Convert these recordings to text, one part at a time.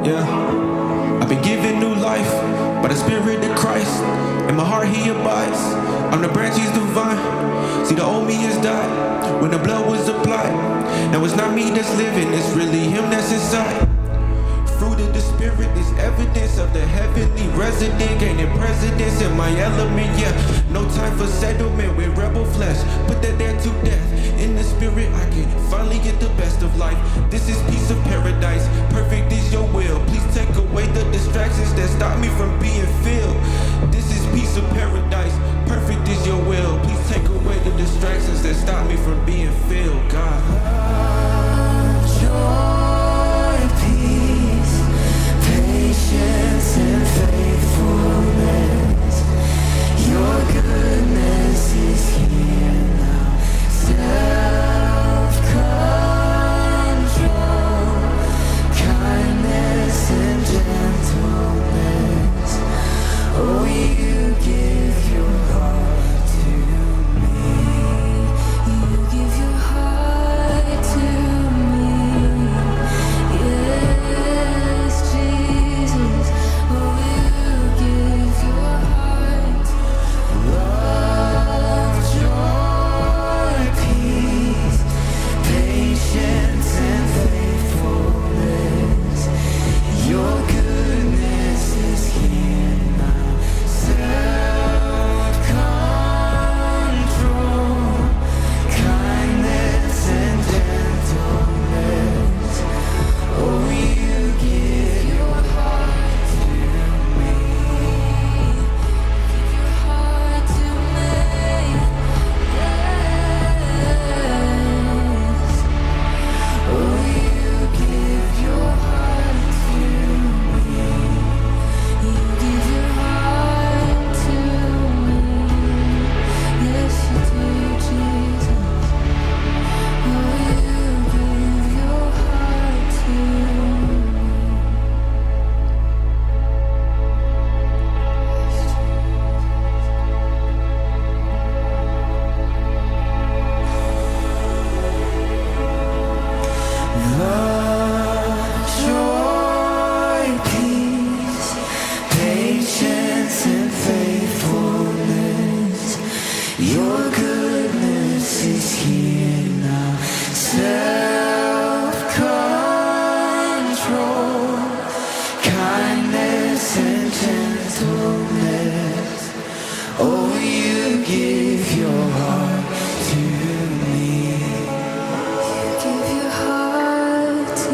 Yeah, I've been given new life by the Spirit of Christ. In my heart he abides. I'm the branch, he's the vine. See, the old me has died when the blood was applied. Now it's not me that's living, it's really him that's inside. Fruit of the Spirit is evidence of the heavenly resident, gaining precedence in my element, yeah. No time for settlement with rebel flesh, put that there to death. In the Spirit I can finally get the best of life. This is peace of paradise, perfect is your will. Please take away the distractions that stop me from being filled. This is peace of paradise, perfect is your will. Please take away the distractions that stop me from being filled, God. Joy, peace, patience and faithfulness. Your goodness is here now. Self-control, kindness and gentleness. Oh, you give your heart to me. You give your heart to me. Yes, Jesus. Oh, you give your heart. Love, joy, peace, patience and faithfulness. Your goodness is here now. Self-control, kindness and gentleness. Oh, you give your heart to me. Give your heart to me. Yes. Oh, you give your heart to me. You give your heart to me. Yes, you do, Jesus. Oh, you give your heart to me. Love, joy, peace, patience and faithfulness. Your goodness is here now. Self-control, kindness and gentleness. Oh, you give your heart to me. You give your heart to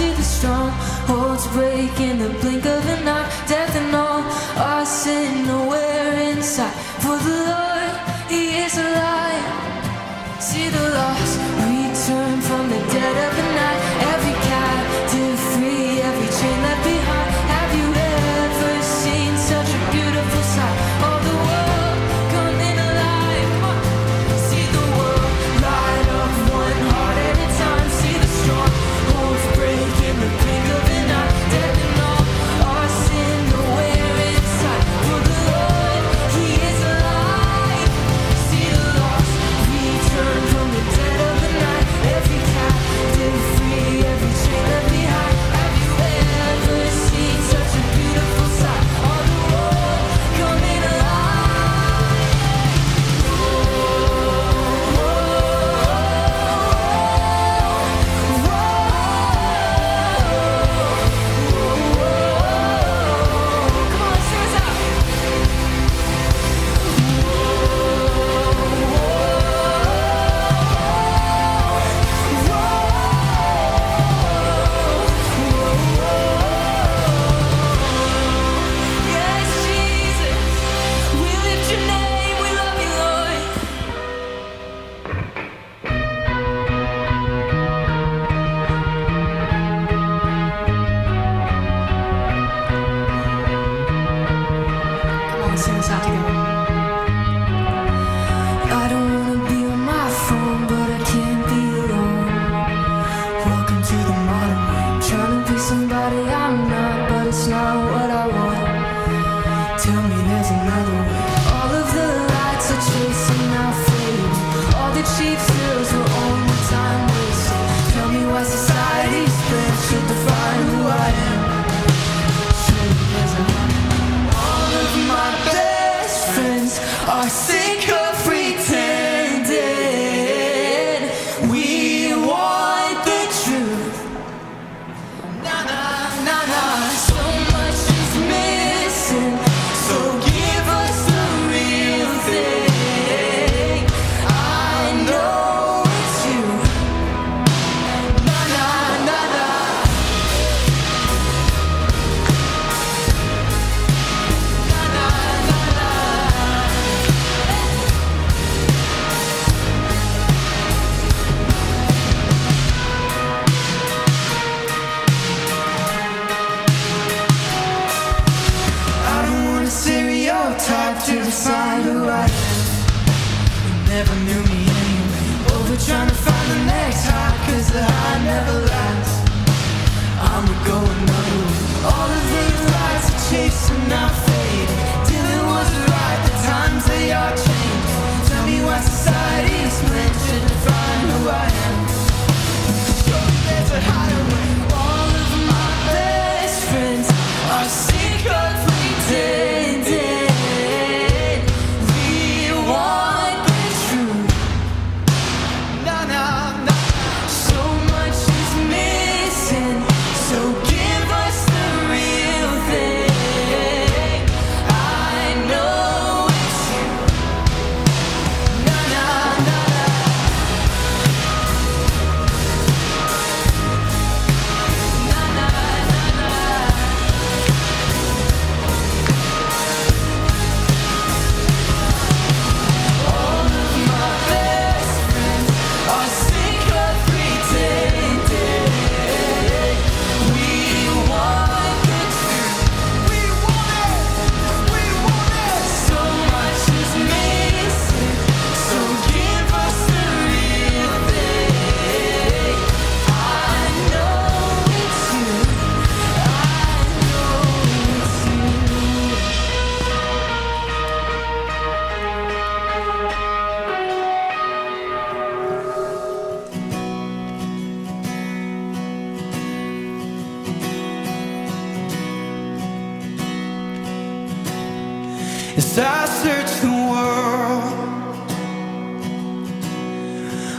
see the strongholds break in the blink of an eye. Death and all our sin nowhere inside. For the Lord, He is alive. See the lost return from the dead of the night. Every captive free, every chain left behind. Have you ever seen such a beautiful sight? All the world coming alive. Come on. See the world light up one heart at a time. See the strongholds break in the blink of an eye. Death and all our sin nowhere inside. For the Lord, He is alive. See the lost return from the dead of the night. Every captive free, every chain left behind. Have you ever seen such a beautiful sight? All the world coming alive. Come on, sing us out. Yes, Jesus, we lift your name, we love you, Lord. Come on, sing us out together. I don't wanna be on my phone, but I can't be alone. Welcome to the modern way. I'm trying to be somebody I'm not, but it's not what I want. Tell me there's another way. All of the lights are chasing now fade. All the cheap thrills were only time wasted. Tell me why society's plan should define who I am. Show me there's a all of my best friends are sick of pretending. We want the truth. Na na na na. So much is missing. So give us the real thing. I know it's you. Na na na na. Na na na na. I don't want a stereotype to decide who I am. You never knew me anyway. Over trying to find the next high, 'cause the high never lasts. I'ma go another way. All of these lights are chasing now fade. Dylan was right, the times they are changing. Tell me why society's meant to define who I am. Show me there's a higher way. All of my best friends are sick of pretending. We want the truth. Na na na. So much is missing. So give us the real thing. I know it's you. Na na na na. Na na na na. All of my best friends are sick of pretending. We want the truth. We want it. We want it. So much is missing. So give us the real thing. I know it's you. I know it's you. As I search the world,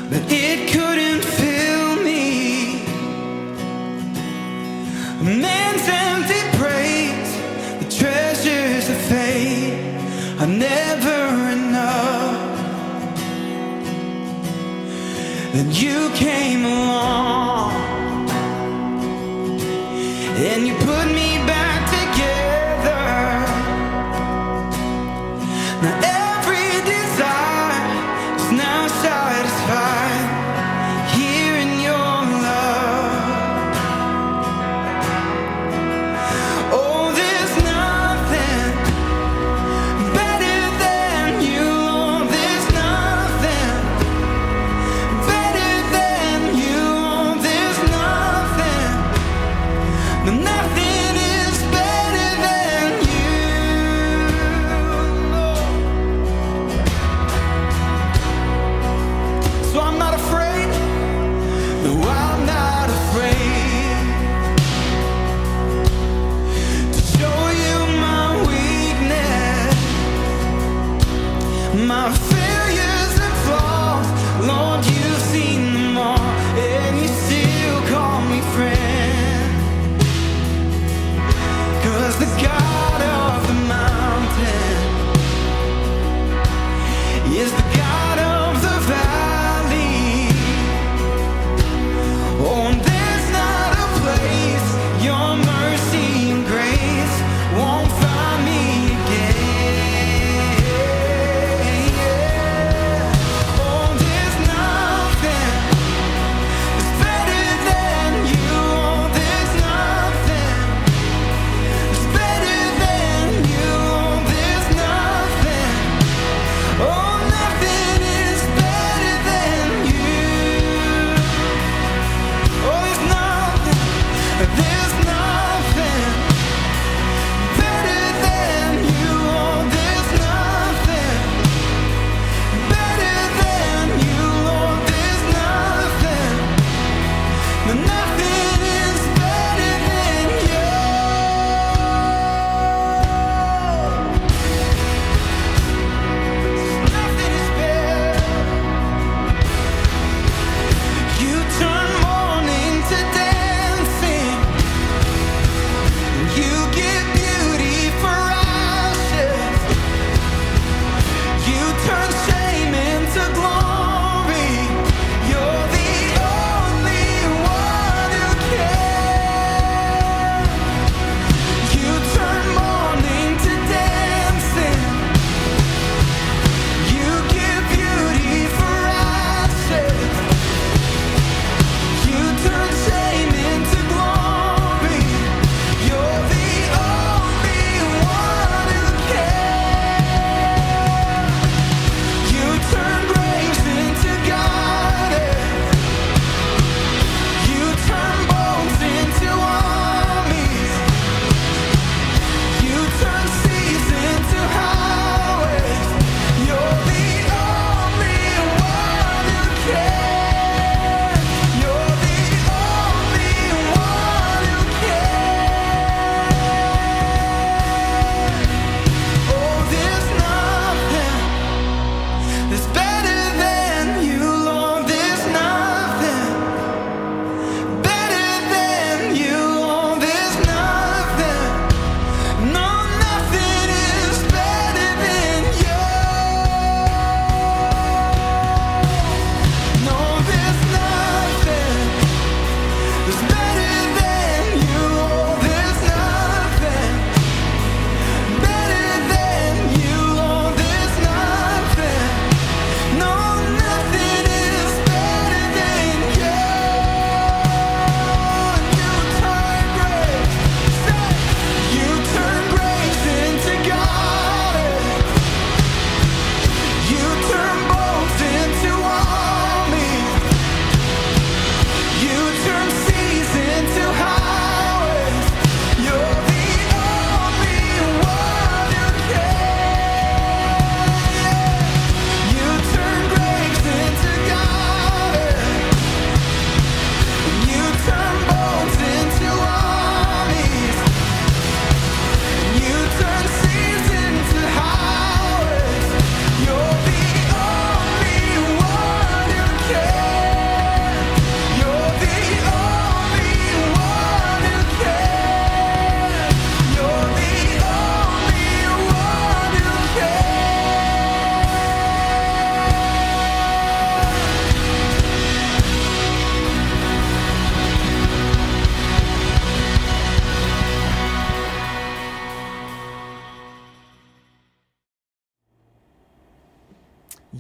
but it couldn't fill me. A man's empty praise, the treasures of fate are never enough. Then you came along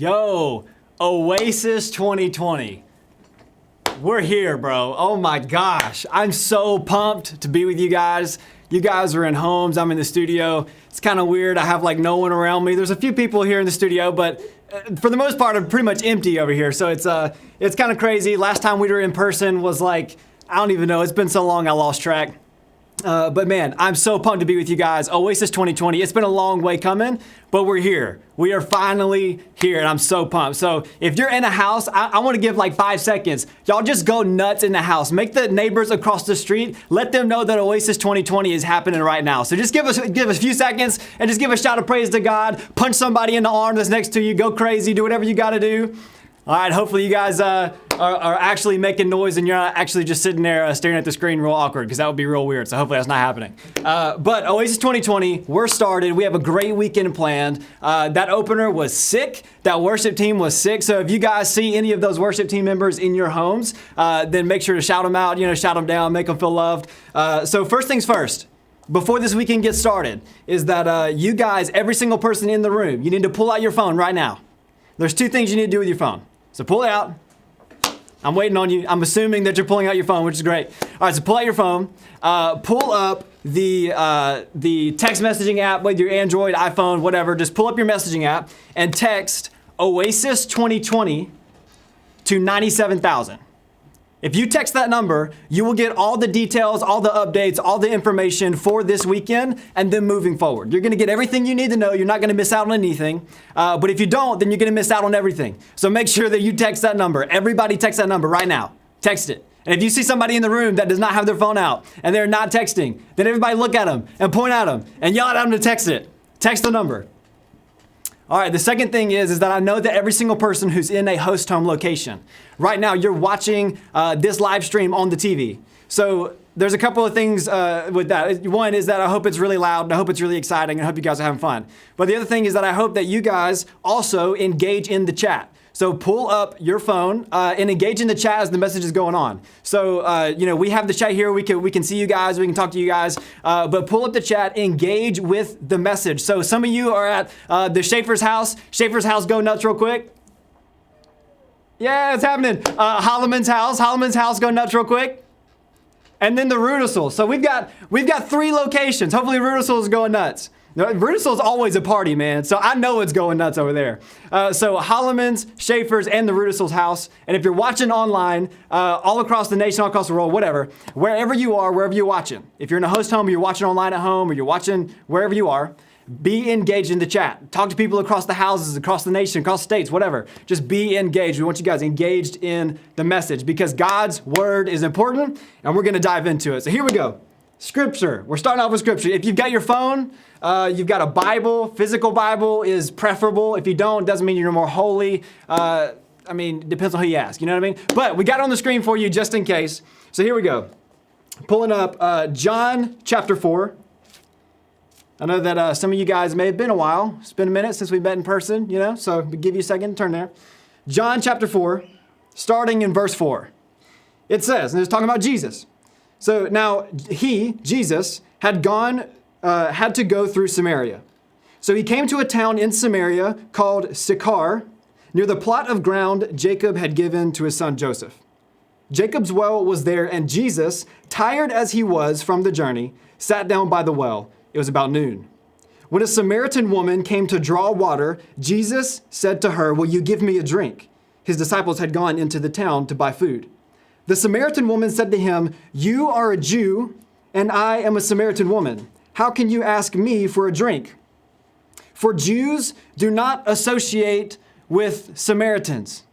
Yo, Oasis 2020. We're here, bro. Oh my gosh. I'm so pumped to be with you guys. You guys are in homes. I'm in the studio. It's kind of weird. I have like no one around me. There's a few people here in the studio, but for the most part, I'm pretty much empty over here. So it's kind of crazy. Last time we were in person was like, I don't even know. It's been so long I lost track. But man, I'm so pumped to be with you guys. Oasis 2020, it's been a long way coming, but we're here. We are finally here, and I'm so pumped. So if you're in a house, I want to give like 5 seconds. Y'all just go nuts in the house. Make the neighbors across the street, let them know that Oasis 2020 is happening right now. So just give us a few seconds and just give a shout of praise to God. Punch somebody in the arm that's next to you. Go crazy. Do whatever you got to do. All right, hopefully you guys are actually making noise and you're not actually just sitting there staring at the screen real awkward, because that would be real weird. So hopefully that's not happening. But Oasis 2020, we're started. We have a great weekend planned. That opener was sick. That worship team was sick. So if you guys see any of those worship team members in your homes, then make sure to shout them out, shout them down, make them feel loved. So first things first. Before this weekend gets started, is that you guys, every single person in the room, you need to pull out your phone right now. There's 2 things you need to do with your phone. So pull it out. I'm waiting on you. I'm assuming that you're pulling out your phone, which is great. All right, so pull out your phone. Pull up the text messaging app with your Android, iPhone, whatever. Just pull up your messaging app and text Oasis 2020 to 97,000. If you text that number, you will get all the details, all the updates, all the information for this weekend and then moving forward. You're going to get everything you need to know. You're not going to miss out on anything. But if you don't, then you're going to miss out on everything. So make sure that you text that number. Everybody text that number right now. Text it. And if you see somebody in the room that does not have their phone out and they're not texting, then everybody look at them and point at them and yell at them to text it. Text the number. All right, the second thing is that I know that every single person who's in a host home location, right now you're watching this live stream on the TV. So there's a couple of things with that. One is that I hope it's really loud, and I hope it's really exciting, and I hope you guys are having fun. But the other thing is that I hope that you guys also engage in the chat. So pull up your phone and engage in the chat as the message is going on. So, we have the chat here. We can see you guys. We can talk to you guys. But pull up the chat. Engage with the message. So some of you are at the Schaefer's house. Schaefer's house, go nuts real quick. Yeah, it's happening. Holloman's house, go nuts real quick. And then the Rudisel. So we've got 3 locations. Hopefully Rudisel is going nuts. Rudisel is always a party, man. So I know it's going nuts over there. So Holloman's, Schaefer's, and the Rudisel's house. And if you're watching online, all across the nation, all across the world, whatever, wherever you are, wherever you're watching. If you're in a host home, or you're watching online at home, or you're watching wherever you are, be engaged in the chat. Talk to people across the houses, across the nation, across states, whatever. Just be engaged. We want you guys engaged in the message because God's word is important, and we're going to dive into it. So here we go. Scripture. We're starting off with Scripture. If you've got your phone, you've got a Bible. Physical Bible is preferable. If you don't, it doesn't mean you're more holy. It depends on who you ask. You know what I mean? But we got it on the screen for you just in case. So here we go. Pulling up John chapter 4. I know that some of you guys may have been a while. It's been a minute since we met in person, so we'll give you a second to turn there. John chapter 4, starting in verse 4. It says, and it's talking about Jesus. So now Jesus, had to go through Samaria. So he came to a town in Samaria called Sychar, near the plot of ground Jacob had given to his son Joseph. Jacob's well was there, and Jesus, tired as he was from the journey, sat down by the well. It was about noon. When a Samaritan woman came to draw water, Jesus said to her, "Will you give me a drink?" His disciples had gone into the town to buy food. The Samaritan woman said to him, "You are a Jew, and I am a Samaritan woman. How can you ask me for a drink?" For Jews do not associate with Samaritans.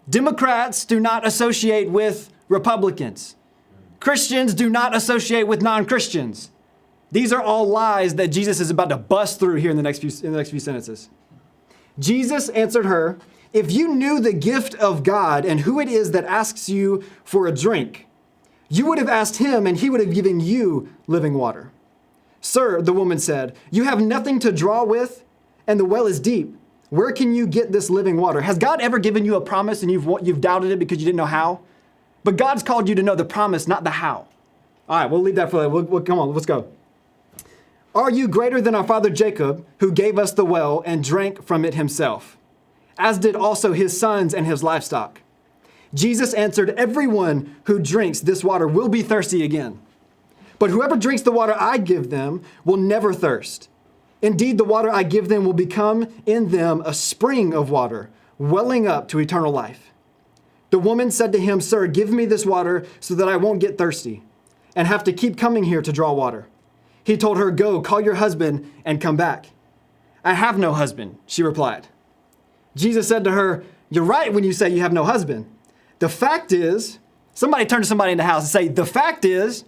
Democrats do not associate with Republicans. Christians do not associate with non-Christians. These are all lies that Jesus is about to bust through here in the next few sentences. Jesus answered her, "If you knew the gift of God and who it is that asks you for a drink, you would have asked him and he would have given you living water." "Sir," the woman said, "you have nothing to draw with and the well is deep. Where can you get this living water?" Has God ever given you a promise and you've doubted it because you didn't know how? But God's called you to know the promise, not the how. All right, we'll leave that for later. Come on, let's go. "Are you greater than our father Jacob, who gave us the well and drank from it himself, as did also his sons and his livestock. Jesus answered, everyone who drinks this water will be thirsty again. But whoever drinks the water I give them will never thirst. Indeed, the water I give them will become in them a spring of water, welling up to eternal life. The woman said to him, Sir, give me this water so that I won't get thirsty and have to keep coming here to draw water. He told her, Go, call your husband and come back. I have no husband, she replied. Jesus said to her, You're right when you say you have no husband. The fact is, somebody turn to somebody in the house and say, the fact is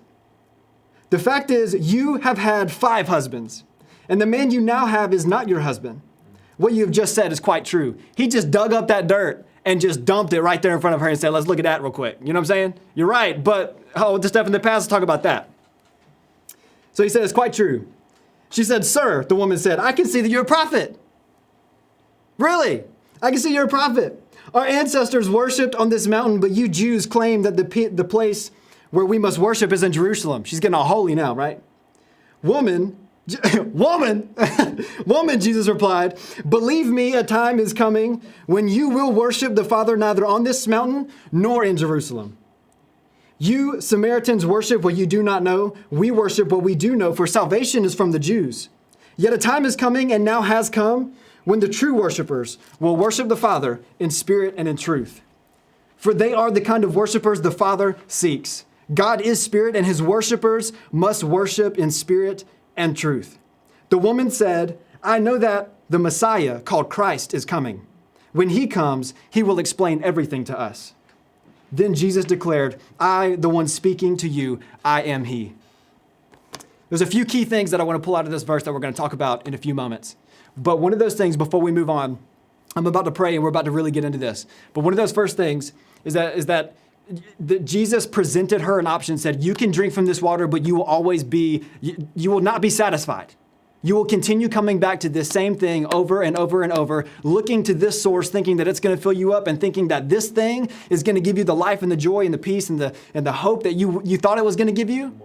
you have had 5 husbands, and the man you now have is not your husband. What you have just said is quite true. He just dug up that dirt and just dumped it right there in front of her and said, let's look at that real quick. You know what I'm saying? You're right, but the stuff in the past, let's talk about that. So he said, it's quite true. She said, Sir, the woman said, I can see that you're a prophet. Really? I can see you're a prophet. Our ancestors worshipped on this mountain, but you Jews claim that the place where we must worship is in Jerusalem. She's getting all holy now, right? Woman, Jesus replied, believe me, a time is coming when you will worship the Father neither on this mountain nor in Jerusalem. You Samaritans worship what you do not know. We worship what we do know, for salvation is from the Jews. Yet a time is coming and now has come when the true worshipers will worship the Father in spirit and in truth. For they are the kind of worshipers the Father seeks. God is spirit, and his worshipers must worship in spirit and truth. The woman said, I know that the Messiah, called Christ, is coming. When he comes, he will explain everything to us. Then Jesus declared, I, the one speaking to you, I am he. There's a few key things that I want to pull out of this verse that we're going to talk about in a few moments. But one of those things, before we move on, I'm about to pray and we're about to really get into this. But one of those first things is that Jesus presented her an option, said, you can drink from this water, but you will not be satisfied. You will continue coming back to this same thing over and over and over, looking to this source, thinking that it's going to fill you up and thinking that this thing is going to give you the life and the joy and the peace and the hope that you thought it was going to give you.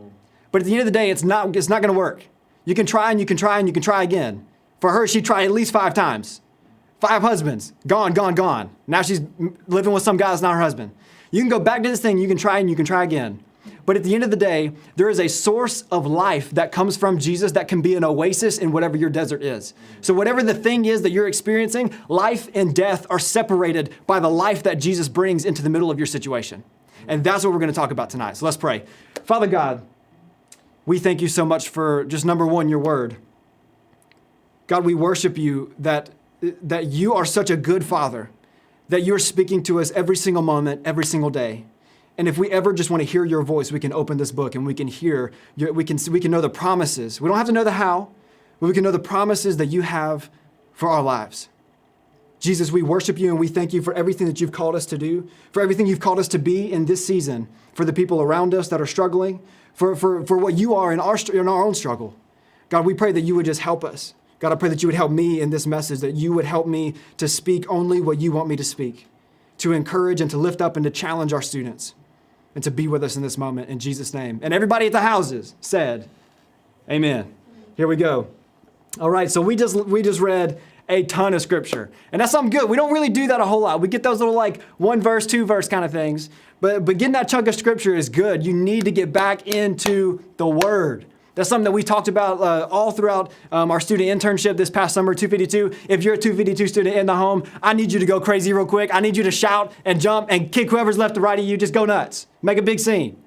But at the end of the day, it's not going to work. You can try and you can try and you can try again. For her, she tried at least 5 times. 5 husbands, gone. Now she's living with some guy that's not her husband. You can go back to this thing, you can try and you can try again. But at the end of the day, there is a source of life that comes from Jesus that can be an oasis in whatever your desert is. So whatever the thing is that you're experiencing, life and death are separated by the life that Jesus brings into the middle of your situation. And that's what we're going to talk about tonight. So let's pray. Father God, we thank you so much for just number one, your word. God, we worship you that you are such a good Father, that you're speaking to us every single moment, every single day. And if we ever just want to hear your voice, we can open this book and we can hear, we can know the promises. We don't have to know the how, but we can know the promises that you have for our lives. Jesus, we worship you and we thank you for everything that you've called us to do, for everything you've called us to be in this season, for the people around us that are struggling, for what you are in our own struggle. God, we pray that you would just help us. God, I pray that you would help me in this message, that you would help me to speak only what you want me to speak, to encourage and to lift up and to challenge our students, and to be with us in this moment in Jesus' name. And everybody at the houses said, amen. Here we go. All right, so we just read a ton of scripture, and that's something good. We don't really do that a whole lot. We get those little like 1 verse, 2 verse kind of things, but getting that chunk of scripture is good. You need to get back into the word. That's something that we talked about all throughout our student internship this past summer, 252. If you're a 252 student in the home, I need you to go crazy real quick. I need you to shout and jump and kick whoever's left to right of you. Just go nuts. Make a big scene.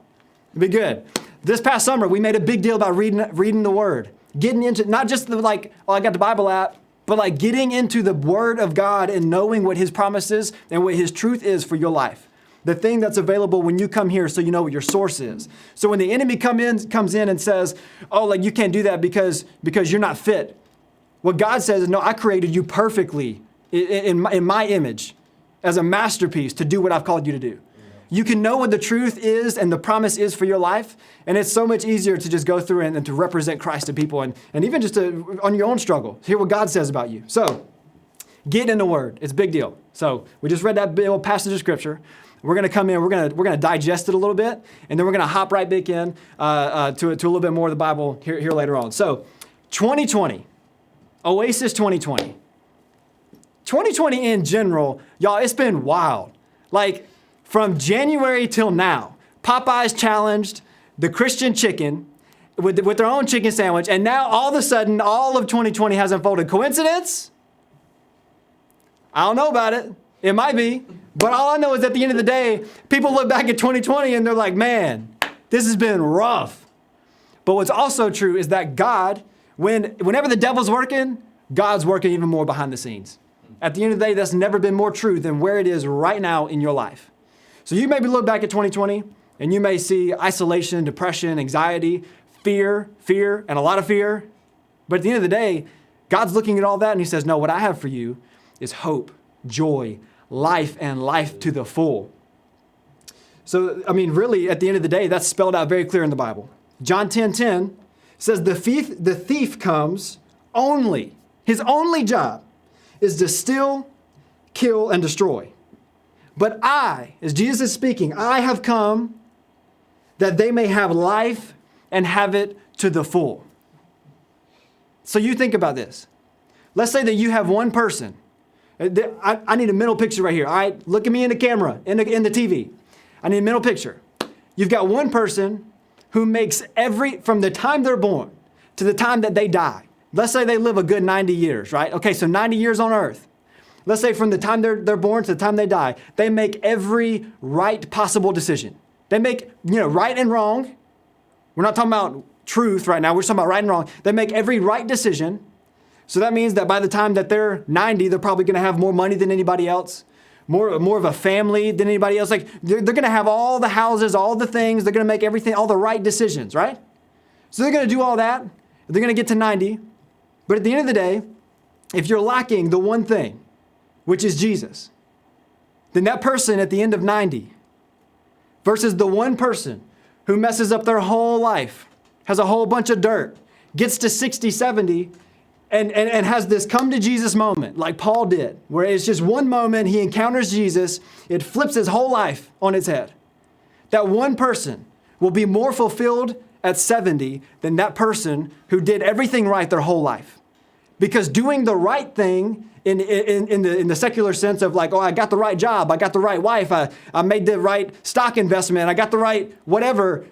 It'll be good. This past summer, we made a big deal about reading the Word. Getting into, not just I got the Bible app, but like getting into the Word of God and knowing what His promises and what His truth is for your life. The thing that's available when you come here so you know what your source is. So when the enemy comes in and says, oh, like you can't do that because you're not fit. What God says is, no, I created you perfectly in my image as a masterpiece to do what I've called you to do. You can know what the truth is and the promise is for your life. And it's so much easier to just go through and to represent Christ to people and even just on your own struggle. Hear what God says about you. So get in the Word. It's a big deal. So we just read that big old passage of Scripture. We're going to come in, we're going to digest it a little bit, and then we're going to hop right back in to a little bit more of the Bible here later on. So 2020, Oasis 2020. 2020 in general, y'all, it's been wild. Like from January till now, Popeye's challenged the Christian chicken with their own chicken sandwich. And now all of a sudden, all of 2020 has unfolded. Coincidence? I don't know about it. It might be. But all I know is at the end of the day, people look back at 2020 and they're like, man, this has been rough. But what's also true is that God, whenever the devil's working, God's working even more behind the scenes. At the end of the day, that's never been more true than where it is right now in your life. So you maybe look back at 2020 and you may see isolation, depression, anxiety, fear, and a lot of fear. But at the end of the day, God's looking at all that and he says, no, what I have for you is hope, joy, life, and life to the full. So, I mean, really, at the end of the day, that's spelled out very clear in the Bible. John 10:10 says the thief comes only, his only job is to steal, kill, and destroy. But I, as Jesus is speaking, I have come that they may have life and have it to the full. So you think about this. Let's say that you have one person. I need a mental picture right here. All right, look at me in the camera, in the TV. I need a mental picture. You've got one person who makes from the time they're born to the time that they die. Let's say they live a good 90 years, right? Okay, so 90 years on earth. Let's say from the time they're born to the time they die, they make every right possible decision. They make, right and wrong. We're not talking about truth right now. We're talking about right and wrong. They make every right decision. So that means that by the time that they're 90, they're probably going to have more money than anybody else, more of a family than anybody else. Like they're going to have all the houses, all the things. They're going to make everything, all the right decisions, right? So they're going to do all that. They're going to get to 90. But at the end of the day, if you're lacking the one thing, which is Jesus, then that person at the end of 90 versus the one person who messes up their whole life, has a whole bunch of dirt, gets to 60, 70, and has this come to Jesus moment like Paul did, where it's just one moment, he encounters Jesus, it flips his whole life on its head. That one person will be more fulfilled at 70 than that person who did everything right their whole life. Because doing the right thing in the secular sense of like, oh, I got the right job, I got the right wife, I made the right stock investment, I got the right whatever.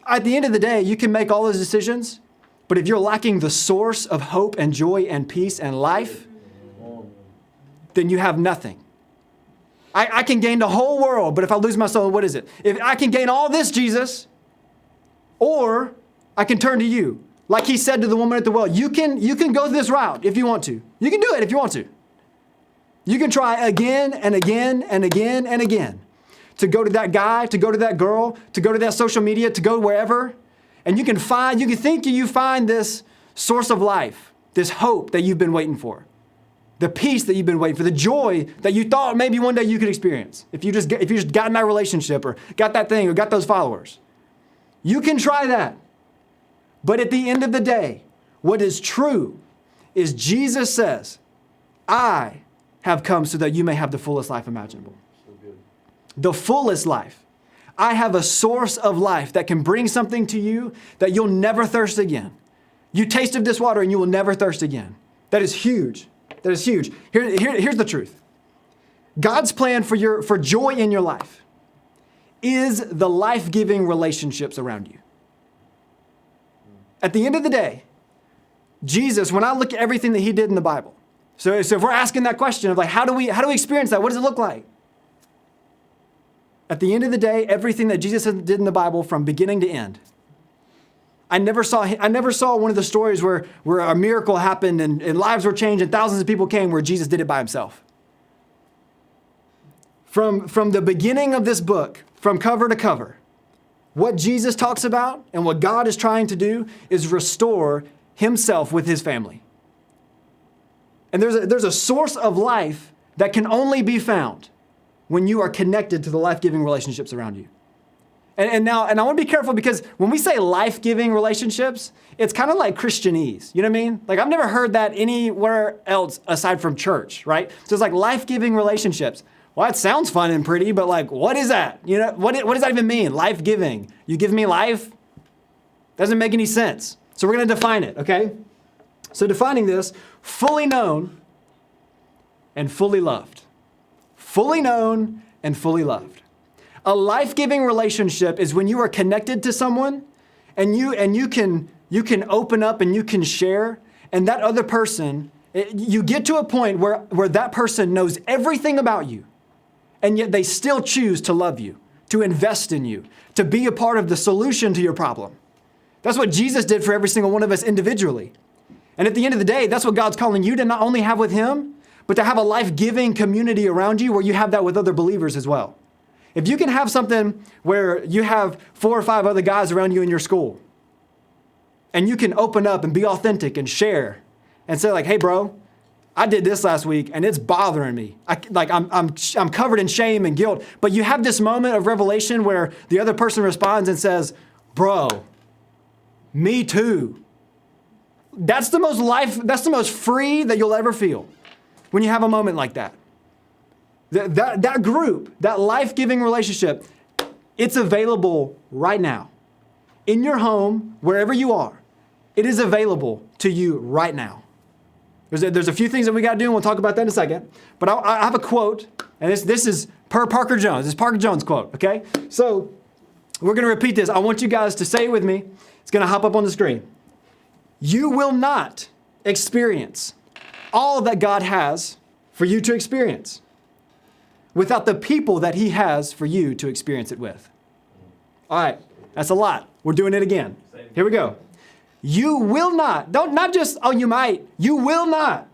At the end of the day, you can make all those decisions, but if you're lacking the source of hope and joy and peace and life, then you have nothing. I can gain the whole world, but if I lose my soul, what is it? If I can gain all this, Jesus, or I can turn to you. Like he said to the woman at the well, you can go this route if you want to. You can do it if you want to. You can try again and again and again and again to go to that guy, to go to that girl, to go to that social media, to go wherever. And you can think you find this source of life, this hope that you've been waiting for, the peace that you've been waiting for, the joy that you thought maybe one day you could experience if you just got in that relationship or got that thing or got those followers. You can try that. But at the end of the day, what is true is Jesus says, I have come so that you may have the fullest life imaginable. So good. The fullest life. I have a source of life that can bring something to you that you'll never thirst again. You taste of this water and you will never thirst again. That is huge. That is huge. Here's the truth. God's plan for joy in your life is the life-giving relationships around you. At the end of the day, Jesus, when I look at everything that he did in the Bible, so if we're asking that question of like, how do we experience that? What does it look like? At the end of the day, everything that Jesus did in the Bible from beginning to end. I never saw one of the stories where a miracle happened and lives were changed and thousands of people came where Jesus did it by himself. From the beginning of this book, from cover to cover, what Jesus talks about and what God is trying to do is restore himself with his family. And there's a source of life that can only be found when you are connected to the life-giving relationships around you. And I want to be careful because when we say life-giving relationships, it's kind of like Christianese. You know what I mean? Like I've never heard that anywhere else aside from church, right? So it's like life-giving relationships. Well, that sounds fun and pretty, but like, what is that? You know, what does that even mean? Life-giving. You give me life? Doesn't make any sense. So we're going to define it, okay? So defining this, fully known and fully loved. Fully known and fully loved. A life-giving relationship is when you are connected to someone and you can open up and you can share, and that other person, you get to a point where that person knows everything about you, and yet they still choose to love you, to invest in you, to be a part of the solution to your problem. That's what Jesus did for every single one of us individually. And at the end of the day, that's what God's calling you to not only have with him, but to have a life-giving community around you where you have that with other believers as well. If you can have something where you have 4 or 5 other guys around you in your school, and you can open up and be authentic and share and say like, hey bro, I did this last week and it's bothering me. I'm covered in shame and guilt. But you have this moment of revelation where the other person responds and says, bro, me too. That's the most free that you'll ever feel when you have a moment like that. That group, that life-giving relationship, it's available right now. In your home, wherever you are, it is available to you right now. There's a few things that we got to do, and we'll talk about that in a second. But I have a quote, and this is per Parker Jones. This is Parker Jones' quote, okay? So we're going to repeat this. I want you guys to say it with me. It's going to hop up on the screen. You will not experience all that God has for you to experience without the people that he has for you to experience it with. All right, that's a lot. We're doing it again. Here we go. You will not, not just, oh, you might, you will not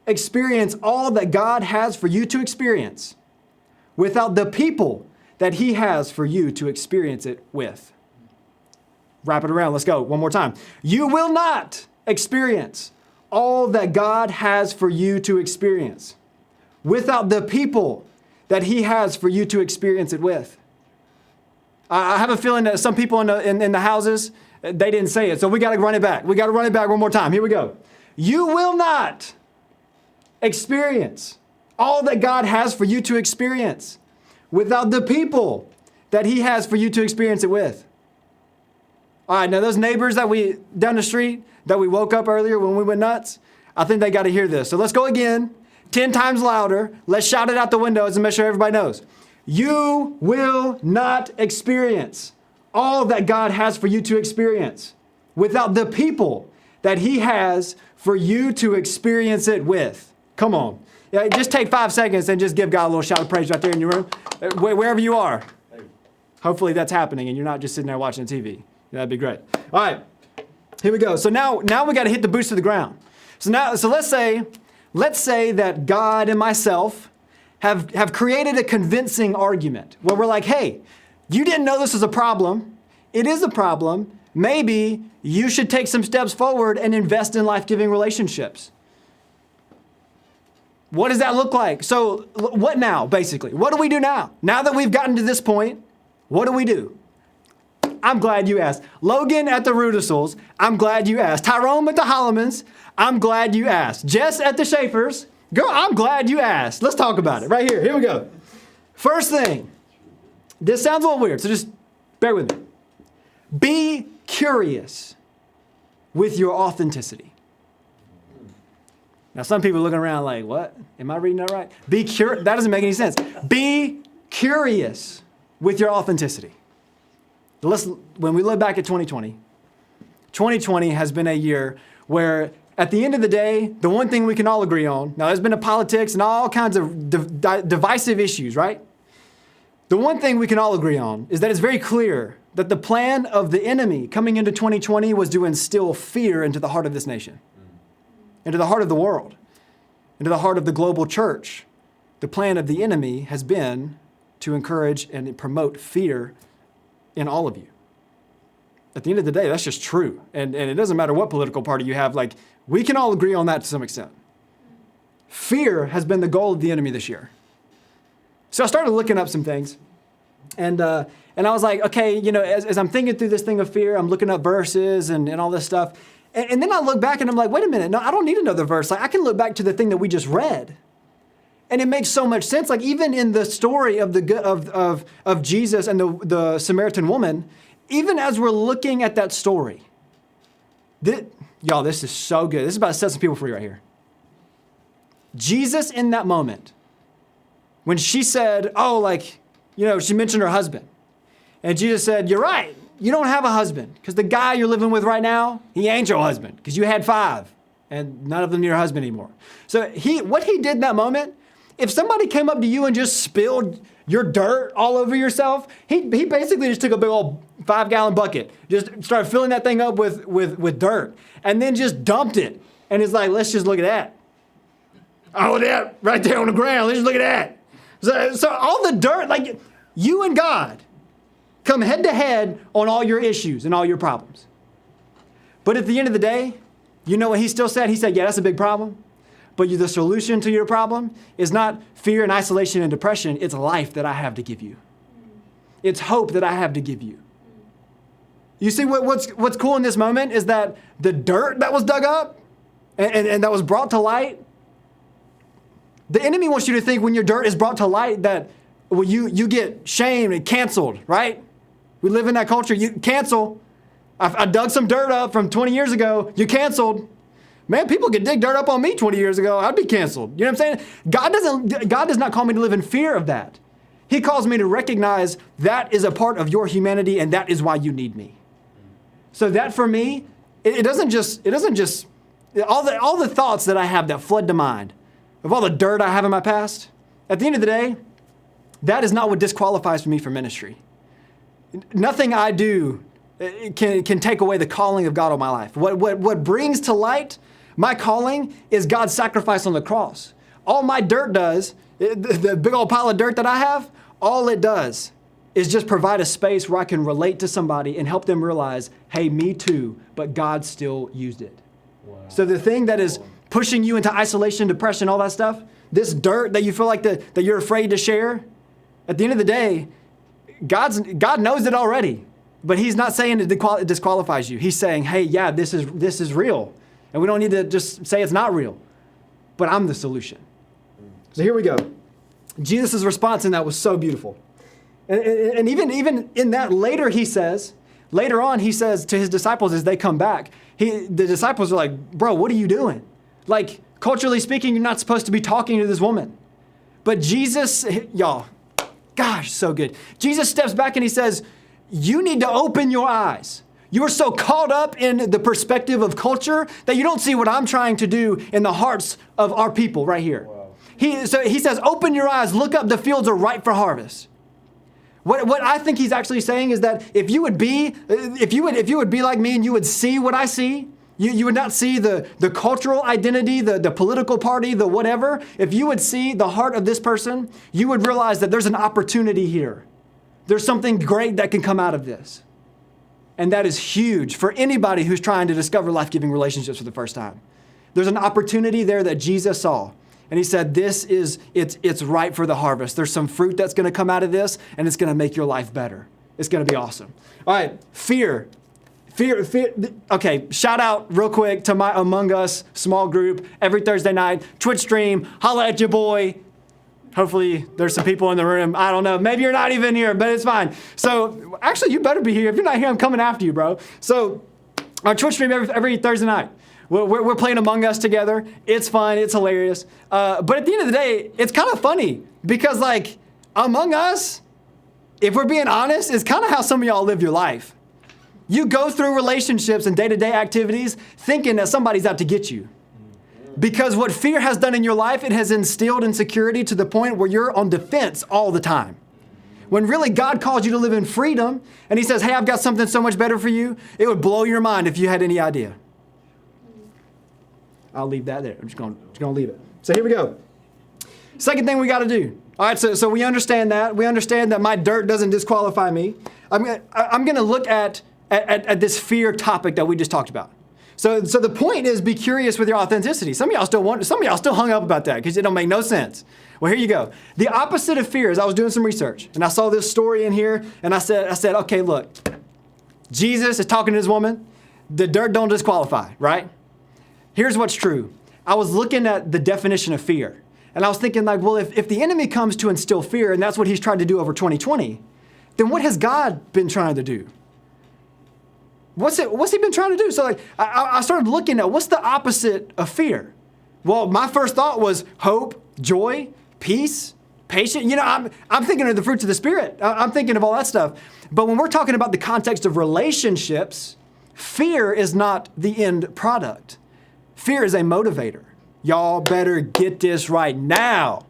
experience all that God has for you to experience without the people that he has for you to experience it with. Wrap it around. Let's go. One more time. You will not experience all that God has for you to experience without the people that he has for you to experience it with. I have a feeling that some people in the houses, they didn't say it, so we got to run it back. We got to run it back one more time. Here we go. You will not experience all that God has for you to experience without the people that he has for you to experience it with. All right, now those neighbors down the street that we woke up earlier when we went nuts, I think they got to hear this. So let's go again, 10 times louder. Let's shout it out the windows and make sure everybody knows. You will not experience all that God has for you to experience without the people that he has for you to experience it with. Come on. Yeah, just take 5 seconds and just give God a little shout of praise right there in your room, wherever you are. Hopefully that's happening and you're not just sitting there watching TV. That'd be great. All right, here we go. So now we got to hit the boots to the ground. So let's say that God and myself have created a convincing argument where we're like, hey, you didn't know this was a problem. It is a problem. Maybe you should take some steps forward and invest in life-giving relationships. What does that look like? So what now, basically? What do we do now? Now that we've gotten to this point, what do we do? I'm glad you asked. Logan at the Rudisels, I'm glad you asked. Tyrone at the Hollemans, I'm glad you asked. Jess at the Schaefers, girl, I'm glad you asked. Let's talk about it right here. Here we go. First thing, this sounds a little weird, so just bear with me. Be curious with your authenticity. Now, some people are looking around like, what? Am I reading that right? That doesn't make any sense. Be curious with your authenticity. When we look back at 2020 has been a year where at the end of the day, the one thing we can all agree on, now there's been a politics and all kinds of divisive issues, right? The one thing we can all agree on is that it's very clear that the plan of the enemy coming into 2020 was to instill fear into the heart of this nation, into the heart of the world, into the heart of the global church. The plan of the enemy has been to encourage and promote fear in all of you. At the end of the day, that's just true. And it doesn't matter what political party you have, like, we can all agree on that to some extent. Fear has been the goal of the enemy this year. So I started looking up some things. And I was like, okay, as I'm thinking through this thing of fear, I'm looking up verses and all this stuff. And then I look back and I'm like, wait a minute, no, I don't need another verse. Like, I can look back to the thing that we just read. And it makes so much sense. Like, even in the story of Jesus and the Samaritan woman, even as we're looking at that story, y'all, this is so good. This is about to set some people free right here. Jesus in that moment, when she said, she mentioned her husband. And Jesus said, you're right. You don't have a husband because the guy you're living with right now, he ain't your husband because you had 5 and none of them your husband anymore. So what he did in that moment, if somebody came up to you and just spilled your dirt all over yourself, he basically just took a big old 5-gallon bucket, just started filling that thing up with dirt and then just dumped it. And it's like, let's just look at that. Oh, that right there on the ground. Let's just look at that. So all the dirt, like you and God come head to head on all your issues and all your problems. But at the end of the day, you know what he still said? He said, yeah, that's a big problem. But the solution to your problem is not fear and isolation and depression. It's life that I have to give you. It's hope that I have to give you. You see what's cool in this moment is that the dirt that was dug up and that was brought to light, the enemy wants you to think when your dirt is brought to light that you get shamed and canceled, right? We live in that culture. You cancel. I dug some dirt up from 20 years ago. You canceled. Man, people could dig dirt up on me 20 years ago. I'd be canceled. You know what I'm saying? God does not call me to live in fear of that. He calls me to recognize that is a part of your humanity and that is why you need me. So that for me, it doesn't just all the thoughts that I have that flood to mind of all the dirt I have in my past. At the end of the day, that is not what disqualifies me from ministry. Nothing I do can take away the calling of God on my life. What brings to light my calling is God's sacrifice on the cross. All my dirt does, the big old pile of dirt that I have, all it does is just provide a space where I can relate to somebody and help them realize, hey, me too, but God still used it. Wow. So the thing that is pushing you into isolation, depression, all that stuff, this dirt that you feel like that you're afraid to share, at the end of the day, God knows it already. But he's not saying it disqualifies you. He's saying, hey, yeah, this is real. And we don't need to just say it's not real. But I'm the solution. So here we go. Jesus' response in that was so beautiful. And even in that later on he says to his disciples as they come back, the disciples are like, bro, what are you doing? Like, culturally speaking, you're not supposed to be talking to this woman. But Jesus, y'all, gosh, so good. Jesus steps back and he says, you need to open your eyes. You are so caught up in the perspective of culture that you don't see what I'm trying to do in the hearts of our people right here. Wow. He says, open your eyes, look up, the fields are ripe for harvest. What I think he's actually saying is that if you would be like me and you would see what I see, you would not see the cultural identity, the political party, the whatever. If you would see the heart of this person, you would realize that there's an opportunity here. There's something great that can come out of this. And that is huge for anybody who's trying to discover life-giving relationships for the first time. There's an opportunity there that Jesus saw. And he said, it's ripe for the harvest. There's some fruit that's going to come out of this, and it's going to make your life better. It's going to be awesome. All right, fear. Okay, shout out real quick to my Among Us small group every Thursday night. Twitch stream, holla at your boy. Hopefully there's some people in the room. I don't know. Maybe you're not even here, but it's fine. So actually, you better be here. If you're not here, I'm coming after you, bro. So our Twitch stream every Thursday night. We're playing Among Us together. It's fun. It's hilarious. But at the end of the day, it's kind of funny because like Among Us, if we're being honest, is kind of how some of y'all live your life. You go through relationships and day-to-day activities thinking that somebody's out to get you. Because what fear has done in your life, it has instilled insecurity to the point where you're on defense all the time. When really God calls you to live in freedom and he says, hey, I've got something so much better for you, it would blow your mind if you had any idea. I'll leave that there. I'm just going to leave it. So here we go. Second thing we got to do. All right, so we understand that. We understand that my dirt doesn't disqualify me. I'm going to look at this fear topic that we just talked about. So the point is be curious with your authenticity. Some of y'all still hung up about that because it don't make no sense. Well, here you go. The opposite of fear is I was doing some research and I saw this story in here and I said, okay, look, Jesus is talking to this woman. The dirt don't disqualify, right? Here's what's true. I was looking at the definition of fear and I was thinking like, well, if the enemy comes to instill fear and that's what he's tried to do over 2020, then what has God been trying to do? What's he been trying to do? So like, I started looking at what's the opposite of fear? Well, my first thought was hope, joy, peace, patience. You know, I'm thinking of the fruits of the Spirit. I'm thinking of all that stuff. But when we're talking about the context of relationships, fear is not the end product. Fear is a motivator. Y'all better get this right now.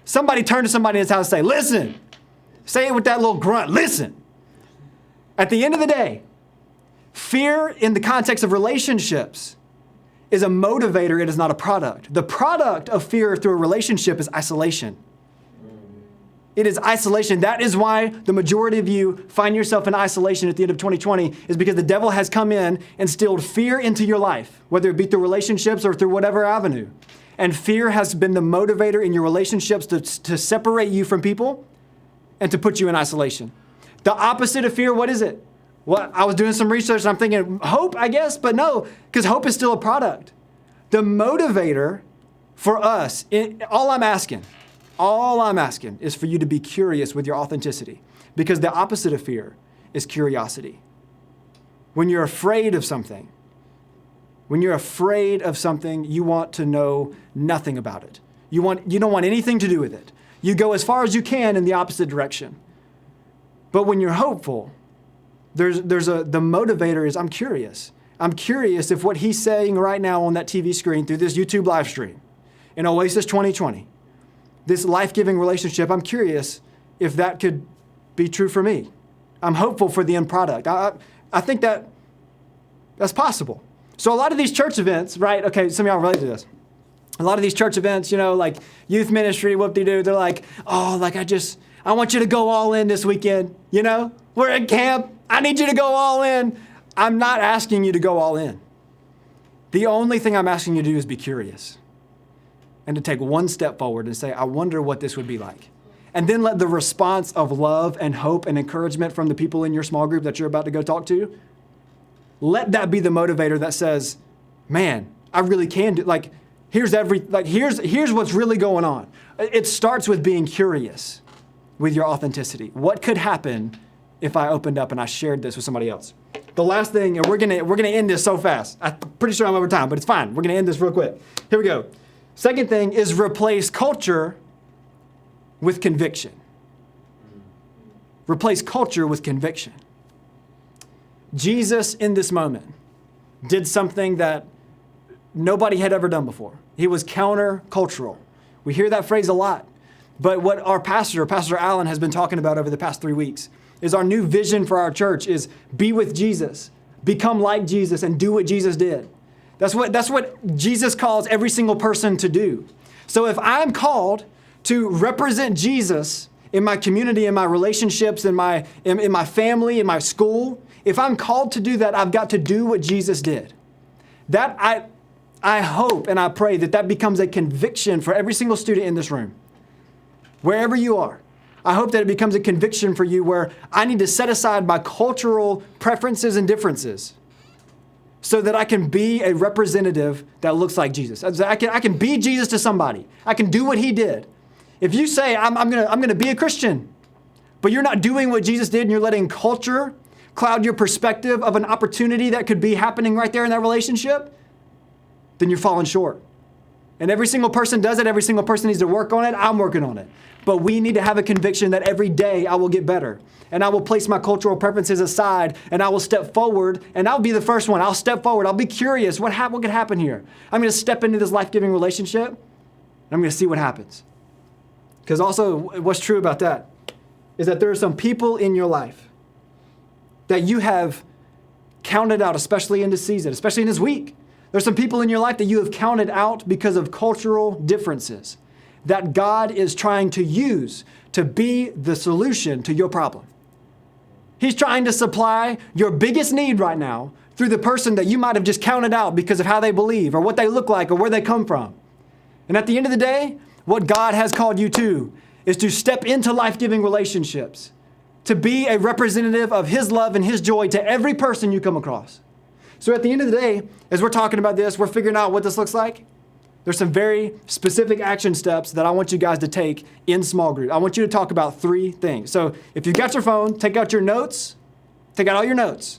Somebody turn to somebody in his house and say, listen. Say it with that little grunt, listen. At the end of the day, fear in the context of relationships is a motivator. It is not a product. The product of fear through a relationship is isolation. It is isolation. That is why the majority of you find yourself in isolation at the end of 2020, is because the devil has come in and instilled fear into your life, whether it be through relationships or through whatever avenue. And fear has been the motivator in your relationships to separate you from people and to put you in isolation. The opposite of fear, what is it? Well, I was doing some research and I'm thinking hope, I guess, but no, because hope is still a product. The motivator for us, all I'm asking is for you to be curious with your authenticity, because the opposite of fear is curiosity. When you're afraid of something, you want to know nothing about it. You don't want anything to do with it. You go as far as you can in the opposite direction. But when you're hopeful, the motivator is I'm curious. I'm curious if what he's saying right now on that TV screen through this YouTube live stream in Oasis 2020, this life-giving relationship, I'm curious if that could be true for me. I'm hopeful for the end product. I think that's possible. So a lot of these church events, right? Okay, some of y'all relate to this. A lot of these church events, like youth ministry, whoop-de-doo, they're like, I want you to go all in this weekend. We're at camp. I need you to go all in. I'm not asking you to go all in. The only thing I'm asking you to do is be curious and to take one step forward and say, I wonder what this would be like. And then let the response of love and hope and encouragement from the people in your small group that you're about to go talk to, let that be the motivator that says, man, I really can do, here's what's really going on. It starts with being curious with your authenticity. What could happen if I opened up and I shared this with somebody else? The last thing, and we're gonna end this so fast. I'm pretty sure I'm over time, but it's fine. We're gonna end this real quick. Here we go. Second thing is replace culture with conviction. Replace culture with conviction. Jesus, in this moment, did something that nobody had ever done before. He was counter-cultural. We hear that phrase a lot. But what our Pastor Allen, has been talking about over the past 3 weeks is our new vision for our church is be with Jesus, become like Jesus, and do what Jesus did. That's what Jesus calls every single person to do. So if I'm called to represent Jesus in my community, in my relationships, in my family, in my school, if I'm called to do that, I've got to do what Jesus did. That I hope and I pray that becomes a conviction for every single student in this room. Wherever you are, I hope that it becomes a conviction for you where I need to set aside my cultural preferences and differences so that I can be a representative that looks like Jesus. I can be Jesus to somebody. I can do what he did. If you say, I'm gonna be a Christian, but you're not doing what Jesus did and you're letting culture cloud your perspective of an opportunity that could be happening right there in that relationship, then you're falling short. And every single person does it. Every single person needs to work on it. I'm working on it. But we need to have a conviction that every day I will get better. And I will place my cultural preferences aside and I will step forward and I'll be the first one. I'll step forward. I'll be curious. What could happen here? I'm going to step into this life-giving relationship and I'm going to see what happens. Because also what's true about that is that there are some people in your life that you have counted out, especially in this season, especially in this week. There's some people in your life that you have counted out because of cultural differences that God is trying to use to be the solution to your problem. He's trying to supply your biggest need right now through the person that you might have just counted out because of how they believe or what they look like or where they come from. And at the end of the day, what God has called you to is to step into life-giving relationships, to be a representative of his love and his joy to every person you come across. So at the end of the day, as we're talking about this, we're figuring out what this looks like. There's some very specific action steps that I want you guys to take in small group. I want you to talk about 3 things. So if you've got your phone, take out your notes. Take out all your notes.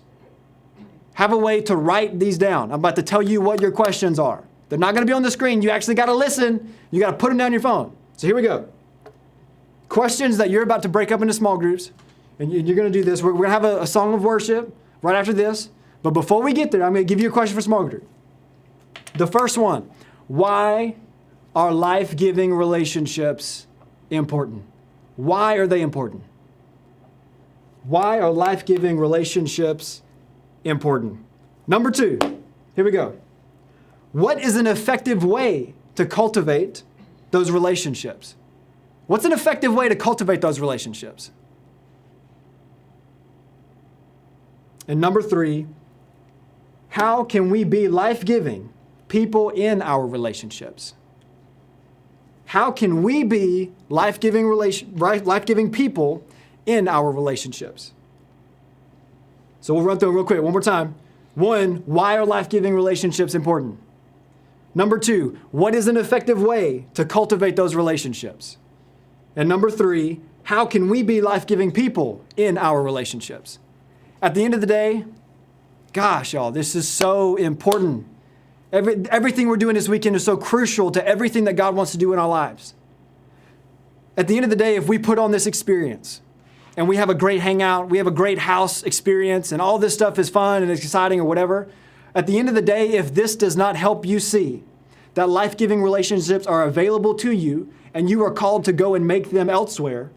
Have a way to write these down. I'm about to tell you what your questions are. They're not going to be on the screen. You actually got to listen. You got to put them down your phone. So here we go. Questions that you're about to break up into small groups. And you're going to do this. We're going to have a song of worship right after this. But before we get there, I'm going to give you a question for small group. The first one, why are life-giving relationships important? Why are they important? Why are life-giving relationships important? Number 2, here we go. What is an effective way to cultivate those relationships? What's an effective way to cultivate those relationships? And number 3, how can we be life-giving people in our relationships? How can we be life-giving people in our relationships? So we'll run through it real quick one more time. 1, why are life-giving relationships important? Number 2, what is an effective way to cultivate those relationships? And number 3, how can we be life-giving people in our relationships? At the end of the day, gosh, y'all, this is so important. Everything we're doing this weekend is so crucial to everything that God wants to do in our lives. At the end of the day, if we put on this experience and we have a great hangout, we have a great house experience, and all this stuff is fun and exciting or whatever, at the end of the day, if this does not help you see that life-giving relationships are available to you and you are called to go and make them elsewhere,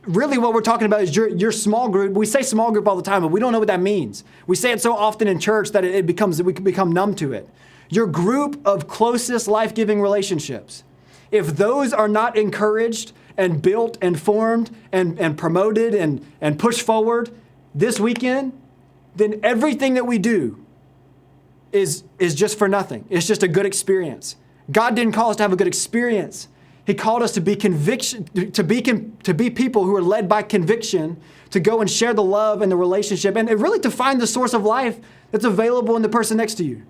really what we're talking about is your small group. We say small group all the time, but we don't know what that means. We say it so often in church that we can become numb to it. Your group of closest life-giving relationships, if those are not encouraged and built and formed and promoted and pushed forward this weekend, then everything that we do is just for nothing. It's just a good experience. God didn't call us to have a good experience. He called us to be to be people who are led by conviction, to go and share the love and the relationship, and really to find the source of life that's available in the person next to you.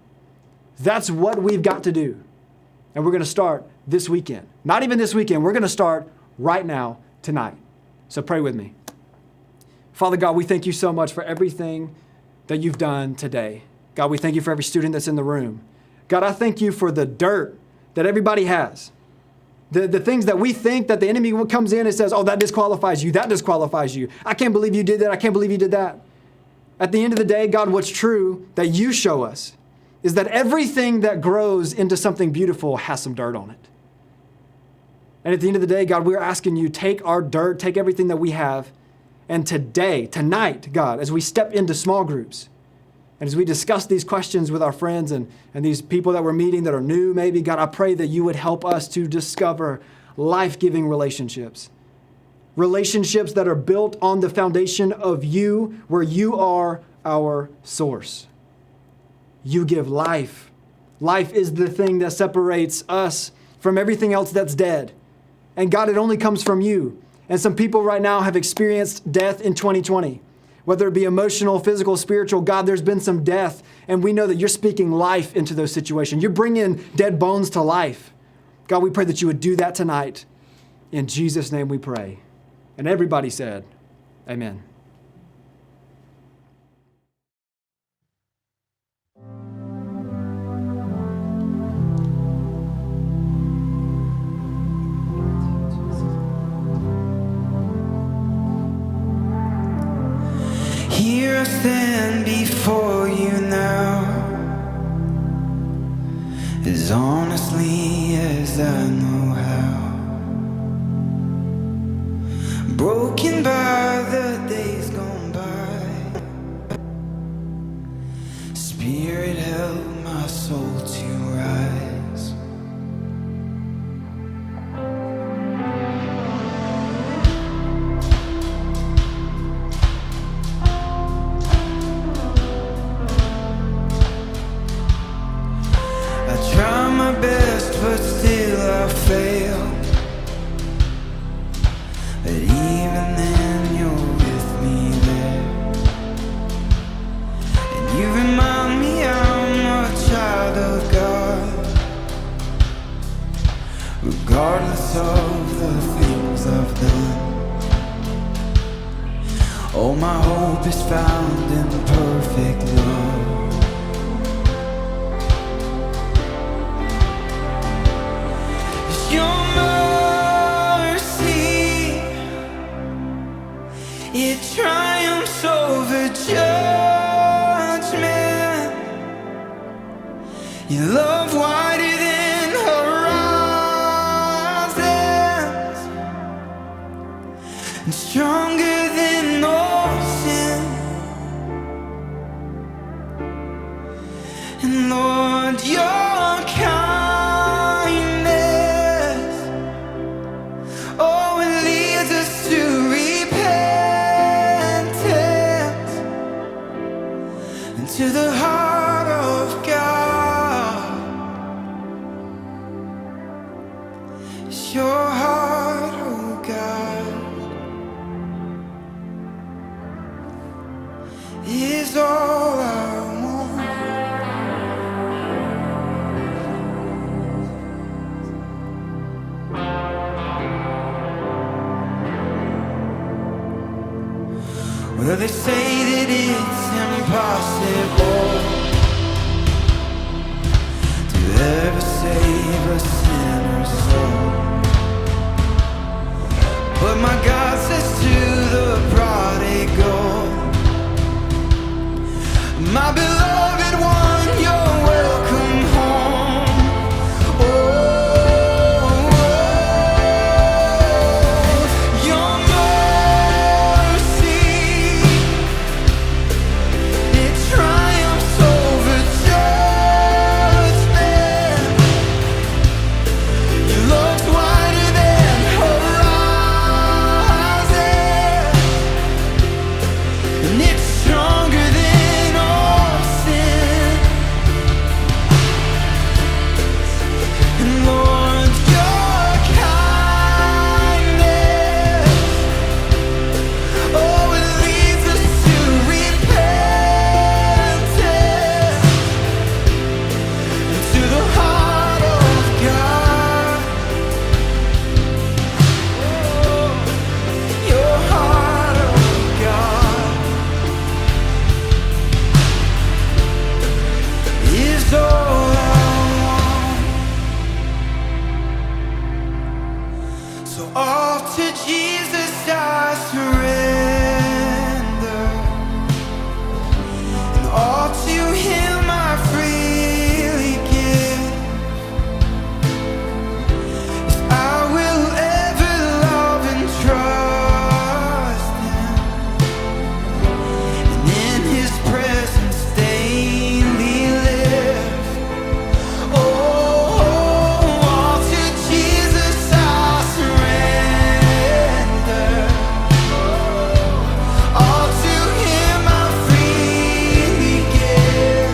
That's what we've got to do. And we're going to start this weekend. Not even this weekend. We're going to start right now, tonight. So pray with me. Father God, we thank you so much for everything that you've done today. God, we thank you for every student that's in the room. God, I thank you for the dirt that everybody has. The things that we think that the enemy comes in and says, oh, that disqualifies you, that disqualifies you. I can't believe you did that, I can't believe you did that. At the end of the day, God, what's true that you show us is that everything that grows into something beautiful has some dirt on it. And at the end of the day, God, we're asking you, take our dirt, take everything that we have, and tonight, God, as we step into small groups, and as we discuss these questions with our friends and these people that we're meeting that are new, maybe, God, I pray that you would help us to discover life-giving relationships. Relationships that are built on the foundation of you, where you are our source. You give life. Life is the thing that separates us from everything else that's dead. And God, it only comes from you. And some people right now have experienced death in 2020. Whether it be emotional, physical, spiritual, God, there's been some death, and we know that you're speaking life into those situations. You're bringing dead bones to life. God, we pray that you would do that tonight. In Jesus' name we pray. And everybody said, amen. Here I stand before you now, as honestly as I know how. Broken by the days gone by, Spirit held my soul to rise. I try my best, but still I fail. But even then you're with me there, and you remind me I'm a child of God, regardless of the things I've done. All my hope is found in perfect love. Your mercy, it triumphs over judgment. Your love wider than horizons, and stronger than ocean. And Lord, your kindness, oh, it leads us to repentance, and to the heart of God. It's your heart, oh God, is all I want. Well, they say that it's impossible to ever save a sinner's soul, but my God says to the prodigal, my beloved one, you're welcome home. Your mercy, it triumphs over judgment. Your love's wider than horizons, and it's stronger than all sin. And Lord, your kindness, oh, it leads us to repentance, and to the heart of God. Oh, your heart of God is all I want. So all to Jesus I surrender, and all to Him I freely give. Yes, I will ever love and trust Him, and in His presence daily live. Oh, all to Jesus I surrender. All to Him I freely give.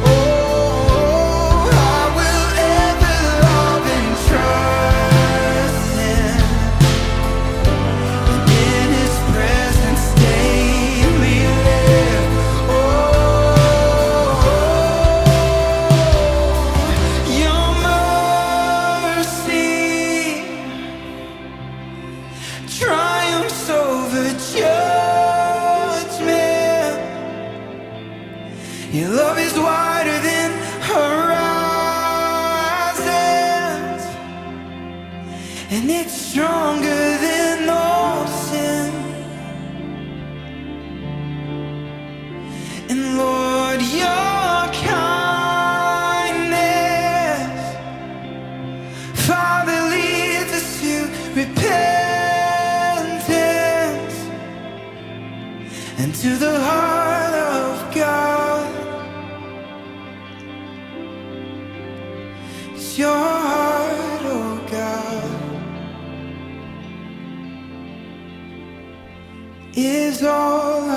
Oh, I will ever love and trust Him, and in His presence daily live. Your mercy triumphs over judgment. Your love is wider than horizons, and it's stronger than ocean. And Lord, your kindness, Father, leads us to repentance, and to the heart of God. It's your heart, oh God, is all I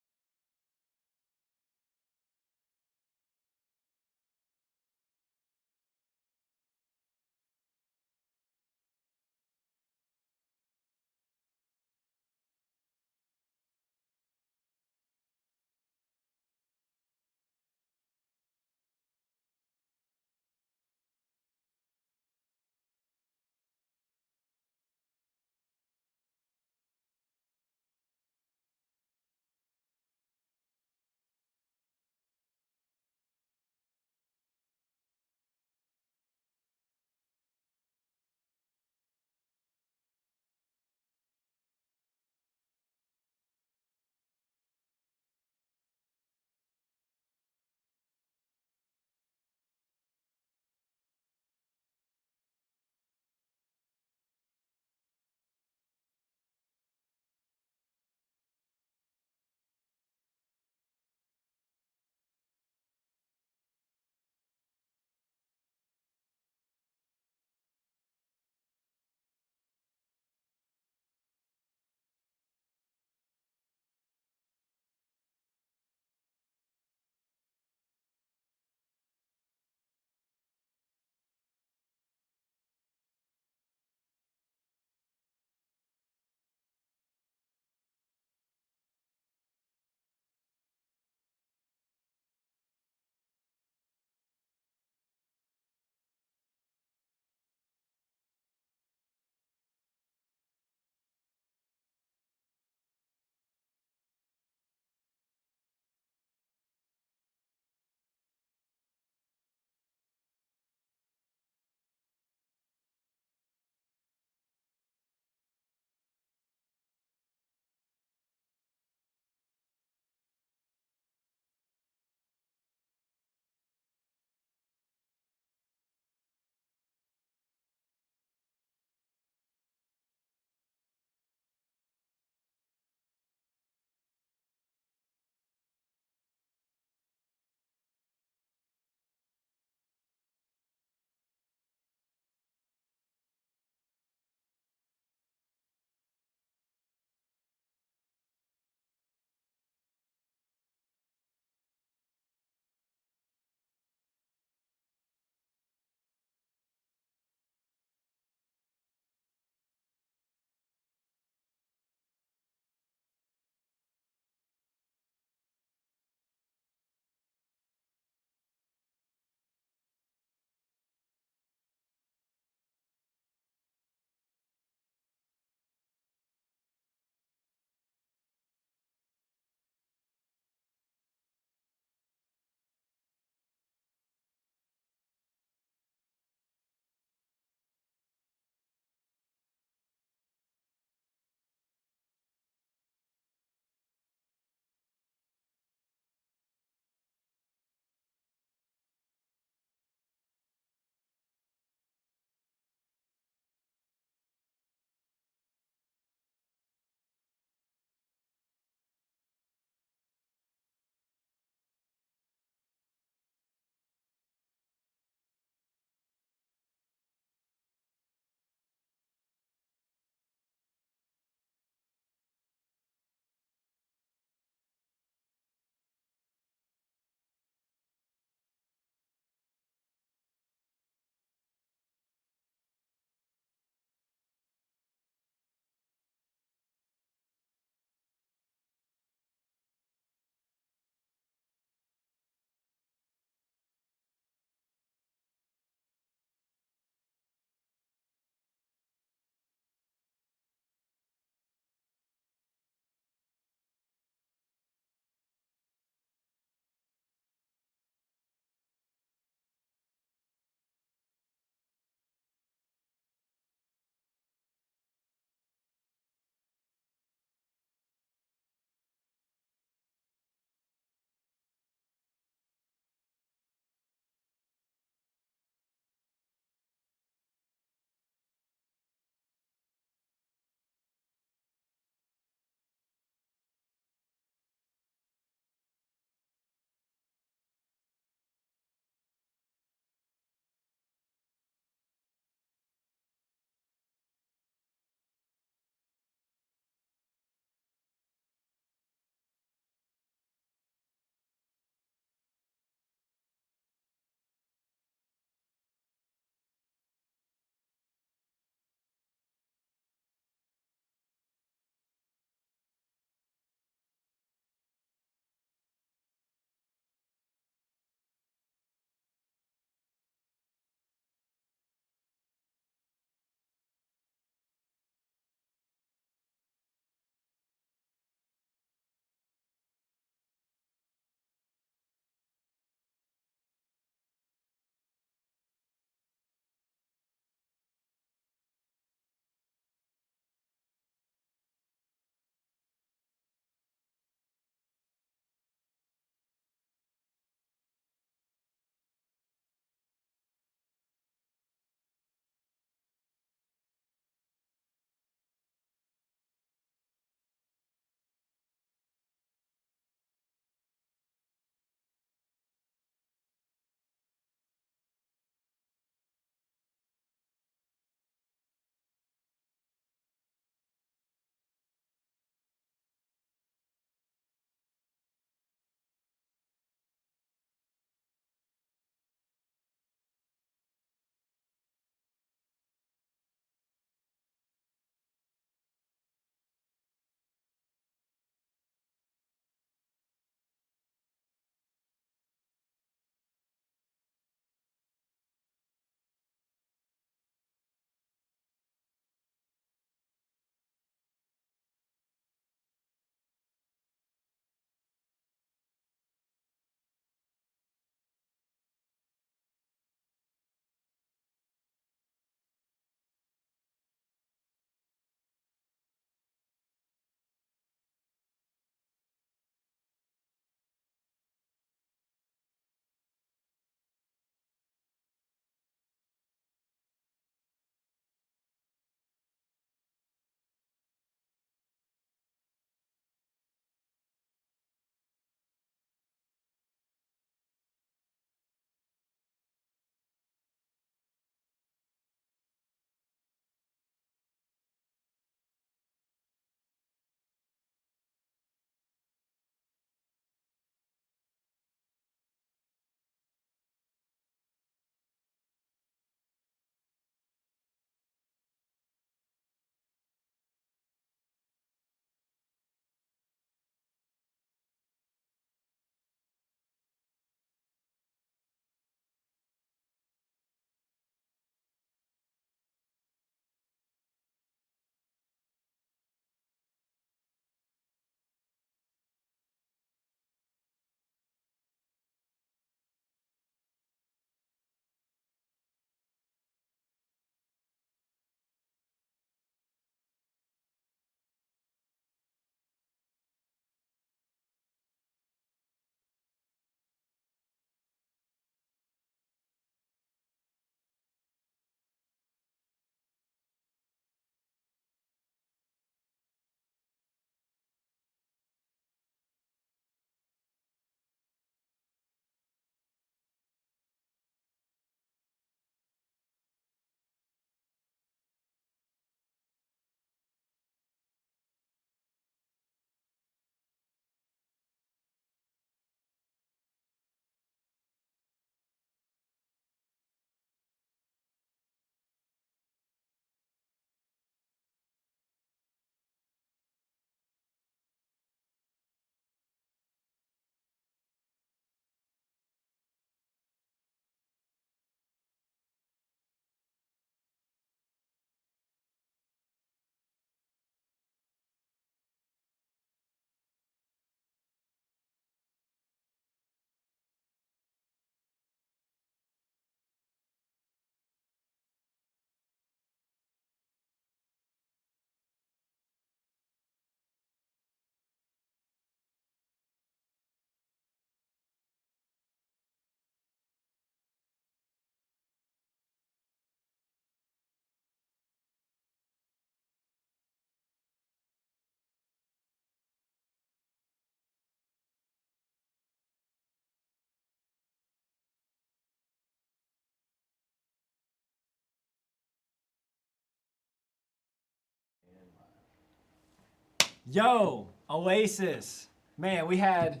Yo, Oasis. Man, we had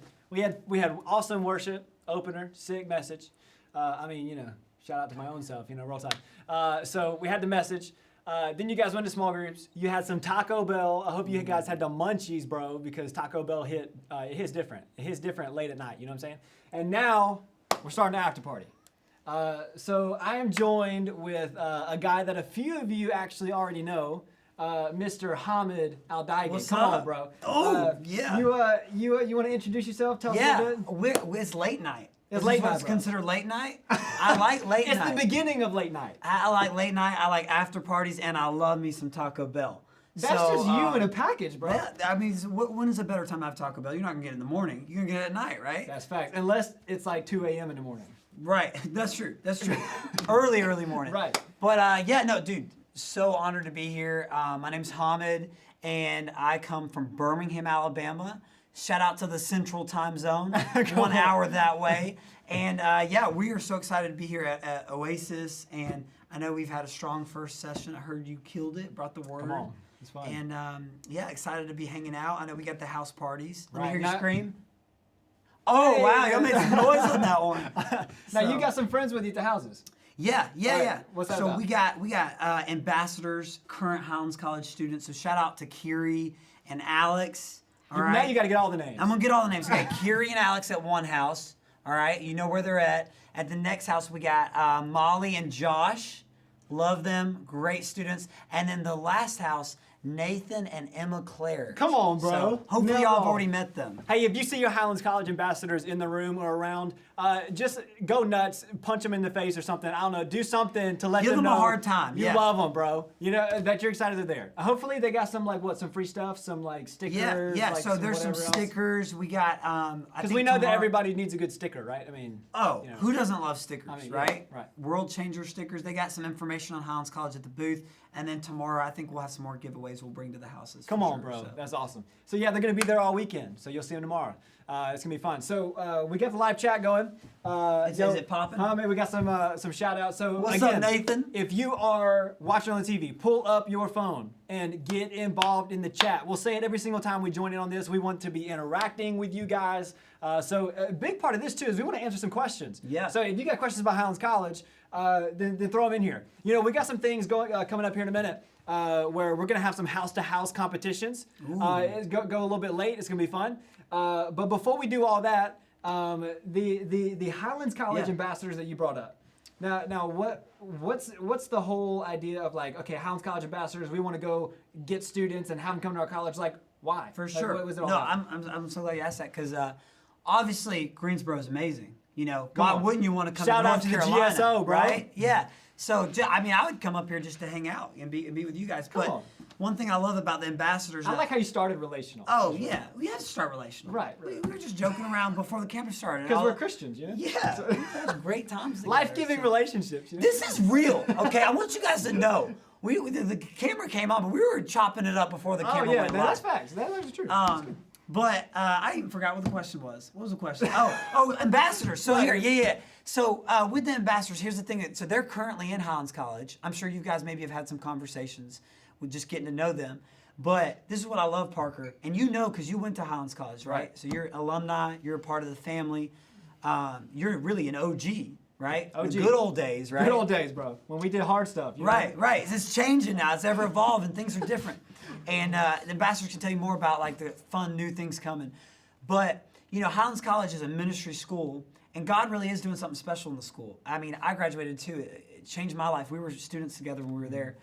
awesome worship opener, sick message. Shout out to my own self, roll tide. So we had the message. Then you guys went to small groups. You had some Taco Bell. I hope you guys had the munchies, bro, because Taco Bell it hits different. It hits different late at night, you know what I'm saying? And now we're starting the after party. So I am joined with a guy that a few of you actually already know, Mr. Hamid Al-Daigi. What's Come up? on, bro. Oh, yeah. You want to introduce yourself? Tell us a Yeah, little bit. it's late night. It's late night, What's bro. considered late night? I like late It's night. the beginning of late night. I like late night. I like after parties, and I love me some Taco Bell. That's just you in a package, bro. When is a better time to have Taco Bell? You're not gonna get it in the morning. You're gonna get it at night, right? That's facts. Unless it's like 2 a.m. in the morning. Right. That's true. early morning. Right. But dude, so honored to be here. My name's Hamid, and I come from Birmingham, Alabama. Shout out to the Central Time Zone, 1 hour that way. And we are so excited to be here at Oasis. And I know we've had a strong first session. I heard you killed it, brought the word. Come on, it's fun. And excited to be hanging out. I know we got the house parties. Let me Right. hear you Now- scream. Oh, Hey. wow, y'all made some noise on that one. Now So- you got some friends with you at the houses. Yeah. right. What's that so about? we got ambassadors, current Highlands College students. So shout out to Kiri and Alex. All right. Now you got to get all the names. I'm gonna get all the names. We got Kiri and Alex at one house. All right, you know where they're at. At the next house, we got Molly and Josh. Love them, great students. And then the last house, Nathan and Emma Claire. Come on, bro. So hopefully No. y'all have already met them. Hey, if you see your Highlands College ambassadors in the room or around, just go nuts, punch them in the face or something. I don't know, do something to let Give them them know a hard time, you yeah. love them, bro. You know that you're excited they're there. Hopefully they got some some free stuff, some stickers. Yeah. like, So there's some whatever else. stickers. We got. Because we know that everybody needs a good sticker, right? I mean. Oh, you know. who doesn't love stickers, I mean, yeah, right? right. World Changer stickers. They got some information on Highlands College at the booth. And then tomorrow, I think we'll have some more giveaways we'll bring to the houses. Come for on, sure, bro. so. That's awesome. So yeah, they're gonna be there all weekend. So you'll see them tomorrow. It's gonna be fun. So we got the live chat going. Is it popping? Maybe we got some shout outs. So What's again, up, Nathan? If you are watching on the TV, pull up your phone and get involved in the chat. We'll say it every single time we join in on this. We want to be interacting with you guys. So a big part of this too is we want to answer some questions. Yeah. So if you got questions about Highlands College, then throw them in here. You know, we got some things coming up here in a minute. Where we're gonna have some house-to-house competitions. Go a little bit late. It's gonna be fun. But before we do all that, the Highlands College ambassadors that you brought up. Now what's the whole idea of okay, Highlands College ambassadors? We want to go get students and have them come to our college. Why? For sure. What was it all no, about? I'm so glad you asked that because obviously Greensboro is amazing. You know, Come why on. wouldn't you want to come Shout to out North to the Carolina, GSO, bro. right? Yeah. So I would come up here just to hang out and be with you guys. Come But on. one thing I love about the ambassadors. I like how you started relational. Oh yeah, we had to start relational. Right. We were just joking around before the campus started. Because All- we're Christians, you know? Yeah, we had great times. Together, Life-giving so. relationships. You know? This is real, okay? I want you guys to know. The camera came on, but we were chopping it up before the Oh camera yeah, went that's live. facts. That's true. But I even forgot what the question was. What was the question? Oh, ambassadors. So here, yeah. So with the ambassadors, here's the thing. So they're currently in Highlands College. I'm sure you guys maybe have had some conversations with just getting to know them. But this is what I love, Parker. And you know because you went to Highlands College, right? So you're alumni. You're a part of the family. You're really an OG, right? OG. The good old days, right? Good old days, bro. When we did hard stuff. You know? Right. It's changing now. It's ever evolving. Things are different. And the ambassadors can tell you more about the fun new things coming. But Highlands College is a ministry school, and God really is doing something special in the school. I mean, I graduated too. It changed my life. We were students together when we were there.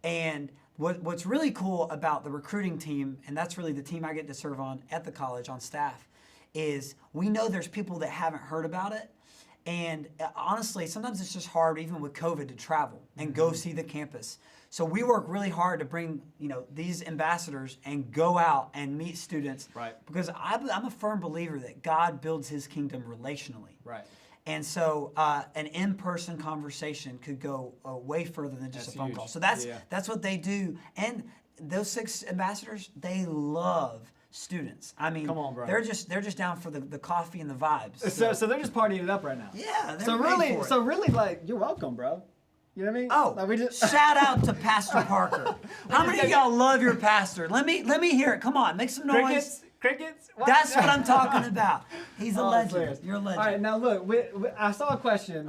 And what's really cool about the recruiting team, and that's really the team I get to serve on at the college on staff, is we know there's people that haven't heard about it. And honestly, sometimes it's just hard, even with COVID, to travel and go see the campus. So we work really hard to bring, these ambassadors and go out and meet students. Right. Because I'm a firm believer that God builds His kingdom relationally. Right. And so an in-person conversation could go way further than just That's a phone huge. call. So that's Yeah. what they do. And those 6 ambassadors, they love students. I mean, Come on, bro. they're just down for the coffee and the vibes. So they're just partying it up right now. Yeah, they're So ready really, for it. you're welcome, bro. You know what I mean? Oh, Like we just shout out to Pastor Parker. How many of y'all love your pastor? Let me hear it. Come on, make some noise. Crickets? What? That's what I'm talking about. He's a Oh, legend. hilarious. You're a legend. All right, now look, I saw a question.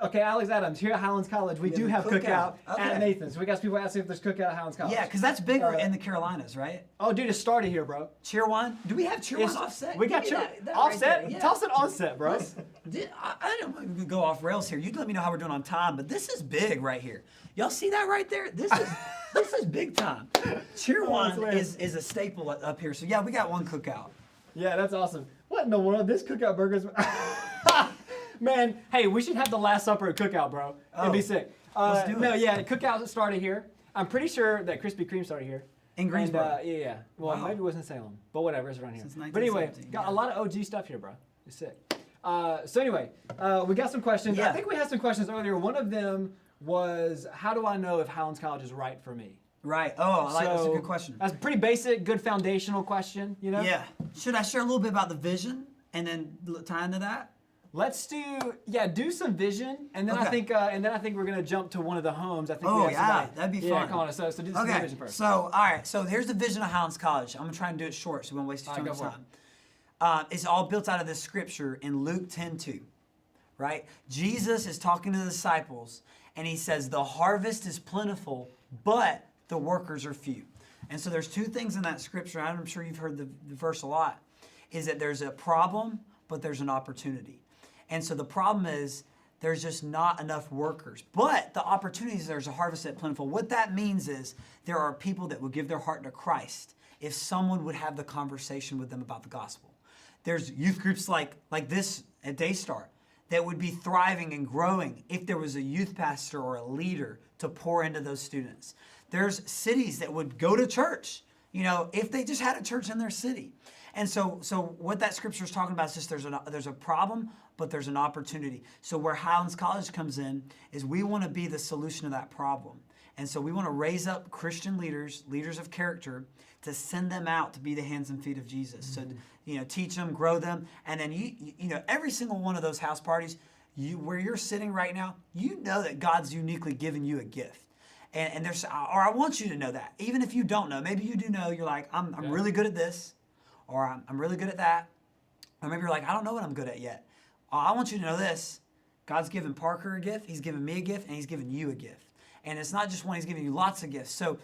Okay, Alex Adams, here at Highlands College, we do have cookout at Nathan's. We got people asking if there's cookout at Highlands College. Yeah, because that's bigger in the Carolinas, right? Oh, dude, it started here, bro. Cheer one. Do we have cheer one offset? We got Give me cheer that offset. right there, yeah. Toss it offset, bro. I don't want to go off rails here. You let me know how we're doing on time, but this is big right here. Y'all see that right there? This is big time. Cheer one is a staple up here. So yeah, we got one cookout. Yeah, that's awesome. What in the world? This cookout burger's... Man, hey, we should have the Last Supper at Cookout, bro. It'd be sick. Let's do it. No, yeah, Cookout started here. I'm pretty sure that Krispy Kreme started here. In Greensboro. And, yeah. Well, maybe it was in Salem, but whatever, it's around here. Since But anyway, 1917, got a lot of OG stuff here, bro. It's sick. So anyway, we got some questions. Yeah. I think we had some questions earlier. One of them was, how do I know if Highlands College is right for me? Right. Oh, I like that's a good question. That's a pretty basic, good foundational question, you know? Yeah. Should I share a little bit about the vision and then tie into that? Let's do some vision, and then I Okay. think we're gonna jump to one of the homes. I think Oh we have yeah, somebody, that'd be yeah, fun. calling us. So do some Okay, vision first. so all right, so here's the vision of Highlands College. I'm gonna try and do it short, so we won't waste too All right, much go for time. It's all built out of this scripture in Luke 10:2, right? Jesus is talking to the disciples, and he says, "The harvest is plentiful, but the workers are few." And so there's two things in that scripture. I'm sure you've heard the verse a lot. Is that there's a problem, but there's an opportunity. And so the problem is there's just not enough workers. But the opportunity is there's a harvest at plentiful. What that means is there are people that will give their heart to Christ if someone would have the conversation with them about the gospel. There's youth groups like this at Daystar that would be thriving and growing if there was a youth pastor or a leader to pour into those students. There's cities that would go to church, if they just had a church in their city. And so what that scripture is talking about is just there's a problem, but there's an opportunity. So where Highlands College comes in is we want to be the solution to that problem. And so we want to raise up Christian leaders of character, to send them out to be the hands and feet of Jesus. So, teach them, grow them. And then every single one of those house parties, where you're sitting right now, you know that God's uniquely given you a gift. And I want you to know that. Even if you don't know, maybe you do know, you're like, I'm really good at this, or I'm really good at that. Or maybe you're like, I don't know what I'm good at yet. I want you to know this. God's given Parker a gift, he's given me a gift, and he's given you a gift. And it's not just one, he's giving you lots of gifts. So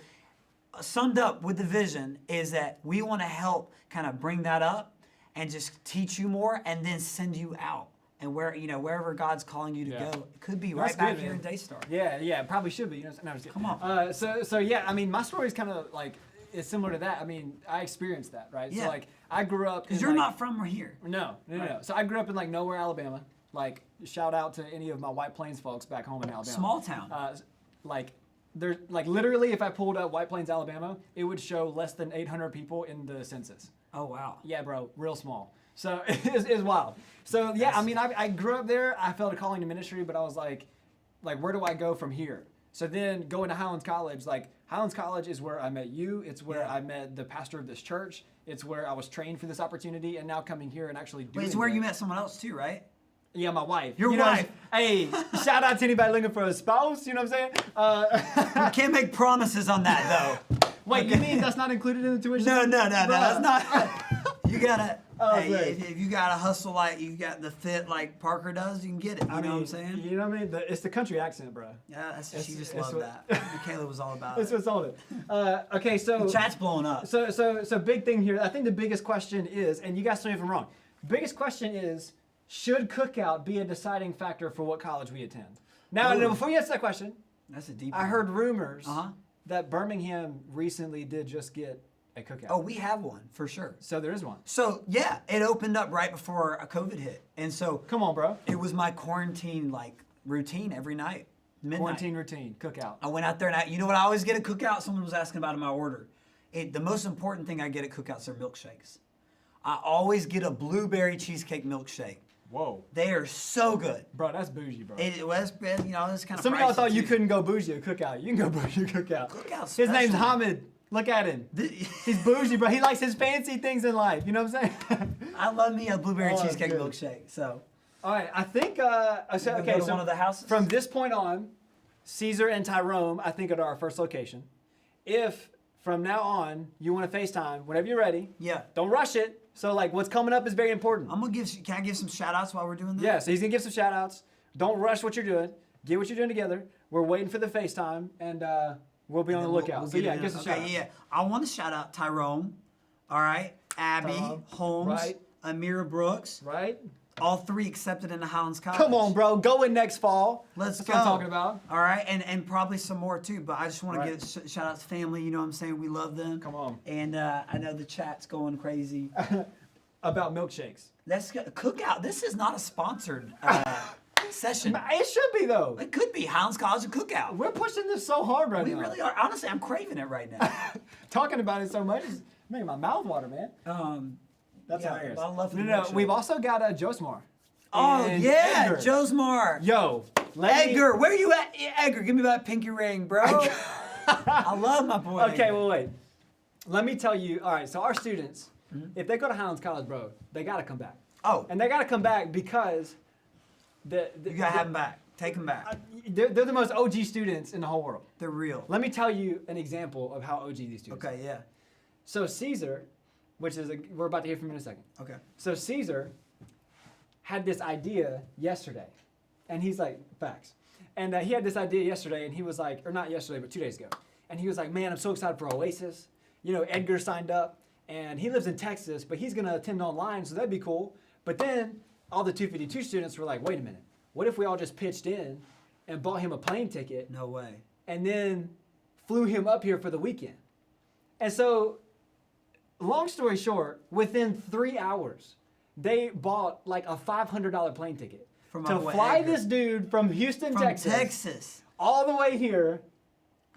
summed up with the vision is that we want to help kind of bring that up and just teach you more and then send you out. And wherever God's calling you to go, it could be right back here in Daystar. Yeah, probably should be. Come on. So yeah, I mean, my story is kind of it's similar to that. I mean, I experienced that, right? Yeah. So I grew up Because you're not from here. No. So I grew up in nowhere, Alabama. Shout out to any of my White Plains folks back home in Alabama. Small town. There's literally, if I pulled up White Plains, Alabama, it would show less than 800 people in the census. Oh wow. Yeah, bro, real small. So it's wild. So yeah, I mean, I grew up there. I felt a calling to ministry, but I was like, where do I go from here? So then going to Highlands College, Highlands College is where I met you. It's where I met the pastor of this church. It's where I was trained for this opportunity, and now coming here and actually doing. Wait, it's where you met someone else too, right? Yeah, my wife. Your wife. Hey, shout out to anybody looking for a spouse. You know what I'm saying? We can't make promises on that though. Wait, you mean that's not included in the tuition? No, that's not. You gotta. Sorry. If you gotta hustle like you got the fit like Parker does, you can get it. You know what I'm saying? You know what I mean? It's the country accent, bro. Yeah, she just loved that. Michaela was all about That's it. what's on it. Okay, so The chat's blowing up. So big thing here. I think the biggest question is, and you guys tell me if I'm wrong. Biggest question is, should cookout be a deciding factor for what college we attend? Now, before you answer that question, That's a deep. I heard rumors Uh-huh. that Birmingham recently did just get a cookout. Oh, we have one for sure. So there is one. So yeah, it opened up right before a COVID hit, and so Come on, bro. it was my quarantine routine every night. Midnight. Quarantine routine, cookout. I went out there and you know what I always get at cookout? Someone was asking about in my order. The most important thing I get at cookouts are milkshakes. I always get a blueberry cheesecake milkshake. Whoa. They are so good. Bro, that's bougie, bro. It was, it's kind of. Some of y'all pricey, thought you too. couldn't go bougie at cookout. You can go bougie at cookout. Cookout's His name's special. Hamid. Look at him. He's bougie, bro. He likes his fancy things in life. You know what I'm saying? I love me a blueberry Oh, cheesecake good. milkshake. So. All right, I think. Go Okay, to so one of the houses? from this point on, Caesar and Tyrone, I think, are our first location. If from now on you want to FaceTime, whenever you're ready, Yeah. don't rush it. So like, what's coming up is very important. I'm gonna can I give some shout outs while we're doing that? Yeah, so he's gonna give some shout outs. Don't rush what you're doing. Get what you're doing together. We're waiting for the FaceTime, and we'll be on the lookout. We'll so yeah, get give some shout outs. yeah. I want to shout out Tyrone. All right, Abby, Tyrone, Holmes, right. Amira Brooks. Right? All three accepted into Highlands College. Come on, bro. Go in next fall. Let's That's go. what I'm talking about. All right, and probably some more too. But I just want Right. to give shout out to family. You know what I'm saying? We love them. Come on. And I know the chat's going crazy. About milkshakes. Let's go cookout. This is not a sponsored session. It should be though. It could be Highlands College and cookout. We're pushing this so hard right We now. really are. Honestly, I'm craving it right now. Talking about it so much is making my mouth water, man. That's yeah, hilarious. I love the no, milkshake. we've also got Josmar. Oh and yeah, Edgar. Josmar. Yo, Edgar, where you at? Edgar, give me that pinky ring, bro. I love my boy. Okay, Edgar. well wait. Let me tell you. All right, so our students, Mm-hmm. if they go to Highlands College, bro, they gotta come back. Oh, And they gotta come back because you gotta have them back. Take them back. They're the most OG students in the whole world. They're real. Let me tell you an example of how OG these students are. Okay, yeah. So Caesar, which is we're about to hear from in a second. Okay. So Caesar had this idea yesterday, and he's like, facts. And he had this idea yesterday, and he was like, or not yesterday, but 2 days ago. And he was like, man, I'm so excited for Oasis. You know, Edgar signed up, and he lives in Texas, but he's gonna attend online, so that'd be cool. But then all the 252 students were like, wait a minute, what if we all just pitched in and bought him a plane ticket No way. and then flew him up here for the weekend? And so, long story short, within 3 hours, they bought like a $500 plane ticket For my to boy fly Edgar. this dude from Houston, From Texas, Texas. all the way here,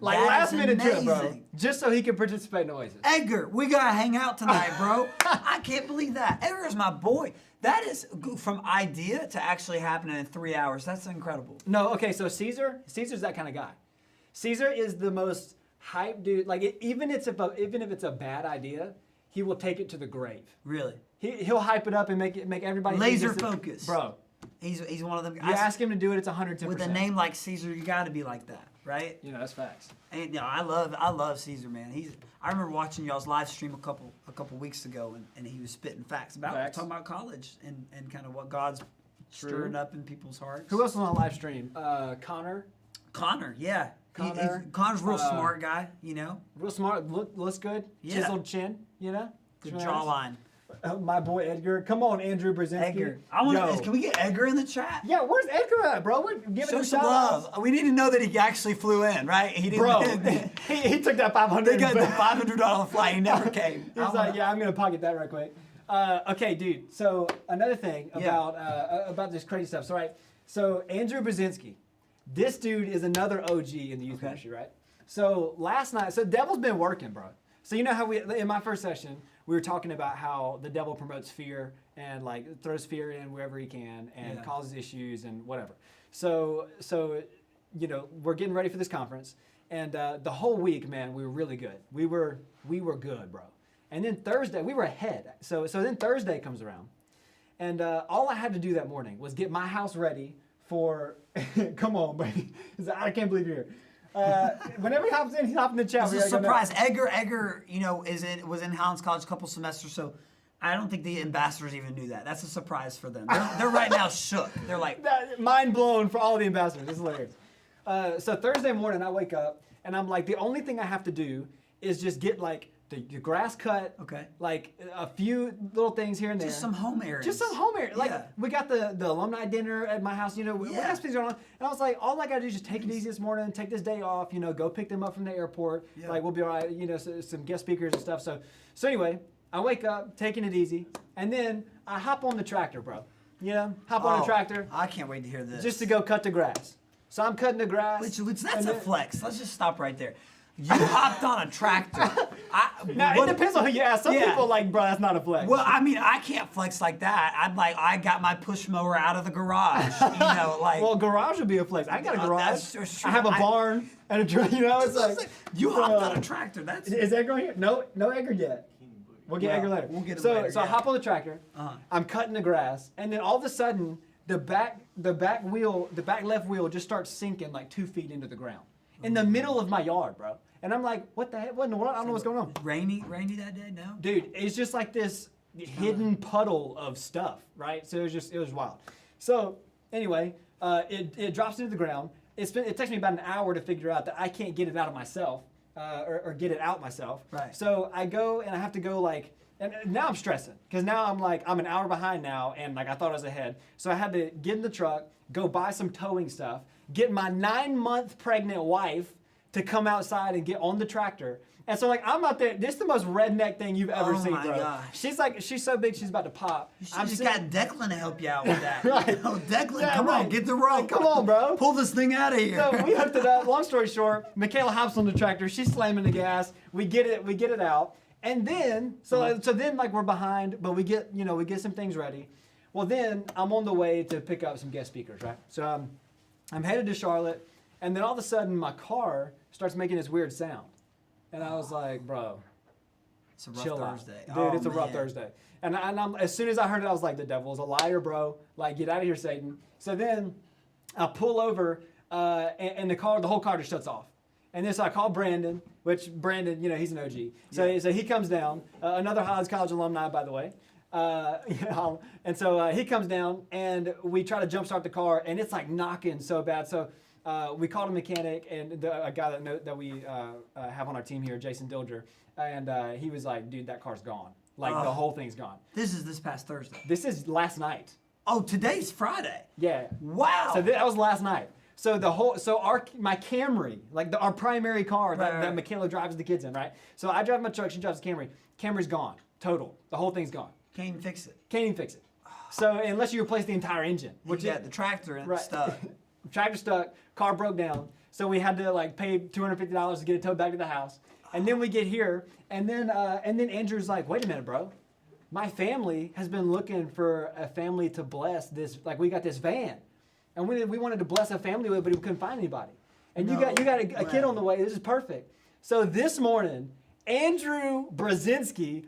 like That last is minute trip, bro, amazing. just so he could participate in Oasis. Edgar, we gotta hang out tonight, bro. I can't believe that. Edgar is my boy. That is from idea to actually happening in 3 hours. That's incredible. No, okay, so Caesar's that kind of guy. Caesar is the most hype dude. Like even if it's a bad idea, he will take it to the grave. Really. He'll hype it up and make everybody think Laser it's a- focus. bro. He's one of them You guys. ask him to do it, it's 110%. With a name like Caesar, you gotta be like that, right? You know, that's facts. And you know, I love Caesar, man. I remember watching y'all's live stream a couple weeks ago, and he was spitting facts about Facts. talking about college and kind of what God's stirring up in people's hearts. Who else was on live stream? Connor, Connor, yeah. Connor's a real smart guy, you know. real smart, looks good, Yeah. chiseled chin, you know. Good It's really nice. jawline. My boy Edgar, come on, Andrew Brzezinski. Edgar. Yo. Can we get Edgar in the chat? Yeah, where's Edgar at, bro? We're giving Show him some shout-outs. love. We need to know that he actually flew in, right? He didn't. Bro, he took that 500. They got the $500 flight. He never came. He's like, yeah, I'm gonna pocket that right quick. Okay, dude. So another thing about this crazy stuff. So right, so Andrew Brzezinski, this dude is another OG in the youth ministry, right? So last night, so Devil's been working, bro. So you know how in my first session we were talking about how the devil promotes fear and like throws fear in wherever he can and causes issues and whatever. So you know we're getting ready for this conference and the whole week, man, we were really good. We were good, bro. And then Thursday, we were ahead. So then Thursday comes around, and all I had to do that morning was get my house ready for. Come on, buddy! I can't believe you're here. Whenever he hops in, he's hopping in the chat. It's a surprise. Edgar, you know, was in Highlands College a couple semesters, so I don't think the ambassadors even knew that. That's a surprise for them. They're right now shook. They're like, Mind blown for all the ambassadors. This is hilarious. So Thursday morning, I wake up and I'm like, the only thing I have to do is just get like the grass cut. Okay. Like a few little things here and there. just some home errands. Just some home area. Like Yeah. we got the alumni dinner at my house. You know, we Yeah. got things going on. And I was like, all I gotta do is just take it easy this morning, take this day off. You know, go pick them up from the airport. Yeah. Like we'll be all right. You know, some guest speakers and stuff. So anyway, I wake up, taking it easy, and then I hop on the tractor, bro. You know, hop on the tractor I can't wait to hear this. just to go cut the grass. So I'm cutting the grass. Which that's and a then- flex. Let's just stop right there. You hopped on a tractor. Now what- it depends on who you ask. Some Yeah. people like, bro, that's not a flex. Well, I mean, I can't flex like that. I'm like, I got my push mower out of the garage. You know, like. Well, garage would be a flex. I got a garage. that's I have a true. barn and a drum. You know, it's like you hopped on a tractor. That's. Is Edgar here? No Edgar yet. We'll get Well, Edgar later. we'll get him so later, so I yeah. hop on the tractor. Uh-huh. I'm cutting the grass, and then all of a sudden, the back left wheel just starts sinking like 2 feet into the ground in the middle of my yard, bro. And I'm like, what the heck? What in the world? I don't know what's going on. Rainy that day? No. Dude, it's just like this hidden puddle of stuff, right? So it was wild. So anyway, it drops into the ground. It takes me about an hour to figure out that I can't get it out of myself, or get it out myself. Right. So I go and I have to go like, and now I'm stressing because now I'm an hour behind now, and like I thought I was ahead. So I had to get in the truck, go buy some towing stuff, get my 9-month pregnant wife to come outside and get on the tractor. And so like I'm out there. This is the most redneck thing you've ever seen, bro. Gosh. She's so big she's about to pop. You just got Declan to help you out with that. Right. Oh, Declan, Yeah, come right. on, get the rope. Come on, bro. Pull this thing out of here. So we hooked it up. Long story short, Michaela hops on the tractor. She's slamming the gas. We get it out. And then, so then like we're behind, but we get some things ready. Well, then I'm on the way to pick up some guest speakers, right? So I'm headed to Charlotte, and then all of a sudden my car starts making this weird sound. And I was like, bro, It's a rough chill out. Thursday. Dude, it's a rough Thursday. And I'm, as soon as I heard it, I was like, the devil's a liar, bro. Like, get out of here, Satan. So then I pull over, and the whole car just shuts off. And then so I call Brandon, which Brandon, he's an OG. So he comes down, another Highlands College alumni, by the way. And so he comes down, and we try to jumpstart the car, and it's like knocking so bad. So we called a mechanic, and a guy that we have on our team here, Jason Dilger, and he was like, dude, that car's gone. Like, the whole thing's gone. This is this past Thursday. This is last night. Oh, today's Friday. Yeah. Wow. So that was last night. So my Camry, like our primary car that Michaela drives the kids in, right? So I drive my truck, she drives the Camry. Camry's gone, total. The whole thing's gone. Can't even fix it. Can't even fix it. So unless you replace the entire engine, which You got the tractor and right. stuff. Tractor stuck, car broke down. So we had to like pay $250 to get it towed back to the house. And then we get here, and then Andrew's like, wait a minute, bro. My family has been looking for a family to bless this. Like, we got this van, and we wanted to bless a family with it, but we couldn't find anybody. And you got a kid on the way. This is perfect. So this morning, Andrew Brzezinski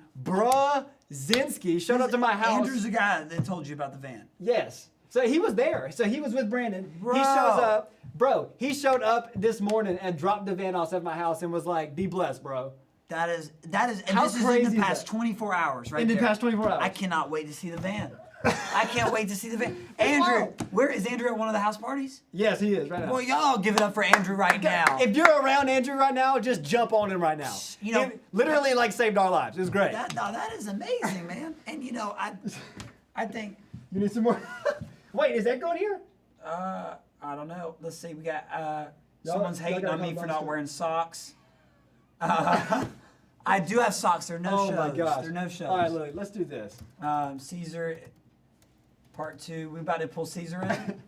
showed up to my house. Andrew's the guy that told you about the van. Yes. So he was there. So he was with Brandon. Bro. He shows up. Bro, he showed up this morning and dropped the van off at my house and was like, be blessed, bro. That is, and How this is crazy in is the past that? 24 hours, right In the there. past 24 hours. I cannot wait to see the van. I can't wait to see the van. Andrew, where is Andrew at one of the house parties? Yes, he is, right now. Well, y'all give it up for Andrew right now. If you're around Andrew right now, just jump on him right now. You know- He literally like saved our lives. It was great. That is amazing, man. And I think, You need some more? Wait, is that going here? I don't know. Let's see. We got Y'all- someone's y'all hating gotta on me come for down not straight. wearing socks. I do have socks. There are no shows. Oh my gosh. There are no shows. All right, look, let's do this. Caesar, part 2. We about to pull Caesar in.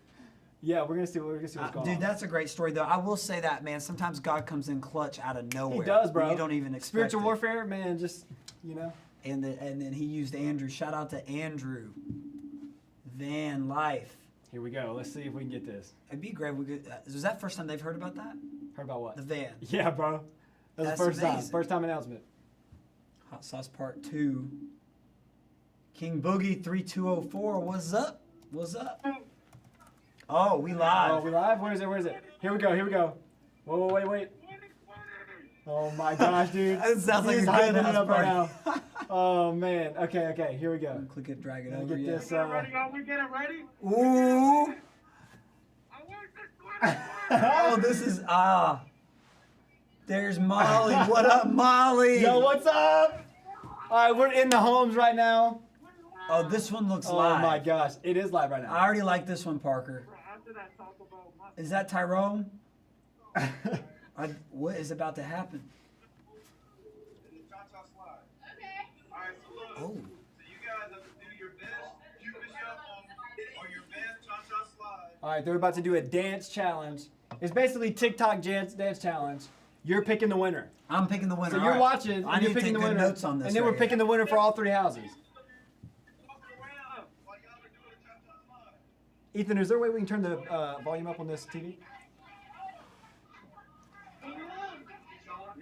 Yeah, we're gonna see what's going on. Dude, that's a great story, though. I will say that, man. Sometimes God comes in clutch out of nowhere. He does, bro. When you don't even expect Spiritual it. warfare, man, just, And then he used Andrew. Shout out to Andrew. Van life. Here we go. Let's see if we can get this. It'd be great. We could. Was that first time they've heard about that? Heard about what? The van. Yeah, bro. That's That's the first time. amazing. First time announcement. Hot sauce part 2. King Boogie 3204. What's up? What's up? Oh, we live. Oh, we live? Where is it? Here we go. Whoa, wait. Oh my gosh, dude. That sounds like He's a good hyping it house up right party. now. Oh man. Okay, here we go. Click it, drag it Let me over. get Yeah. this. We getting ready? Ooh. I want this Oh, this is There's Molly. What up, Molly? Yo, what's up? All right, we're in the homes right now. Oh, this one looks Oh live. my gosh, it is live right now. I already like this one, Parker. after that Taco Bell. Is that Tyrone? What is about to happen? Cha-cha slide. Okay. All right, so look. Oh. So you guys have to do your best Cupid shuffle or your best cha-cha slide. All right, they're about to do a dance challenge. It's basically TikTok dance challenge. You're picking the winner. I'm picking the winner. So All you're right. watching, I and need you're to picking take the good winner. notes on this. And then we're right picking here. the winner for all 3 houses. Walk around while y'all are doing a cha-cha slide. Ethan, is there a way we can turn the volume up on this TV?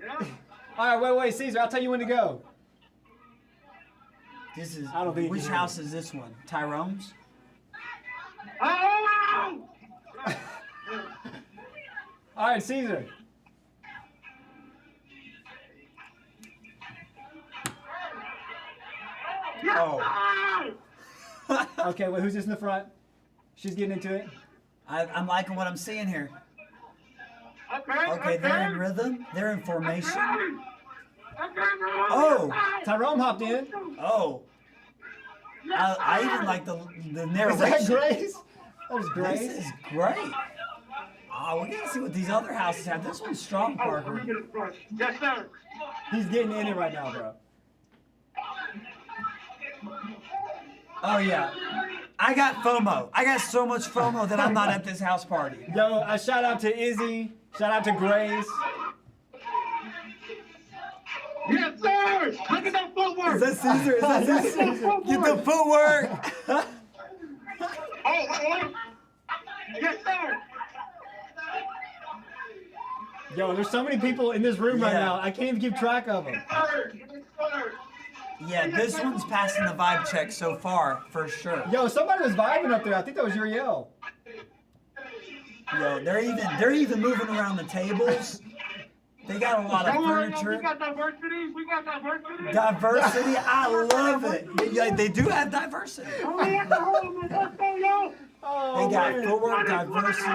Yeah. All right, wait, Caesar, I'll tell you when to go. This is. I don't think you Which can hear house is this one? Tyrone's. All right, Caesar. Oh. Okay, well, who's this in the front? She's getting into it. I'm liking what I'm seeing here. Okay, they're in rhythm. They're in formation. Oh, Tyrone hopped in. oh. I even like the narration. Is that Grace? There's Grace. This is great. Oh, we gotta see what these other houses have. This one's strong, Parker. Yes, sir. He's getting in it right now, bro. Oh yeah. I got FOMO. I got so much FOMO that I'm not at this house party. Yo, a shout out to Izzy. Shout out to Grace. Yes, sir. Look at that footwork. Is that Caesar? Is that Caesar? Get the footwork. Oh. Yes, sir. Yo, there's so many people in this room right Yeah. now. I can't even keep track of them. Yeah, this one's passing the vibe check so far, for sure. Yo, somebody was vibing up there. I think that was your yell. Yo, they're even moving around the tables. They got a lot of We furniture. got diversity. We got diversity. Diversity, I love it. Yeah, they do have diversity. Only at the home. Let's go, y'all. Oh, They got man. footwork, diversity.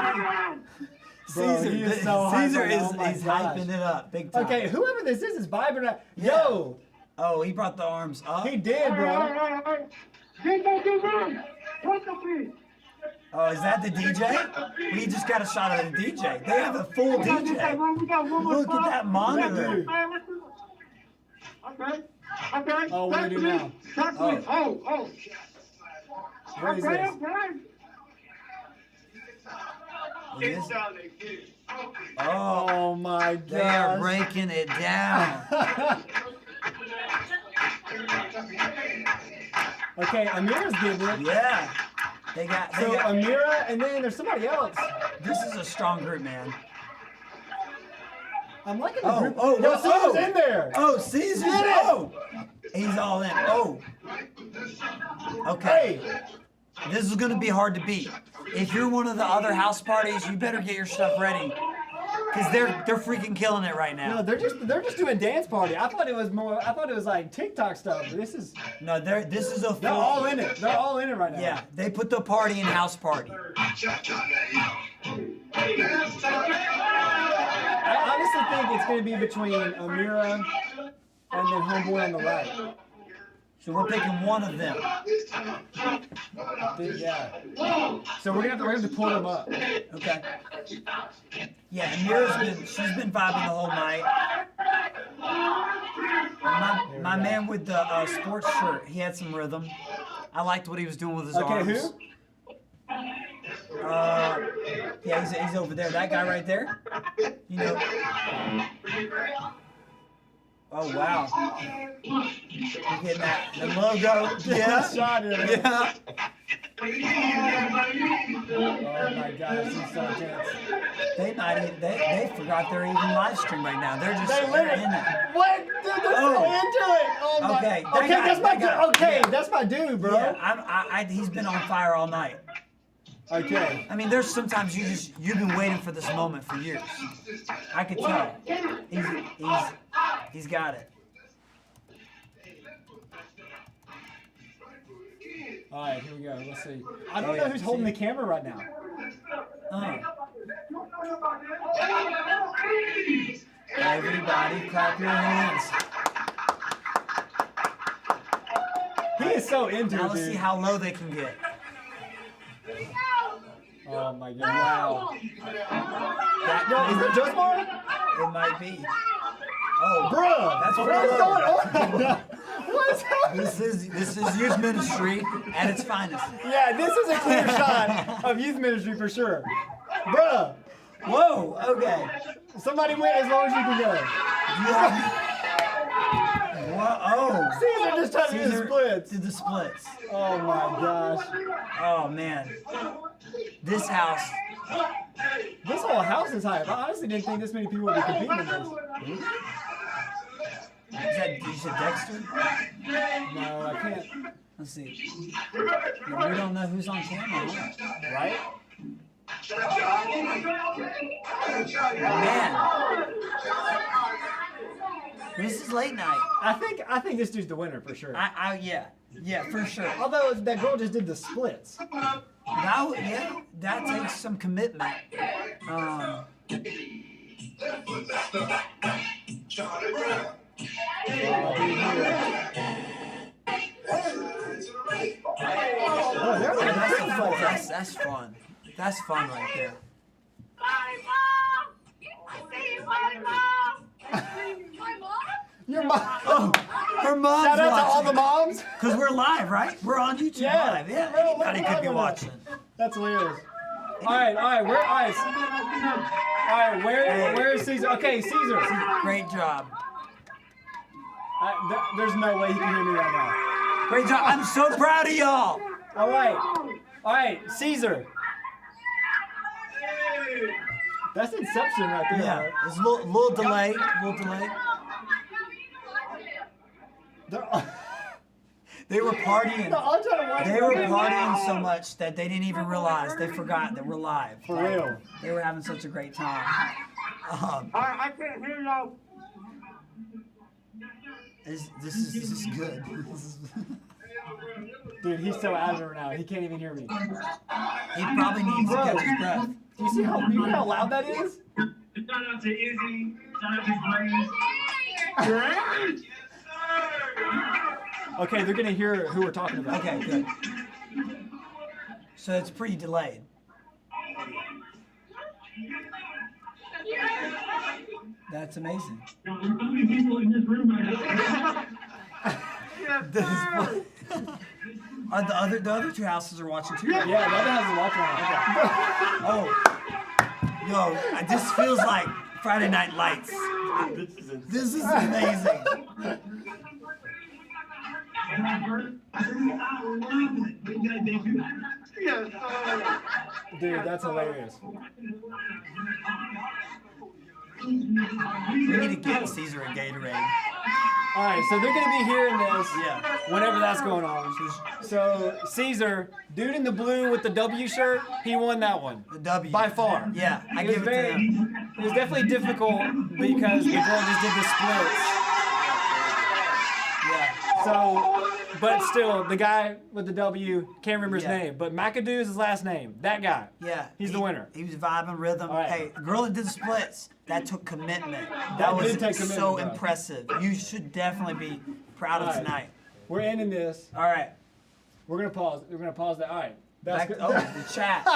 Bro, Caesar, he is so Caesar hyped. is Oh my he's gosh. hyping it up big time. Okay, whoever this is vibing up. Yeah. Yo, Oh, he brought the arms up. he did, bro. Get back in room. Take the feet. Oh, is that the DJ? We just got a shot of the DJ. They have a full We got DJ. one more Look at spot. that monitor. Okay. Okay. Oh, what do we do now? That's me. Oh. What is this? It is- down there, get it. Oh, Oh my they are god. breaking it down. Okay, Amira's getting it. Yeah. They got. So Amira, and then there's somebody else. This is a strong group, man. I'm liking the Oh, group. oh, Yo, oh, Caesar's oh. in there. Oh, Caesar's. Get it. Oh, he's all in. Oh. Okay. Hey, This is gonna be hard to beat. If you're one of the other house parties, you better get your stuff ready, cause they're freaking killing it right no, now. they're just doing dance party. I thought it was like TikTok stuff. But this is No, this is a they're full. all in it. They're all in it right now. Yeah, they put the party in house party. I honestly think it's gonna be between Amira and then Homeboy on the right. So we're picking one of them. Yeah. So we're gonna have to pull them up. Okay. Yeah, she's been vibing the whole night. My man with the sports shirt, he had some rhythm. I liked what he was doing with his Okay, arms. who? Yeah, he's over there. That guy right there. You know. Oh wow. Look at that. The logo. Yeah. Shot it. Yeah. Oh my gosh, he's so intense. They forgot they're even live stream right now. They're just They they're literally. in it. What? Dude, they're so Oh. into it. Oh my. Okay, that Okay, guy- that's my that guy- dude. Okay, yeah. that's my dude, bro. Yeah, he's been on fire all night. Okay. I mean, there's sometimes you've been waiting for this moment for years. I could tell. He's got it. All right, here we go. Let's see. I don't Oh, know yeah. who's holding See? the camera right now. Everybody, clap your hands. He is so into Now it, let's dude. see how low they can get. Oh my god. Wow. That, Yo, is that Joe's it might be. Oh, Bruh, That's what pretty is low. going on? What is happening? This is youth ministry at its finest. Yeah, this is a clear shot of youth ministry for sure. Bruh, Whoa. Okay. somebody went as long as you can go. Yeah. Whoa. Oh. Caesar just tried to do the Caesar splits. did the splits. Oh my gosh. Oh man. This house. This whole house is hype. I honestly didn't think this many people would be competing in this. You said Dexter? No, I can't. Let's see. Yeah, we don't know who's on camera, huh? Right? Man. This is late night. I think this dude's the winner for sure. Yeah, for sure. Although that girl just did the splits. That takes some commitment. That's fun. That's fun right there. Your mom. Oh, her mom's Shout out to all watching. the moms. Because we're live, right? We're on YouTube Yeah. live. Yeah, We're anybody could be live. watching. That's hilarious. All right, where is Caesar? Okay, Caesar. Great job. There's no way he can hear me right now. Great job. I'm so proud of y'all. All right, Caesar. That's Inception right there. Yeah, there's a little delay. They were partying. They're all trying to watch They were it. partying so much that they didn't even realize. They forgot that we're live. For real. They were having such a great time. I can't hear y'all. This is good. Dude, he's so out of it right now. He can't even hear me. He probably needs to catch his breath. Do you see how loud that is? Shout out to Izzy. Shout out to Grace. Okay, they're gonna hear who we're talking about. Okay, good. So it's pretty delayed. That's amazing. There's so many people in this room right now. The other two houses are watching too. Right? Yeah, that has a lot going on. Oh, yo, this feels like Friday Night Lights. This is amazing. Dude, that's hilarious. We need to get Caesar a Gatorade. All right, so they're gonna be hearing this Yeah. whenever that's going on. So Caesar, dude in the blue with the W shirt, he won that one. The W. By far. Yeah, I It was give it to him. It was definitely difficult because the girl just did the splits. Yeah. So, but still, the guy with the W, can't remember his Yeah. name, but McAdoo is his last name. That guy. Yeah. He's the winner. He was vibing rhythm. All right. Hey, the girl that did the splits, that took commitment. That That was did take commitment, so bro. impressive. You should definitely be proud of All right. tonight. We're ending this. All right. We're gonna pause. We're gonna pause that. All right. That's Back, good. oh, the chat.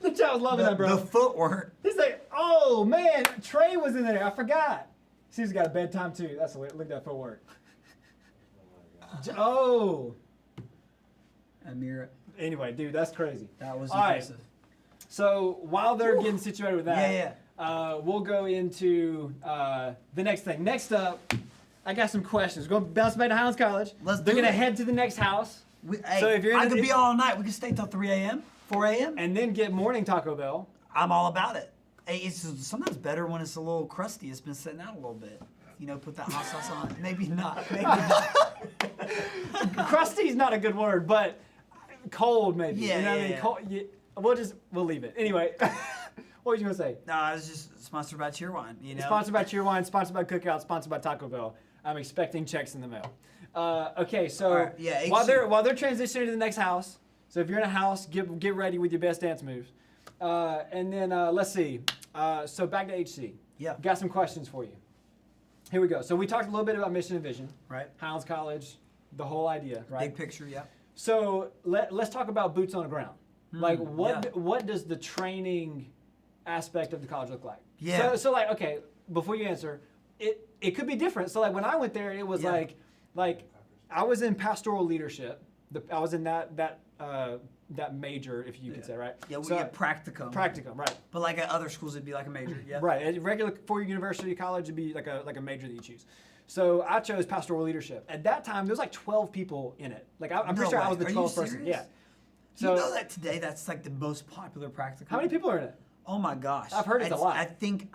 The chat was loving that, bro. The footwork. He's like, oh man, Trey was in there. I forgot. Caesar's got a bedtime too. That's look at that footwork. Oh. Amira, Anyway, dude, that's crazy. that was All right. impressive. So while they're getting situated with that, Yeah, we'll go into the next thing. Next up, I got some questions. We're going to bounce back to Highlands College. Let's They're do going to it. head to the next house Hey, So if you're in I the- could if- be all night. We could stay till 3 a.m., 4 a.m. and then get morning Taco Bell. I'm all about it. Hey, it's sometimes better when it's a little crusty. It's been sitting out a little bit. You know, put that hot sauce on it. Maybe not. Maybe not. Crusty's not a good word, but cold maybe. Yeah, you know what I yeah, mean? yeah. Cold, we'll leave it. Anyway, what were you gonna say? No, I was just sponsored by Cheerwine. You know. Sponsored by Cheerwine, sponsored by Cookout, sponsored by Taco Bell. I'm expecting checks in the mail. Okay, so All right, yeah, while HC. they're transitioning to the next house, so if you're in a house, get ready with your best dance moves. And then let's see. So back to HC. Yeah. Got some questions for you. Here we go. So we talked a little bit about mission and vision. Right. Highlands College, the whole idea, right? Big picture. Yeah. So let's talk about boots on the ground. Like yeah. what does the training aspect of the college look like? Yeah. So like, okay, before you answer, it could be different. So like when I went there, it was Yeah. like I was in pastoral leadership. I was in that major, if you could say, right? Yeah, we So- get practicum. Practicum, right? But like at other schools, it'd be like a major. Yeah. Right. At regular four-year university college, it'd be like a major that you choose. So I chose pastoral leadership. At that time, there was like 12 people in it. Like I'm pretty No sure I way. was the Are you 12th person. serious? Yeah. Do So you know that today that's like the most popular practicum? how many people are in it? Oh my gosh. I've heard it's a lot. I think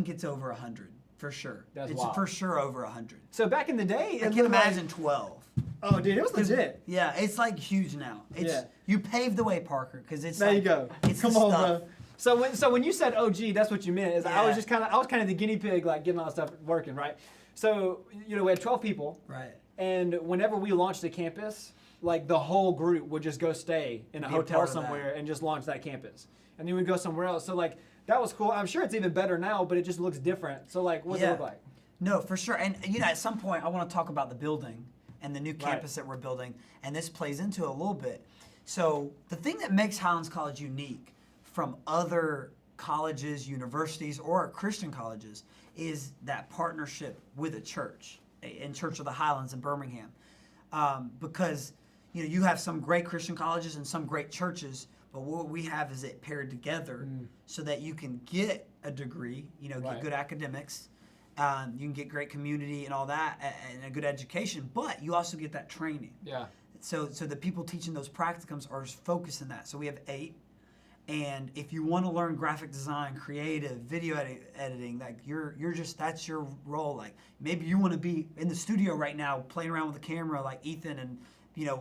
it's over 100 for sure. That's it's wild. for sure over 100. So back in the day, I can imagine 12. Oh, dude, it was legit. Yeah, it's like huge now. It's Yeah. You paved the way, Parker, because it's There like, you go. It's Come the on, stuff. bro. So when you said OG, that's what you meant. Is I was Yeah. just kind of the guinea pig, like getting all that stuff working, right? So we had 12 people, Right. and whenever we launched the campus, like the whole group would just go stay in a Be a hotel part of that. somewhere and just launch that campus, and then we'd go somewhere else. So like that was cool. I'm sure it's even better now, but it just looks different. So like, what's it look like? No, for sure. And at some point, I want to talk about the building and the new campus that we're building, and this plays into it a little bit. So the thing that makes Highlands College unique from other colleges, universities, or Christian colleges is that partnership with a church, in Church of the Highlands in Birmingham, because you have some great Christian colleges and some great churches, but what we have is it paired together so that you can get a degree, Right. get good academics. You can get great community and all that, and a good education, but you also get that training. Yeah. So the people teaching those practicums are focused in that. So we have 8, and if you want to learn graphic design, creative, video editing, like that's your role. Like maybe you want to be in the studio right now playing around with the camera, like Ethan, and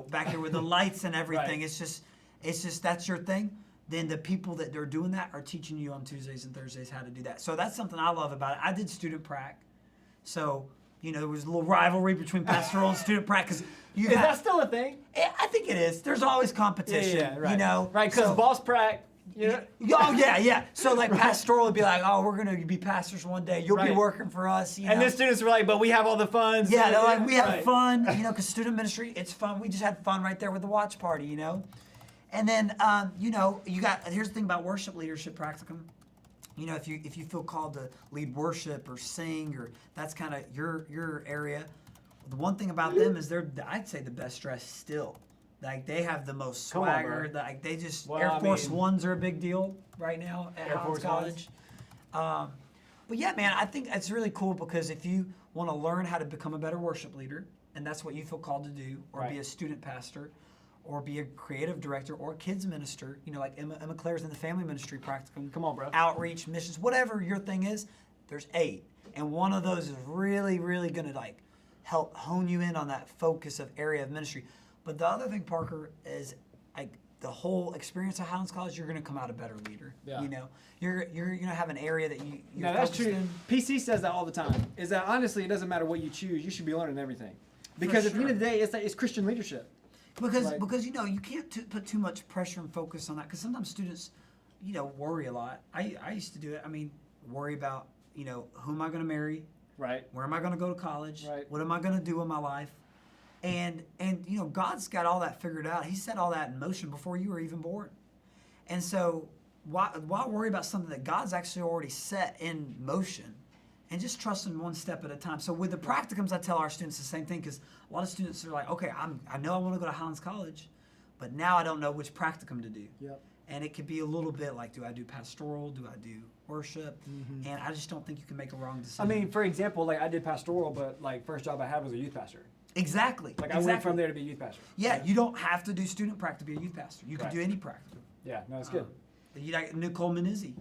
back there with the lights and everything. Right. It's just that's your thing. Then the people that are doing that are teaching you on Tuesdays and Thursdays how to do that. So that's something I love about it. I did student prac, so there was a little rivalry between pastoral and student prac because Is that still a thing? I think it is. There's always competition. Yeah, right. Right, because So- boss prac. Oh yeah. So like pastoral would be like, oh, we're gonna be pastors one day. You'll be Right. working for us. And then students were like, but we have all the funds. Yeah, they're like, we have Right. fun, because student ministry, it's fun. We just had fun right there with the watch party, And then, here's the thing about worship leadership practicum. If you feel called to lead worship or sing, or that's kind of your area, the one thing about them is I'd say the best dressed still. Like they have the most Come on, swagger. bro. Like they just Well, Air I Force mean- Ones are a big deal right now at Air Highlands Force College. But yeah, man, I think it's really cool because if you want to learn how to become a better worship leader, and that's what you feel called to do, or be Right. a student pastor, or be a creative director, or kids minister, like Emma Claire's in the family ministry practicum. Come on, bro. Outreach, missions, whatever your thing is, there's 8. And one of those is really, really going to help hone you in on that focus of area of ministry. But the other thing, Parker, is the whole experience of Highlands College, you're going to come out a better leader. Yeah. You're going to have an area that you're No, that's focused true. in. PC says that all the time. Is that honestly, it doesn't matter what you choose. You should be learning everything. Because at the end of the day, it's Christian leadership. Because you can't put too much pressure and focus on that, because sometimes students worry a lot. I used to do it. I mean, worry about who am I going to marry, Right. where am I going to go to college, Right. what am I going to do in my life, and God's got all that figured out. He set all that in motion before you were even born, and so why worry about something that God's actually already set in motion? And just trust him one step at a time. So with the practicums, I tell our students the same thing, because a lot of students are like, okay, I know I want to go to Highlands College, but now I don't know which practicum to do. Yep. And it could be a little bit like, do I do pastoral? Do I do worship? And I just don't think you can make a wrong I decision. mean, for example, like I did pastoral, but like first job I had was a youth pastor. exactly. Like I went from there to be a youth pastor. Yeah, you don't have to do student prac to be a youth pastor. You can Right. do any practicum. Yeah, no, it's good. You like Nicole Menizzi,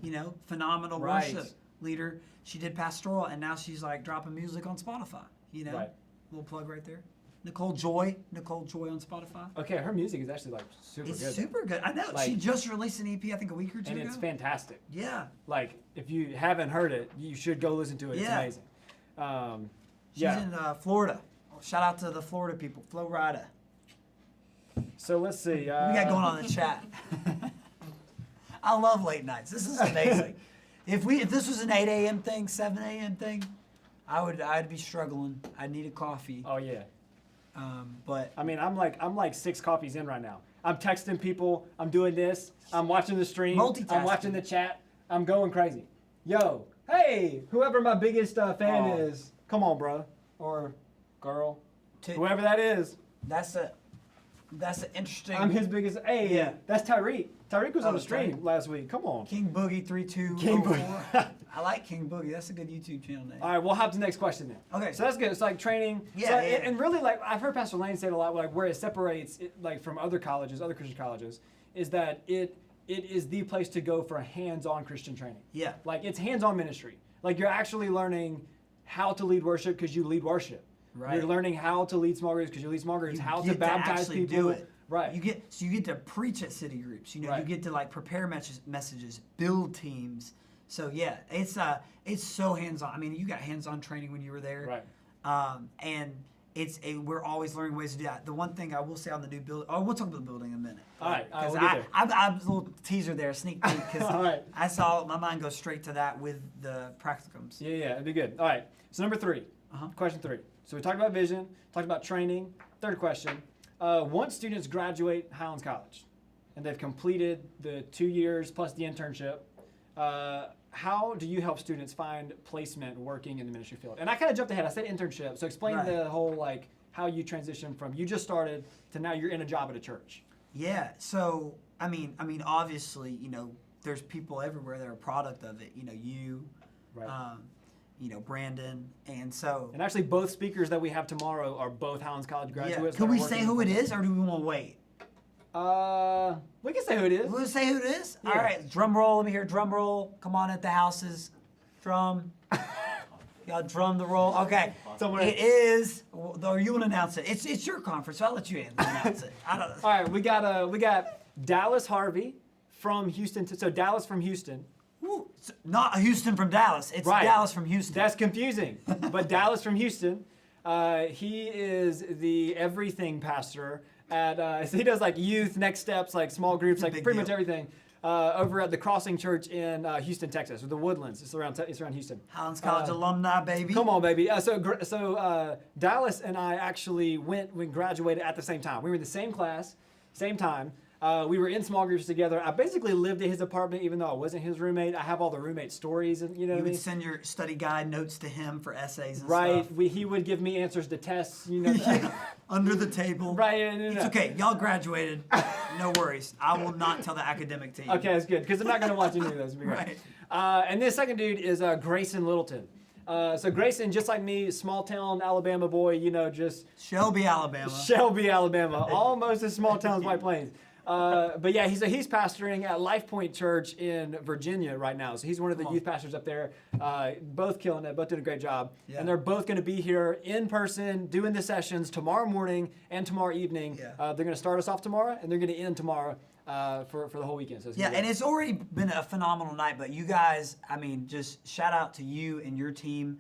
phenomenal Right. worship leader. She did pastoral, and now she's like dropping music on Spotify. Right. Little plug right there. Nicole Joy on Spotify. Okay, her music is actually like super It's good. super good. I know. Like- She just released an EP, I think, a week or two And ago. it's fantastic. Yeah. Like if you haven't heard it, you should go listen to it. Yeah. It's amazing. She's yeah. in Florida. Shout out to the Florida people. Flo Rida. So let's see. We got going on in the chat. I love late nights. This is amazing. If this was an 8 a.m. thing, 7 a.m. thing, I'd be struggling. I'd need a coffee. Oh yeah. But I mean, I'm like 6 coffees in right now. I'm texting people. I'm doing this. I'm watching the stream. I'm Multitasking. watching the chat. I'm going crazy. Yo, hey, whoever my biggest fan Oh. is, come on, bro, or girl, to- whoever that is. that's an interesting. I'm his biggest. Hey, Yeah. that's Tyreek. Tyreek was on the that's stream right. last week. Come on. King Boogie 3204. King Boogie. I like King Boogie. That's a good YouTube channel name. All right, we'll hop to the next question then. Okay. So that's good. It's like training. Yeah, So, yeah. And really, like I've heard Pastor Lane say it a lot, like where it separates it, like from other colleges, other Christian colleges, is that it is the place to go for hands-on Christian training. Yeah. Like it's hands-on ministry. Like you're actually learning how to lead worship because you lead worship. Right. You're learning how to lead small groups because you lead small groups. You How get to baptize actually people. do it. Right. You get to preach at city groups. You know, Right. you get to like prepare messages, build teams. So yeah, it's so hands-on. I mean, you got hands-on training when you were there. Right. And we're always learning ways to do that. The one thing I will say on the new building, we'll talk about the building in a minute. All right, Because we'll get there. I was a little teaser there, sneak peek, because All right. I saw my mind go straight to that with the practicums. Yeah, it'd be good. All right. So number 3, question 3. So we talked about vision, talked about training. Third question: once students graduate Highlands College, and they've completed the 2 years plus the internship, how do you help students find placement working in the ministry field? And I kind of jumped ahead. I said internship. So explain Right. the whole like how you transition from you just started to now you're in a job at a church. Yeah. So I mean, obviously, you know, there's people everywhere that are a product of it. You know, Right. you know, Brandon, and so. And actually, both speakers that we have tomorrow are both Highlands College Yeah. graduates. Can that are we say working- who it is, or do we want to wait? We can say who it is. We'll say who it is. Yeah. All right, drum roll. Let me hear drum roll. Come on at the houses, drum. Y'all drum the roll. Okay. Someone- It is. Or you want to announce it? It's your conference, so I'll let you announce it. I don't know. All right, we got Dallas Harvey from Houston. So Dallas from Houston. Woo. It's not Houston from Dallas. It's Right. Dallas from Houston. That's confusing. But Dallas from Houston, he is the everything pastor at. So he does like youth, next steps, like small groups, like Big pretty much deal. everything. Over at the Crossing Church in Houston, Texas, or the Woodlands. It's around Houston. Highlands College alumni, baby. Come on, baby. So Dallas and I actually we graduated at the same time. We were in the same class, same time. We were in small groups together. I basically lived at his apartment, even though I wasn't his roommate. I have all the roommate stories, and you know You what I would mean. send your study guide notes to him for essays and Right. stuff. He would give me answers to tests. You know. Yeah. Under the table. Right. Yeah, no. It's okay. Y'all graduated. No worries. I will not tell the academic team. Okay, that's good because I'm not going to watch any of those. It'll be great. Right. And this second dude is Grayson Littleton. So Grayson, just like me, small town Alabama boy. You know, just Shelby, Alabama. Shelby, Alabama, almost as small town as White Plains. But yeah, he's pastoring at Life Point Church in Virginia right now. So he's one of the youth pastors up there. Both killing it, both doing a great job. Yeah. And they're both going to be here in person doing the sessions tomorrow morning and tomorrow evening. Yeah. They're going to start us off tomorrow, and they're going to end tomorrow for the whole weekend. So it's Yeah, gonna be and great. it's already been a phenomenal night, but you guys, I mean, just shout out to you and your team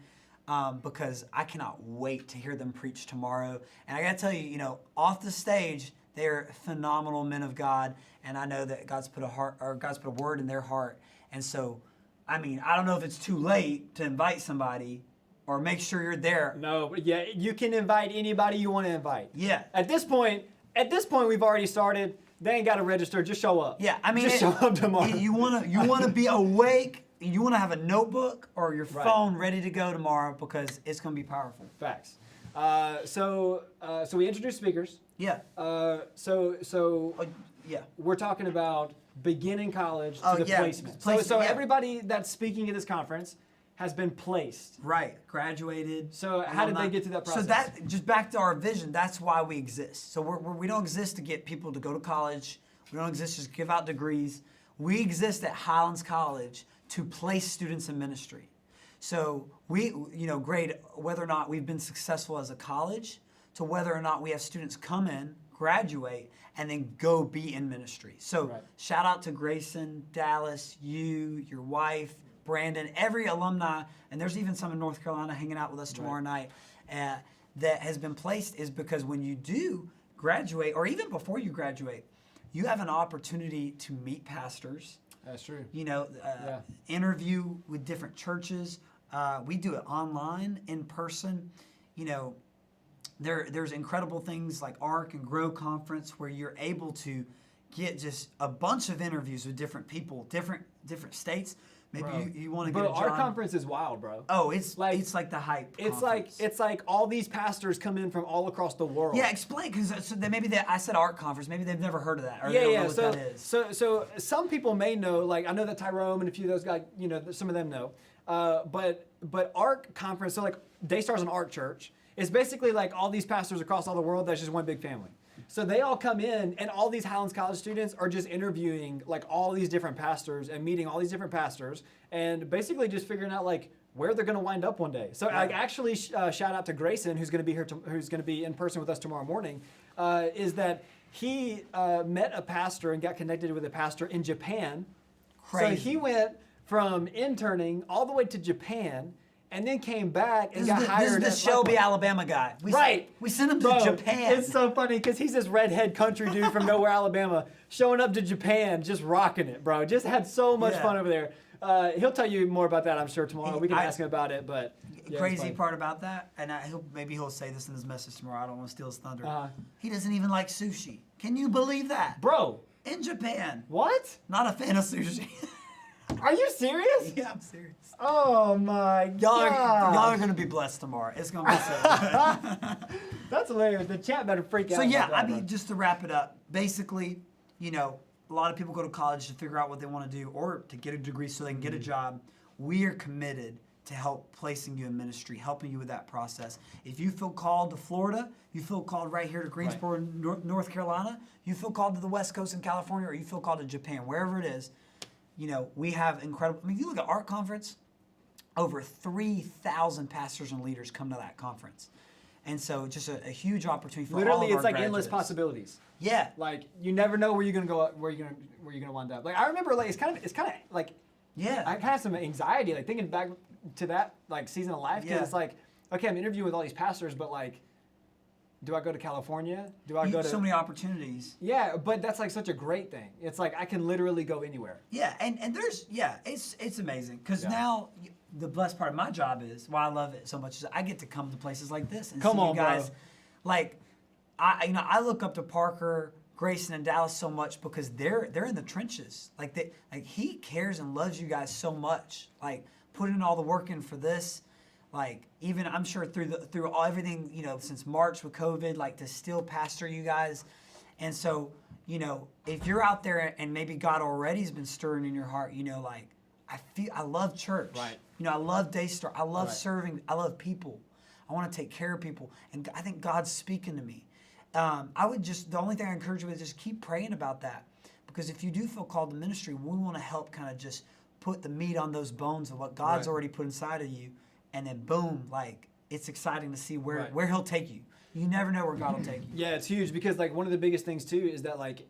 because I cannot wait to hear them preach tomorrow. And I got to tell you, you know, off the stage, they're phenomenal men of God, and I know that God's put a word in their heart. And so, I mean, I don't know if it's too late to invite somebody or make sure you're there. No, but yeah, you can invite anybody you want to invite. Yeah. At this point, we've already started. They ain't got to register. Just show up. Yeah, I mean, just show up tomorrow. You wanna be awake. You wanna have a notebook or your Right. phone ready to go tomorrow because it's gonna be powerful. Facts. So we introduced speakers. Yeah. So Yeah. we're talking about beginning college to Oh, the yeah, placement. placement, So yeah. everybody that's speaking at this conference has been placed. Right. Graduated. So how did alumni. they get through that process? So that just back to our vision. That's why we exist. So we don't exist to get people to go to college. We don't exist just to give out degrees. We exist at Highlands College to place students in ministry. So we, grade whether or not we've been successful as a college to whether or not we have students come in, graduate, and then go be in ministry. So Right. shout out to Grayson, Dallas, you, your wife, Brandon, every alumni, and there's even some in North Carolina hanging out with us tomorrow night, that has been placed is because when you do graduate, or even before you graduate, you have an opportunity to meet pastors, That's true. yeah. Interview with different churches. We do it online, in person. There's incredible things like ARC and Grow Conference where you're able to get just a bunch of interviews with different people, different states. Maybe Bro. you want to get Bro, a our job. conference is wild, bro. Oh, it's Like- like the hype. It's conference. like all these pastors come in from all across the world. Yeah, explain because I said ARC Conference. Maybe they've never heard of that or Yeah, they don't yeah. know what So, that is. so some people may know. Like I know that Tyrone and a few of those guys. Some of them know. But ARC conference. So like Daystar's an ARC church. It's basically like all these pastors across all the world. That's just one big family. So they all come in, and all these Highlands College students are just interviewing like all these different pastors and meeting all these different pastors, and basically just figuring out like where they're going to wind up one day. So like actually, shout out to Grayson, who's going to be here, who's going to be in person with us tomorrow morning. Is that he met a pastor and got connected with a pastor in Japan. Crazy. So he went from interning all the way to Japan, and then came back and got hired. This is the Shelby, Alabama guy. We sent him to Bro, Japan. It's so funny because he's this redhead country dude from nowhere, Alabama, showing up to Japan, just rocking it, bro. Just had so much fun over there. He'll tell you more about that, I'm sure, tomorrow. We can ask him about it, but yeah, crazy part about that, and maybe he'll say this in his message tomorrow. I don't want to steal his thunder. He doesn't even like sushi. Can you believe that, bro? In Japan, What? not a fan of sushi. Are you serious? Yeah, I'm serious. Oh my Y'all god! are gonna be blessed tomorrow. It's gonna be so good. That's hilarious. The chat better freak out. So yeah, about that, I mean, bro. just to wrap it up, basically, you know, a lot of people go to college to figure out what they want to do or to get a degree so they can get a job. We are committed to help placing you in ministry, helping you with that process. If you feel called to Florida, you feel called right here to Greensboro, North Carolina, you feel called to the West Coast in California, or you feel called to Japan, wherever it is, you know, we have incredible, I mean, if you look at our conference, over 3,000 pastors and leaders come to that conference. And so just a huge opportunity for all Literally, of it's our like endless graduates. possibilities. Yeah. Like you never know where you're gonna go, where you're gonna wind up. Like I remember, like it's kind of like Yeah. I kind of have some anxiety, like thinking back to that like season of life, because Yeah. it's like, okay, I'm interviewing with all these pastors, but like, do I go to California? Do I go to so many opportunities. Yeah, but that's like such a great thing. It's like I can literally go anywhere. Yeah, and there's it's amazing because Yeah. now the blessed part of my job is why I love it so much is I get to come to places like this and Come see on, you guys. bro. Like I look up to Parker, Grayson, and Dallas so much because they're in the trenches. Like he cares and loves you guys so much. Like putting in all the work in for this. Like even I'm sure through everything, you know, since March with COVID, like to still pastor you guys. And so, you know, if you're out there and maybe God already has been stirring in your heart, you know, like I love church. Right. You know, I love Daystar. I love Right. serving. I love people. I want to take care of people. And I think God's speaking to me. The only thing I encourage you with is just keep praying about that. Because if you do feel called to ministry, we want to help kind of just put the meat on those bones of what God's Right. already put inside of you. And then boom, like it's exciting to see Right. where he'll take you. You never know where God will take you. Yeah, it's huge because like one of the biggest things too is that like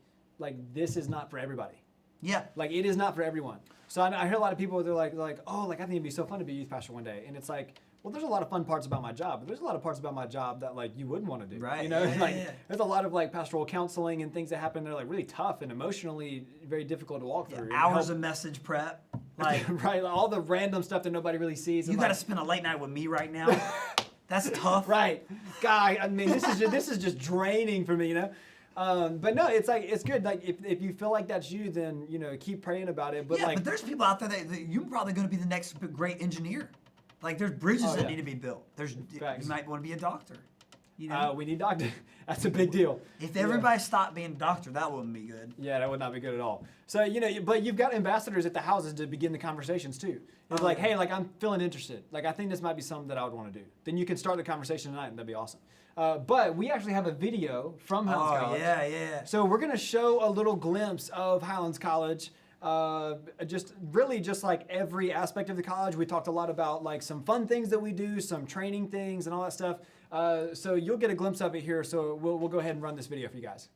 this is not for everybody. Yeah. Like it is not for everyone. So I hear a lot of people, they're like, oh, like I think it'd be so fun to be a youth pastor one day. And it's like, well, there's a lot of fun parts about my job, but there's a lot of parts about my job that like you wouldn't want to do. Right. You know, Yeah, like yeah. there's a lot of like pastoral counseling and things that happen that are like really tough and emotionally very difficult to walk through. and Hours help- of message prep. Like right, like, all the random stuff that nobody really sees. you and, got to like, spend a late night with me right now. That's tough. Right, guy. I mean, this is just draining for me, you know. But no, it's like it's good. Like if you feel like that's you, then you know keep praying about it. But Yeah, like, but there's people out there that you're probably going to be the next great engineer. Like there's bridges Oh, that yeah. need to be built. Facts. You might want to be a doctor. You know, we need doctors. That's a big deal. if everybody stopped being a doctor, that wouldn't be good. Yeah, that would not be good at all. So you know, but you've got ambassadors at the houses to begin the conversations too. It's like, hey, like I'm feeling interested. Like I think this might be something that I would want to do. Then you can start the conversation tonight, and that'd be awesome. But we actually have a video from Highlands College. Yeah. So we're gonna show a little glimpse of Highlands College. Just like every aspect of the college. We talked a lot about like some fun things that we do, some training things, and all that stuff. So you'll get a glimpse of it here. So we'll go ahead and run this video for you guys.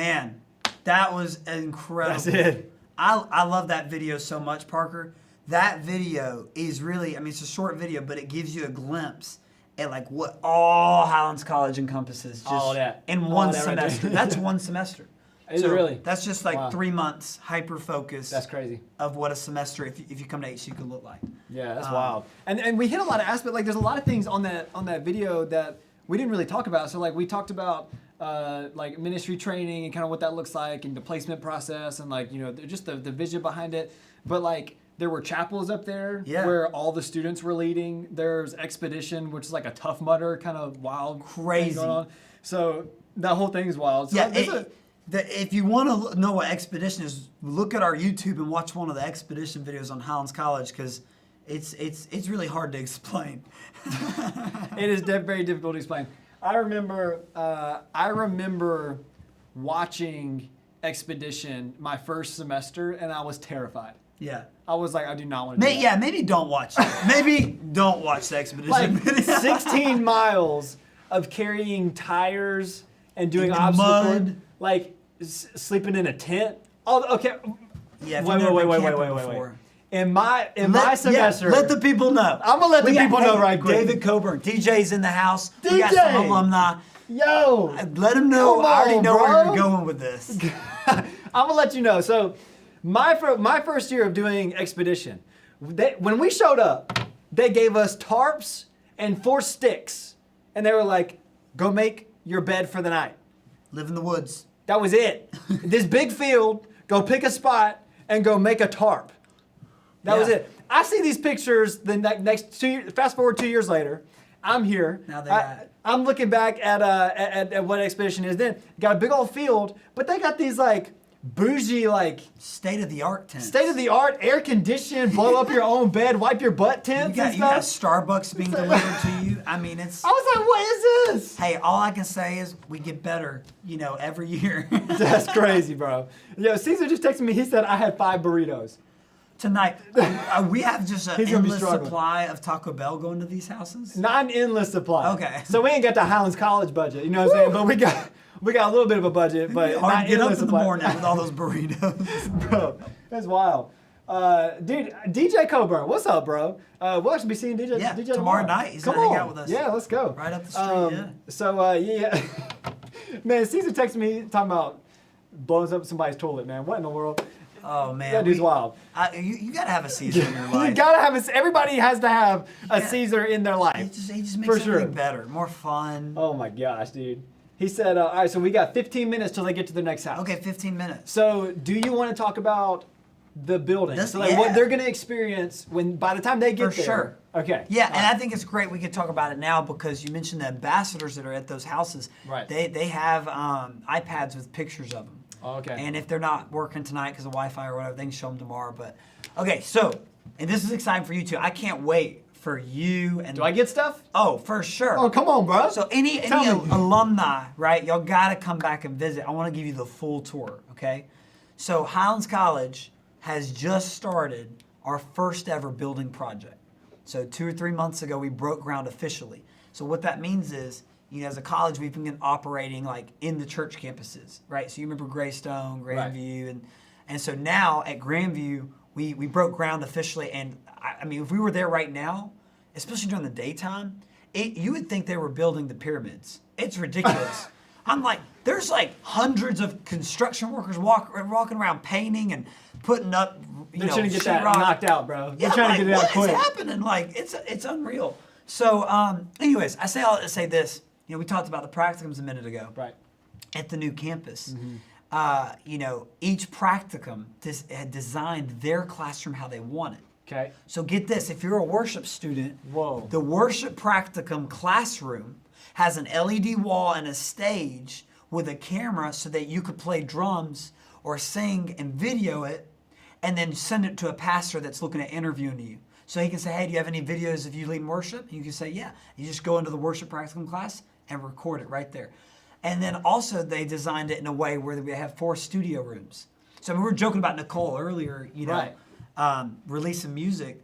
Man, that was incredible. That's it. I love that video so much, Parker. That video is really, I mean, it's a short video, but it gives you a glimpse at like what all Highlands College encompasses just All that. in All one that right semester. there. That's one semester. Is it really? That's just like Wow. 3 months hyper focus. That's crazy. Of what a semester, if you come to HC, could look like. Yeah, that's wild. And we hit a lot of aspects. Like, there's a lot of things on that video that we didn't really talk about. So like we talked about like ministry training and kind of what that looks like, and the placement process, and like, you know, just the vision behind it. But like, there were chapels up there where all the students were leading. There's Expedition, which is like a Tough Mudder kind of wild thing Crazy. going on. So that whole thing is wild. So Yeah, if you want to know what Expedition is, look at our YouTube and watch one of the Expedition videos on Highlands College, because it's really hard to explain. It is very difficult to explain. I remember watching Expedition my first semester, and I was terrified. Yeah. I was like, I do not want to do that. Yeah, maybe don't watch it. Maybe don't watch the Expedition Like video. 16 miles of carrying tires and doing In the obstacle mud. course, like sleeping in a tent. Oh, okay. Yeah, if Wait. you've never been camping before. In my semester, let the people know. I'm gonna let the people know right quick. David Coburn, DJ's in the house. We got DJ. some alumni. yo, Let them know. Come I already on, know where bro. you're going with this. I'm gonna let you know. So, my first year of doing Expedition, when we showed up, they gave us tarps and 4 sticks, and they were like, "Go make your bed for the night." Live in the woods. That was it. This big field. Go pick a spot and go make a tarp. That was Yeah. it. I see these pictures the next 2 years. Fast forward 2 years later, I'm here. Now they got it. I'm looking back at what Expedition is then. Got a big old field, but they got these like bougie, like State of the art tents. state of the art, air conditioned, blow up your own bed, wipe your butt tents and You got stuff. Starbucks being delivered to you. I mean, it's. I was like, what is this? Hey, all I can say is we get better, every year. That's crazy, bro. Yo, Caesar just texted me. He said I had 5 burritos. Tonight, we have just an He's gonna be endless struggling. supply of Taco Bell going to these houses. Not an endless supply. Okay. So we ain't got the Highlands College budget, you know what I'm saying? But we got a little bit of a budget, but Hard not to get up endless in the supply. morning with all those burritos. Bro, that's wild. Dude, DJ Coburn, what's up, bro? We'll actually be seeing DJ. Yeah, DJ tomorrow night. He's gonna hang out with us. Yeah, let's go. Right up the street, yeah. So yeah, man, Caesar texted me talking about blowing up somebody's toilet. Man, what in the world? Oh man, That dude's wild. You gotta have a Caesar in your You life. gotta have everybody has to have a Yeah. Caesar in their life. He just makes For everything sure. better, more fun. Oh my gosh, dude. He said, all right, so we got 15 minutes till they get to the next house. Okay, 15 minutes. So do you want to talk about the building? This- So like yeah. what they're going to experience by the time they get For there. sure. Okay. Yeah, and I think it's great we could talk about it now because you mentioned the ambassadors that are at those houses. Right. They have iPads with pictures of them. Oh, okay. And if they're not working tonight because of Wi-Fi or whatever, they can show them tomorrow. But okay, so and this is exciting for you too. I can't wait for you and. Do I get stuff? Oh, for sure. Oh, come on, bro. So any Tell me. alumni, right? Y'all got to come back and visit. I want to give you the full tour, okay? So Highlands College has just started our first ever building project. So 2 or 3 months ago, we broke ground officially. So what that means is, as a college, we've been operating like in the church campuses, right? So you remember Greystone, Grandview, and so now at Grandview, we broke ground officially. And I mean, if we were there right now, especially during the daytime, you would think they were building the pyramids. It's ridiculous. I'm like, there's like hundreds of construction workers walking around painting and putting up, They're trying to get that sheetrock. knocked out, bro. They're Yeah, trying like, to get it out what quick. is happening? Like, it's unreal. So, anyways, I say this. We talked about the practicums a minute ago. Right. At the new campus, Mm-hmm. each practicum had designed their classroom how they want it. Okay. So get this, if you're a worship student, Whoa. the worship practicum classroom has an LED wall and a stage with a camera so that you could play drums or sing and video it and then send it to a pastor that's looking at interviewing you. So he can say, hey, do you have any videos of you leading worship? And you can say, yeah. You just go into the worship practicum class and record it right there. And then also they designed it in a way where we have 4 studio rooms. So we were joking about Nicole earlier, Right. Releasing music.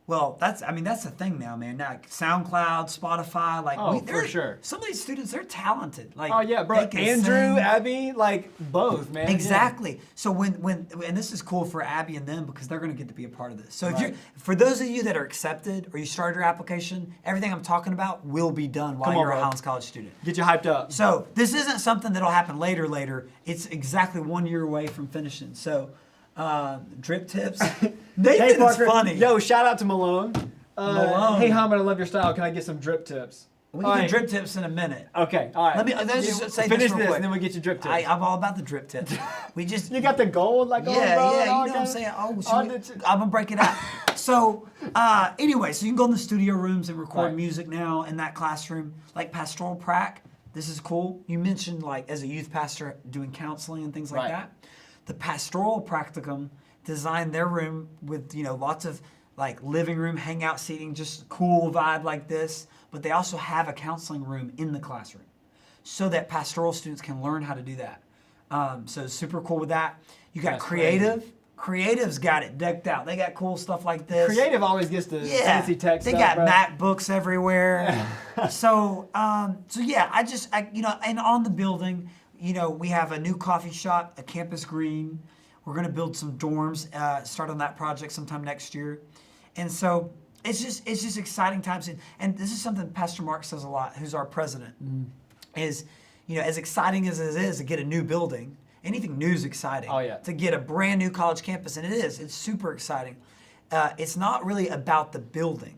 Well, that's the thing now, man. Now, like SoundCloud, Spotify, like Oh, for they're- sure. Some of these students, they're talented. Like, Oh yeah, bro. they can Andrew, sing. Abby, like both, man. Yeah. Exactly. So when and this is cool for Abby and them because they're going to get to be a part of this. So if Right. you're for those of you that are accepted or you started your application, everything I'm talking about will be done while Come on, you're a bro. Highlands College student. Get you hyped up. So this isn't something that'll happen later. It's exactly 1 year away from finishing. So drip tips. Nathan is Parker. funny. Yo, shout out to Malone. Malone. Hey, Hamid, I love your style. Can I get some drip tips? we All can right. drip tips in a minute. Okay, all right. Let's just say finish this real this, quick. and then we get you drip tips. I'm all about the drip tips. We just you got the gold, like, yeah, on, bro, yeah, and you know all what I'm that? saying? Oh, On I'm gonna break it out. So, anyway, so you can go in the studio rooms and record Right. music now in that classroom, like pastoral prac. This is cool. You mentioned like as a youth pastor doing counseling and things like Right. that. The pastoral practicum designed their room with lots of like living room, hangout seating, just cool vibe like this. But they also have a counseling room in the classroom, so that pastoral students can learn how to do that. So super cool with that. You got That's creative. Creative's got it decked out. They got cool stuff like this. Creative always gets the fancy tech they stuff, got bro. MacBooks everywhere. so yeah, and on the building, we have a new coffee shop, a campus green. We're gonna build some dorms, start on that project sometime next year, and so it's just exciting times. And this is something Pastor Mark says a lot, who's our president, is as exciting as it is to get a new building. Anything new is exciting. Oh, yeah. To get a brand new college campus, and it is. It's super exciting. It's not really about the building,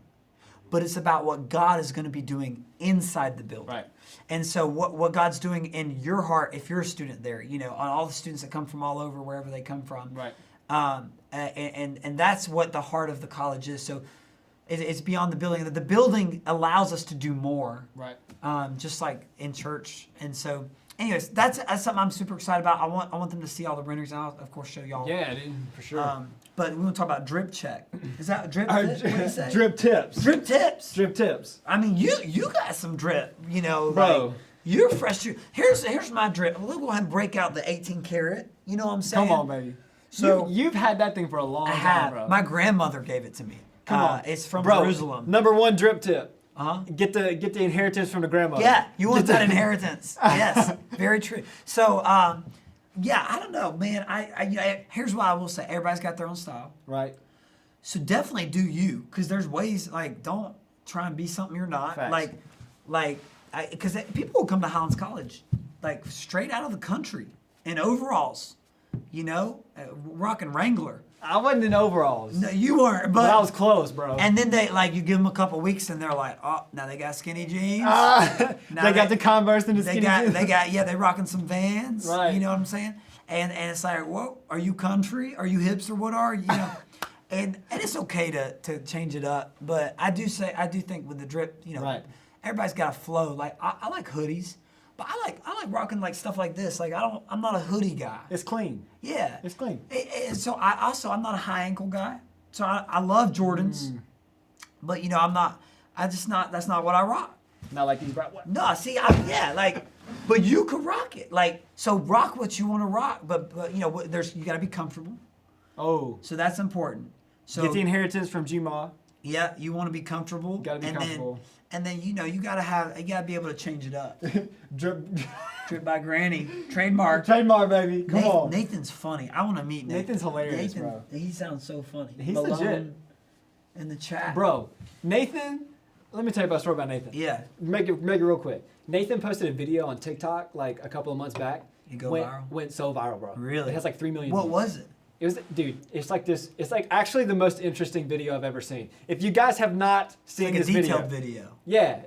but it's about what God is going to be doing inside the building. Right. And so what God's doing in your heart, if you're a student there, on all the students that come from all over, wherever they come from. Right. And that's what the heart of the college is. So it's beyond the building. The building allows us to do more. Right. Just like in church. And so, anyways, that's something I'm super excited about. I want them to see all the renderings, and I'll of course show y'all. Yeah, dude, for sure. But we want to talk about drip check. Is that drip? What do you say? Drip tips. Drip tips. Drip tips. I mean, you got some drip. Bro. Like, you're fresh. Here's my drip. We'll go ahead and break out the 18 karat. You know what I'm saying? Come on, baby. So- you've had that thing for a long I time, have. bro. My grandmother gave it to me. Come on. It's from Bro, Jerusalem. Number one drip tip. Uh-huh. Get the inheritance from the grandmother. Yeah, you want that inheritance. Yes, very true. So, yeah, I don't know, man. I here's what I will say. Everybody's got their own style. Right. So definitely do you, because there's ways, like, don't try and be something you're not. Facts. Because people will come to Highlands College, like, straight out of the country in overalls, rocking Wrangler. I wasn't in overalls. No, you weren't, but but I was close, bro. and then you give them a couple weeks, and they're like, oh, now they got skinny jeans. they Now got the Converse and the They skinny got, jeans. they rocking some Vans. Right. You know what I'm saying? And it's like, whoa, are you country? Are you hipster? What are you? And it's okay to change it up, but I do think with the drip, Right. everybody's got a flow. Like I like hoodies, but I like rocking like stuff like this. Like I'm not a hoodie guy. It's clean. Yeah. It's clean. So I'm not a high ankle guy. So I love Jordans, but that's not what I rock. Not like these bright. No, see, but you could rock it. Like, so rock what you want to rock, but you got to be comfortable. Oh. So that's important. So Get the inheritance from G-Ma. yeah, you want to be comfortable. Gotta be comfortable. And then you gotta be able to change it up. Drip. Trip by Granny, trademark. Trademark, baby. Come on. Nathan's funny. I want to meet Nathan. Nathan's hilarious, Nathan, bro. He sounds so funny. He's Malone legit. In the chat, Bro, Nathan, let me tell you about a story about Nathan. Yeah. Make it real quick. Nathan posted a video on TikTok like a couple of months back. It go went, viral? Went so viral, bro. Really? It has like 3 million What views. was it? It was, dude, it's like this. It's like actually the most interesting video I've ever seen. If you guys have not seen Like a this detailed video, video. yeah,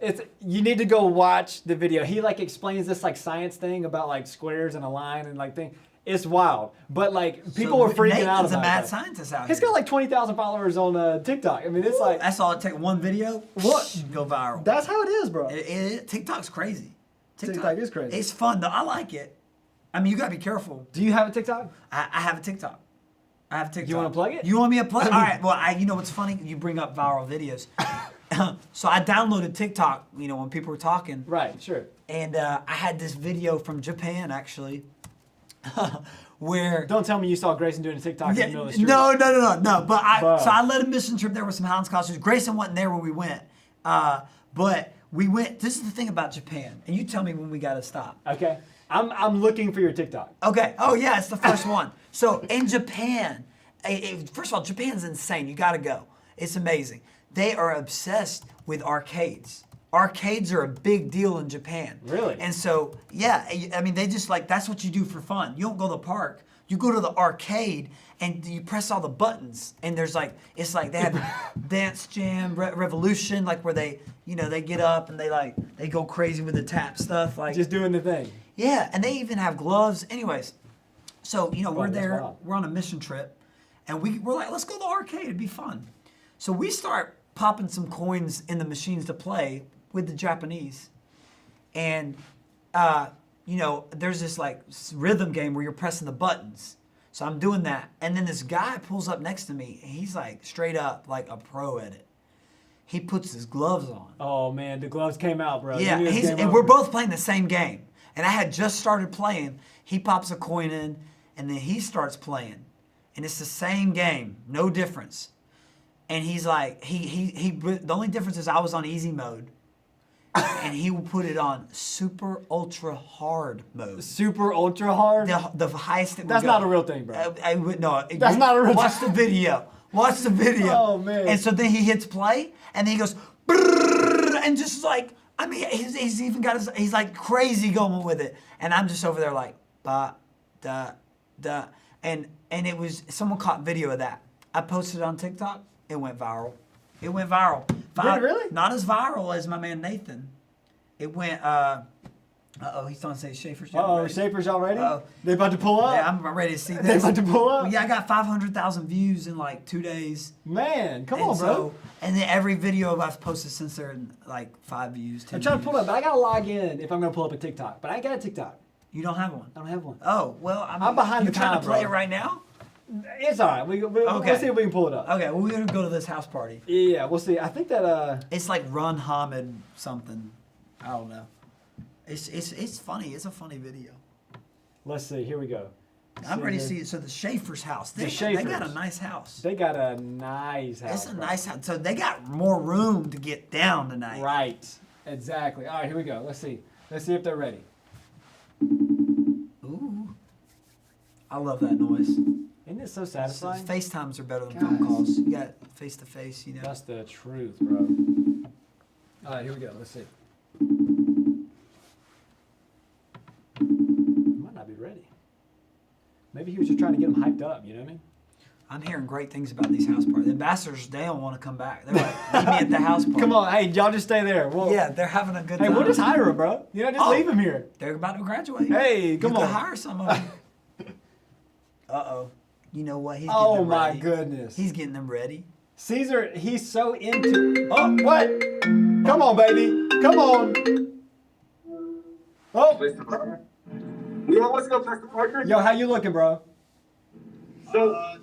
you need to go watch the video. He like explains this like science thing about like squares and a line and like thing. It's wild, but like people were freaking out Nathan's about a mad it. scientist out He's here. got like 20,000 followers on TikTok. I mean, it's like That's all it takes. One video, What? go viral. that's how it is, bro. TikTok's crazy. TikTok is crazy. It's fun though. I like it. I mean, you gotta be careful. Do you have a TikTok? I have a TikTok. I have a TikTok. You wanna plug it? You want me to plug? All right. Well, you know what's funny? You bring up viral videos. So I downloaded TikTok. When people were talking, Right, sure. and I had this video from Japan actually. where Don't tell me you saw Grayson doing a TikTok in the middle of the street. no. But Bro. so I led a mission trip there with some Highlands College students. Grayson wasn't there when we went, but we went. This is the thing about Japan, and you tell me when we got to stop. Okay. I'm looking for your TikTok. Okay. Oh yeah, it's the first one. So in Japan, first of all, Japan's insane. You got to go. It's amazing. They are obsessed with arcades. Arcades are a big deal in Japan. Really? And so, yeah, I mean, they just like, that's what you do for fun. You don't go to the park. You go to the arcade and you press all the buttons. And there's like, it's like they have Dance Jam, Revolution, like where they, you know, they get up and they go crazy with the tap stuff. Like, Just doing the thing. yeah, and they even have gloves. Anyways, so, you know, we're that's there, wild. we're on a mission trip, and we're like, let's go to the arcade, it'd be fun. So we start popping some coins in the machines to play with the Japanese. And, you know, there's this like rhythm game where you're pressing the buttons. So I'm doing that. And then this guy pulls up next to me, and he's like straight up like a pro at it. He puts his gloves on. Oh man, the gloves came out, bro. You Yeah, knew it was game and over. we're both playing the same game. And I had just started playing. He pops a coin in, and then he starts playing. And it's the same game, no difference. And he's like, the only difference is I was on easy mode. And he will put it on super ultra hard mode. super ultra hard. The highest it would That's go. not a real thing, bro. I would no. That's not a real Watch the video. Watch the video. Oh, man. And so then he hits play, and then he goes, "Brrrr," and just like, I mean, he's even got he's like crazy going with it, and I'm just over there like, ba, da, da, and it was someone caught video of that. I posted it on TikTok. It went viral. It went viral. Really? Not as viral as my man Nathan. It went. He's trying to say Schaefer's. Shapers already? Uh-oh. They about to pull up? Yeah, I'm ready to see this. They about to pull up? Well, yeah, I got 500,000 views in like 2 days. Man, come And on, bro. And then every video I've posted since then, like 5 views, 10 I'm trying to views. pull up, but I gotta log in if I'm gonna pull up a TikTok. But I ain't got a TikTok. You don't have one? I don't have one. Oh, well, I'm behind you the trying time, to play bro. it right now? It's all right. We'll Okay. see if we can pull it up. Okay, well, we're going to go to this house party. Yeah, we'll see. I think that It's like Run Hamid something. I don't know. It's funny. It's a funny video. let's see. Here we go. I'm ready to see it. So the Schaefer's house. They got Schaefer's. a nice house. They got a nice house. It's a bro. nice house. So they got more room to get down tonight. Right. Exactly. All right, here we go. Let's see. Let's see if they're ready. Ooh. I love that noise. Isn't it so satisfying? FaceTimes are better than phone calls. You got face to face, you know. That's the truth, bro. All right, here we go. Let's see. Might not be ready. Maybe he was just trying to get them hyped up. You know what I mean? I'm hearing great things about these house parties. The ambassadors, they don't want to come back. They're like, meet me at the house party. Come on, hey, y'all just stay there. We'll, Yeah, they're having a good Hey, time. we'll just hire him, bro. You know, just Oh. leave him here. They're about to graduate. Hey, come you on. could hire some of them. Uh-oh. You know what? He's getting Oh them my ready. goodness. He's getting them ready. Caesar, he's so into. Oh, what? Come on, baby. Come on. Oh, Yo, what's up, Pastor Parker? yo, how you looking, bro? So,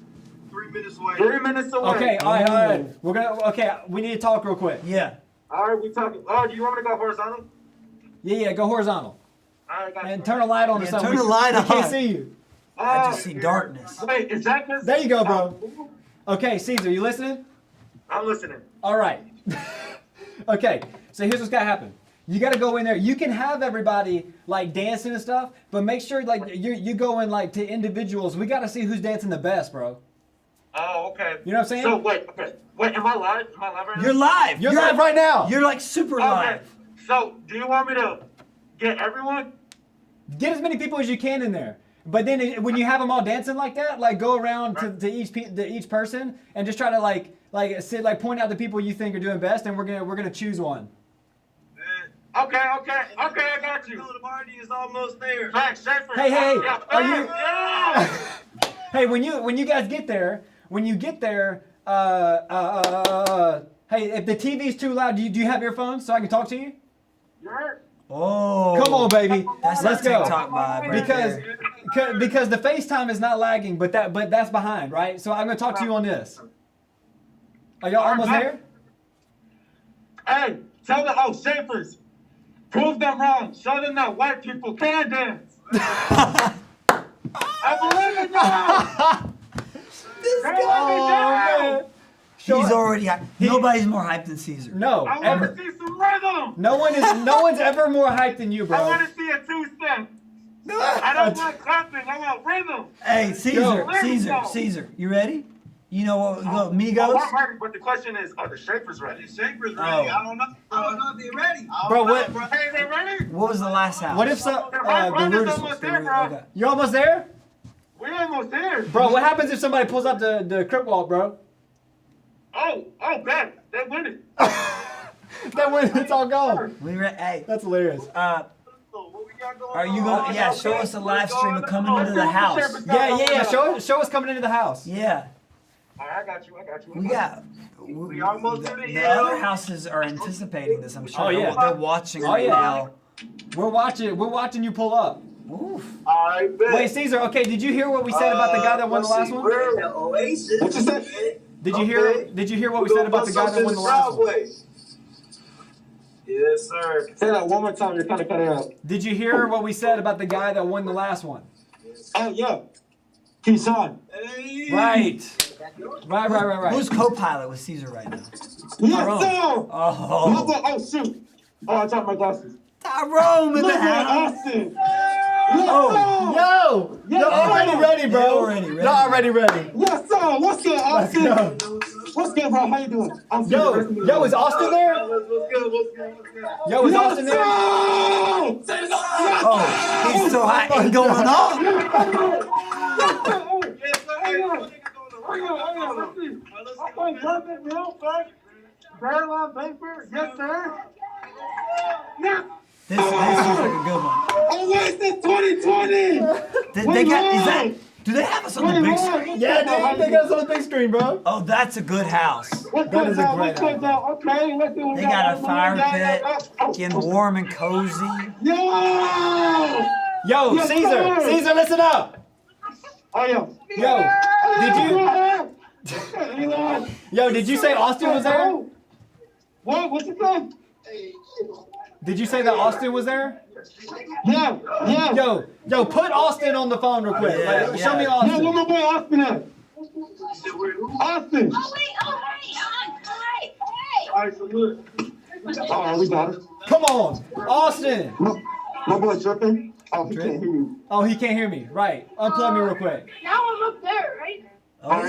3 minutes away. 3 minutes away. Okay, all right. We're gonna. Okay, we need to talk real quick. Yeah. All right, we talking. Oh, do you want me to go horizontal? Yeah, go horizontal All right, got and you. turn a light on or Yeah, something. turn the light we on. can't see you. I just see darkness. Wait, is that this? There you go, bro. Okay, Caesar, you listening? I'm listening. All right. Okay, so here's what's gotta happen. You gotta go in there. You can have everybody like dancing and stuff, but make sure like you go in like to individuals. We gotta see who's dancing the best, bro. Oh, okay. You know what I'm saying? So, wait, okay. Wait, am I live? Am I live right now? You're live. You're live right now. You're like super Okay. live. So, do you want me to get everyone? Get as many people as you can in there. But then when you have them all dancing like that, like go around to each person and just try to like point out the people you think are doing best, and we're gonna choose one. Okay, I got you. The party is almost there. Thanks, Schaefer. Hey, Yeah. are you? Yeah. Hey, when you guys get there, hey, if the TV's too loud, do you have earphones so I can talk to you? You're Oh. Come on, baby. That's Let's that go. TikTok vibe right there. Because the FaceTime is not lagging, but that's behind, right? So I'm gonna talk to you on this. Are y'all almost there? Hey, tell the Schaefers. Prove them wrong. Show them that white people can dance. I believe it now. This They guy. let me down. man. Show He's it. already hyped. Nobody's more hyped than Caesar. No, I want ever. to see some rhythm. No one's ever more hyped than you, I bro. want to see a two-step. I don't want clapping. I want rhythm. Hey, Caesar, Yo. Caesar, you ready? You know what Migos? I'm ready, but the question is, are the Shapers ready? Shapers ready? Oh. I don't know. I don't know if they're ready. Bro, what? Hey, they ready? What was the last house? What if some My the brother's Rooters? almost there, bro. Okay. You almost there, We're almost there. bro? What happens if somebody pulls up the crip walk, bro? Oh, bet. They're winning. That when it's all gone. Hey, That's hilarious. What we got going are you on? going? Yeah, show us the live stream of coming into the house. Yeah. Show us coming into the house. Yeah, All right, I got you. we got. We almost to the The hill. other houses are anticipating this. I'm sure. Oh, yeah. They're watching Oh, right yeah. now. We're watching you pull up. Oof. All right, bet. Wait, Caesar. Okay, did you hear what we said about the guy that won the last one? Oasis. What you say? Did you hear what we said about the guy that won the last one? Yes, sir. Say that one more time. You're kind of cutting out. Did you hear what we said about the guy that won the last one? Oh, yeah. Keep on. Right. Right. Who's co-pilot with Caesar right now? Yes, Tyrone. sir. Oh, Oh, shoot. Oh, I dropped my glasses. Tyrone in the Look at house. Austin. Yo, you're already ready, bro. You're already ready. You're already ready. Yes, sir. What's good, Austin? Let's What's good, bro? How you doing? I'm Yo, is Austin there? What's good? Yo, is Austin there? Oh, he's so hot. What's going on? Yes, sir. Yes. This seems like a good one. Oasis 2020. They got, is that, do they have us on the big screen? Yeah, they got us on the big screen, bro. Oh, that's a good house. That is a great Okay, let's do it. They got a fire pit, getting warm and cozy. Yo! Yo, Yes, sir. Caesar, listen up. Oh, yeah. Did you say Austin was there? What? What's it called? Did you say that Austin was there? Yeah. Yo, put Austin on the phone real quick. Yeah, Like, show me Yeah, where Austin. my boy Austin at? Austin. All right, so look. Oh, we got it. Come on, Austin. My boy tripping. Oh, he can't hear you. Oh, he can't hear me. Right. Unplug me real quick. Now I'm up there, right? Oh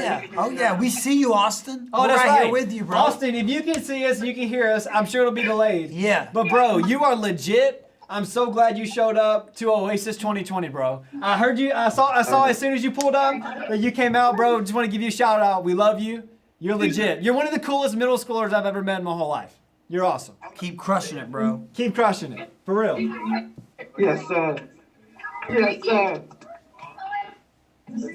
yeah, we see you, Austin. Oh, We're that's right right. here with you, bro. Austin, if you can see us and you can hear us, I'm sure it'll be delayed. Yeah. But bro, you are legit. I'm so glad you showed up to Oasis 2020, bro. I heard you. I saw as soon as you pulled up that you came out, bro. Just want to give you a shout out. We love you. You're legit. You're one of the coolest middle schoolers I've ever met in my whole life. You're awesome. Keep crushing it, bro. Keep crushing it. For real. Yes, sir. Yes, sir.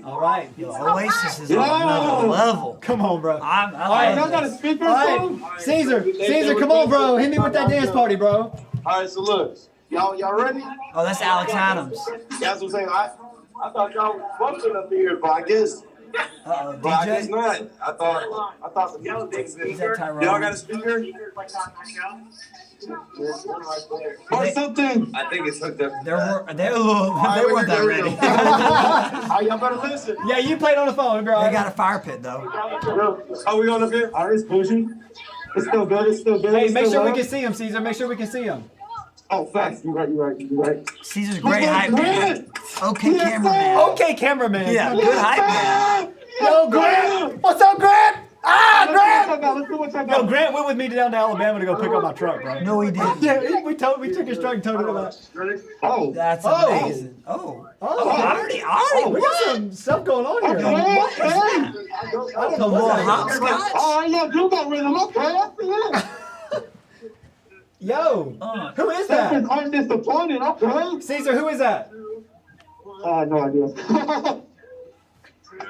All right. Oasis is on another level. Come on, bro. I All right, y'all love got a this. speaker All phone? right. Caesar, come on, bro. Hit me with that dance party, bro. All right, so look, y'all ready? Oh, that's Alex Adams. That's what I'm saying. I thought y'all was bumping up here, but I guess Uh-oh, But I guess DJ? not. I thought some young things in Is that Tyrone? Y'all got a speaker? Or something. I think it's hooked up. They weren't that ready. Oh, y'all better listen. Yeah, you played on the phone, bro. They got a fire pit, though. Oh, we on up here? All right, it's bougie. It's still good. It's still good. Hey, It's make still sure we well. can see him, Caesar. Make sure we can see him. Oh, facts. You right. Caesar's great hype man. Okay, Yes, cameraman. sir. Okay, cameraman. Yeah, good hype man. Yo, Grant. What's up, Grant? Ah, Grant. Let's do what y'all Yo, got. Grant went with me down to Alabama to go pick up my truck, bro. No, he didn't. Yeah, we took his truck and towed it out. Oh. That's Oh. amazing. Oh. Oh, Already, we got some stuff going on here. Okay. I don't know More what that is. hopscotch? All right, yeah, do got rhythm. Okay, I see it. Yo, who is That that? aren't disappointed. Okay. Caesar, who is that? No idea.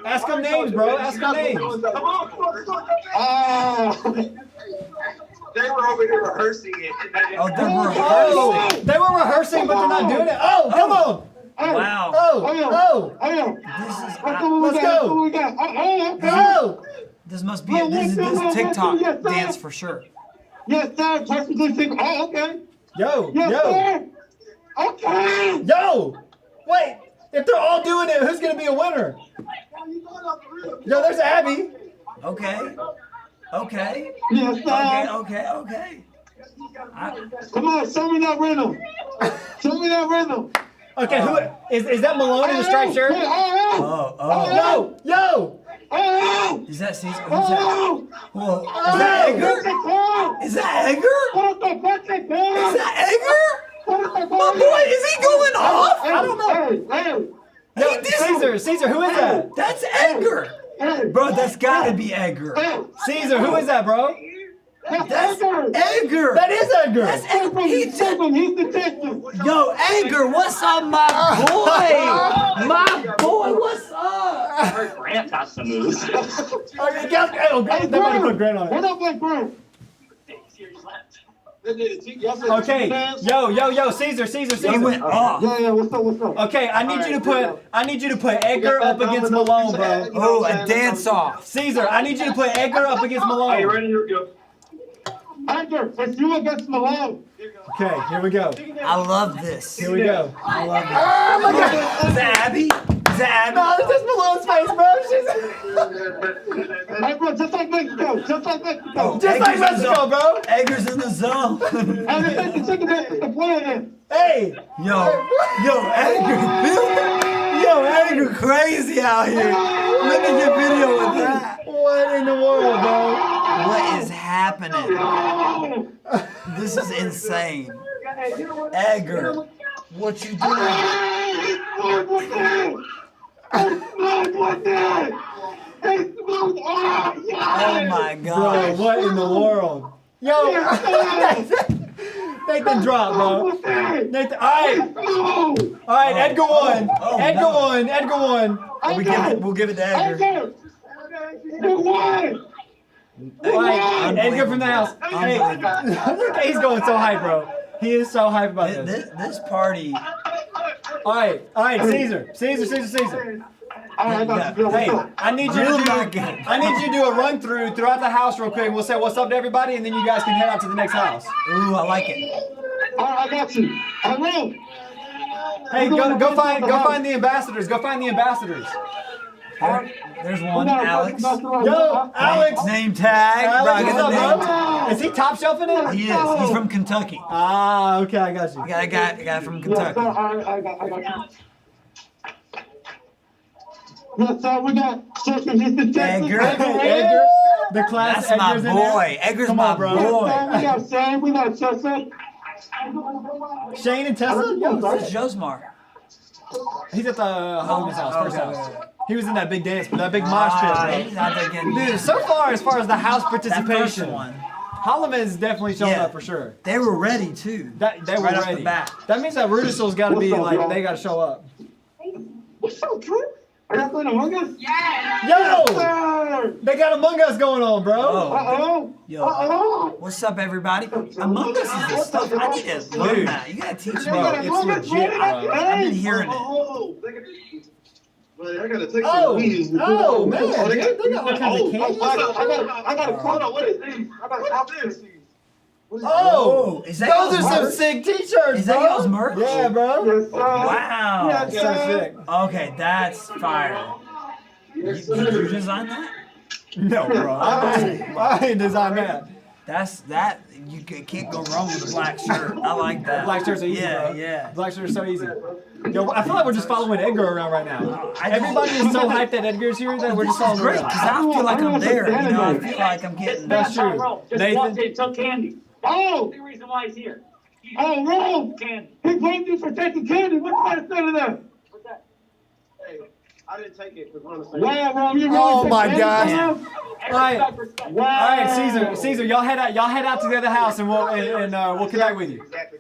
Ask them names, bro. Ask them names. They were over here rehearsing it. Oh, they're Oh, rehearsing. they were rehearsing, but they're not doing it. Oh, come on. Wow. Oh. This is. Let's go. What we got? Go. This must be. This is TikTok dance for sure. Yes, sir. Perfectly single. Oh, okay. Yo, Yes, yo, sir. Okay. yo. Wait. If they're all doing it, who's gonna be a winner? Yo, there's Abby. Okay. Okay. Yes, sir. Okay. Come on, show me that rhythm. Show me that rhythm. Okay, who is that Malone in the striped shirt? Oh. Yo! Is that Caesar? Who's that? Whoa. Is that Edgar? Is that Edgar? Is that Edgar? My boy, is he going off? I don't know. Yo, He did- Caesar, who is that? That's Edgar. Bro, that's gotta be Edgar. Caesar, who is that, bro? That's Edgar. That is Edgar. That's Edgar. He He's detective. Yo, Edgar, what's up, my boy? My boy, what's up? Grant got some moves. Okay, guys, they might have put Grant on What it. up, Black Grant? Okay, yo, Caesar. He went off. Yeah, what's up? Okay, I need you to put Edgar up against Malone, bro. Oh, a dance off. Caesar, I need you to put Edgar up against Are you Malone. ready? Here we go. Edgar, it's you against Malone. Okay, here we go. I love this. Here we go. I love this. Oh my God! Is that Abby? Is that Abby? No, this is Malone's face, bro. Hey, bro, just like Mexico. Just like Mexico. Just like Mexico, bro. Edgar's in the zone. And the chicken the plan. Hey, Edgar crazy out here. Let me get video with that. what in the world, bro? What is happening? This is insane. Edgar, what you doing? Oh my Bro, God. what in the world? Yo, Nathan drop, bro. Nathan, all right, Edgar won. Oh, Edgar no. won. Edgar won. We'll give it to Edgar. All right, Edgar from the house. Hey, look, he's going so hype, bro. He is so hype about this. This party. All right, Caesar. Hey, I need you to do a run through throughout the house real quick. We'll say what's up to everybody, and then you guys can head out to the next house. Ooh, I like it. I got you. I will. Hey, go find the ambassadors. Go find the ambassadors. There's one, Alex. Yo, Alex. Name tag. Bro, I Alex, got what's the up, name bro? tag. Is he top shelfing it? He is. He's from Kentucky. Ah, okay, I got you. I got a guy from Yes, Kentucky. sir. I got you. Yes, sir. We got Edgar. Edgar, the class That's my Edgar's in there. boy. Edgar's Come my on, bro. boy. We got Shane. We got Chester. Shane and Tessa? Where's Josmar? He's at the Holmes house, first okay. house. He was in that big dance, that big mosh pit, He's bro. out there getting Dude, so far as the house that first participation, one. Harlem is definitely showing Yeah. up for sure. They were ready too. They were Right off the ready. bat. That means that Rudicel's got to be What's up, like, y'all? they got to show up. What's up, Drew? Are y'all playing Among Us? Yo! Sir. They got Among Us going on, bro. Oh, Uh-oh. yo. Uh-oh. What's up, everybody? Among Us is the stuff. I need to learn Dude. that. You gotta teach me. Bro, it's legit, bro. I've been hearing it. Oh, man, I gotta take Oh, some weed. oh, man, Oh, dude, they got all kinds of candy. I got a quote. What is this? I got this. Oh, Is that those y'all's are some merch? sick t-shirts, Is that bro. y'all's merch? Yeah, bro. Yes, sir. Wow. Yes, So sir. sick. Okay, that's fire. Did you design that? No, bro. I ain't designed that. That's that. You can't go wrong with a black shirt. I like that. Black shirts are easy, Yeah, bro. yeah. Black shirts are so easy. Yo, I feel like we're just following Edgar around right now. I- Everybody is so hyped that Edgar's here that we're just following Great, around. because I don't feel like I'm there. You know, I feel like I'm getting. That's true. Just Nathan? walked in, took candy. Oh, The reason why he's here. oh, Rome. Candy. He blamed you for taking candy. What you got to say to that? What's that? Hey, I didn't take it because we're on the same. Wow, Rome, you really Oh, took my candy, gosh. Rome? Alright. Respect. Wow. All right, Caesar, y'all head out to the other house, and we'll connect with you. Exactly.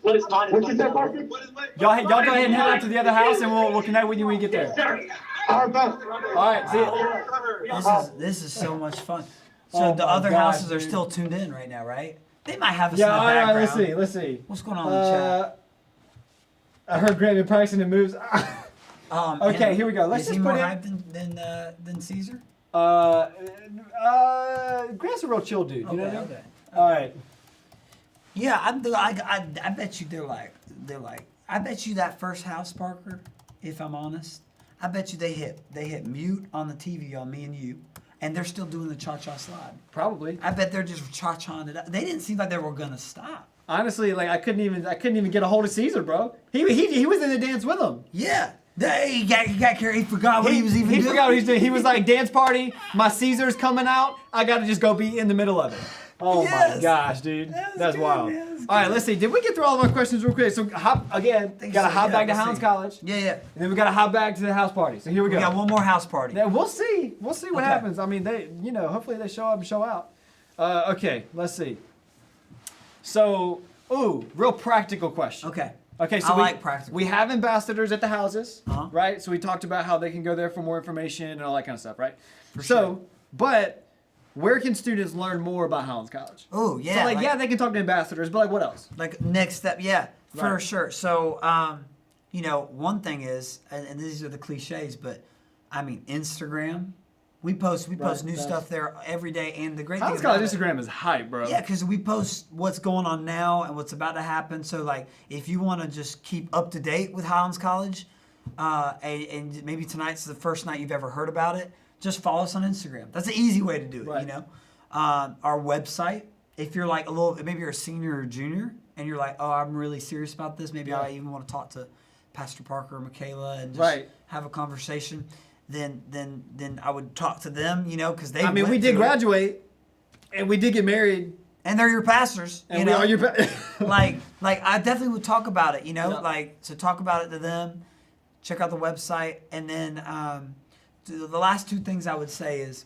What is mine? What you say, Parker? What is my? Y'all go ahead and head out to the other house, and we'll connect with you when you get there. Sir. All right, bye. All right, see ya. This is so much fun. So Oh the my other gosh, houses are dude. still tuned in right now, right? They might have us Yeah, in the all right, background. let's see. What's going on in the chat? I heard Grant and Paxton and moves. Okay, and here we go. Let's is just he more put in- hyped than Caesar? Grant's a real chill dude. You know what I mean? Okay. All right. Yeah, I bet you they're like. I bet you that first house, Parker, if I'm honest, I bet you they hit mute on the TV on me and you, and they're still doing the cha-cha slide. Probably. I bet they're just cha-chaing it up. They didn't seem like they were gonna stop. Honestly, like I couldn't even get a hold of Caesar, bro. He was in the dance with him. Yeah. He got carried. He forgot what he was even doing. He forgot what he was doing. He was like, dance party, my Caesar's coming out. I got to just go be in the middle of it. Oh Yes. my gosh, dude. That's good, wild. man. That's All right, good. let's see. Did we get through all of our questions real quick? So, got to hop back to Hounds College. Yeah. And then we got to hop back to the house party. So here we go. We got one more house party. Yeah, we'll see. We'll see what Okay. happens. I mean, hopefully they show up and show out. Okay, let's see. So, real practical question. Okay, so I like practical. We have ambassadors at the houses, Uh-huh. right? So we talked about how they can go there for more information and all that kind of stuff, right? sure. But where can students learn more about Hounds College? Oh, yeah. So, yeah, they can talk to ambassadors, but like, what else? Like next step, yeah, for Right. sure. So, one thing is, and these are the cliches, but I mean, Instagram. We post new that's- stuff there every day, and the great Hounds thing about College it- Instagram is hype, bro. Yeah, because we post what's going on now and what's about to happen. So, like, if you want to just keep up to date with Highlands College, and maybe tonight's the first night you've ever heard about it, just follow us on Instagram. That's an easy way to do it, Right. you know? Our website, if you're like maybe you're a senior or junior, and you're like, oh, I'm really serious about this. Maybe I even want to talk to Pastor Parker or Michaela and just Right. have a conversation. Then I would talk to them, because they. I mean, we went did through it. graduate, and we did get married, And they're your pastors. and we are your. like I definitely would talk about it, Yeah. so talk about it to them, check out the website, and then the last two things I would say is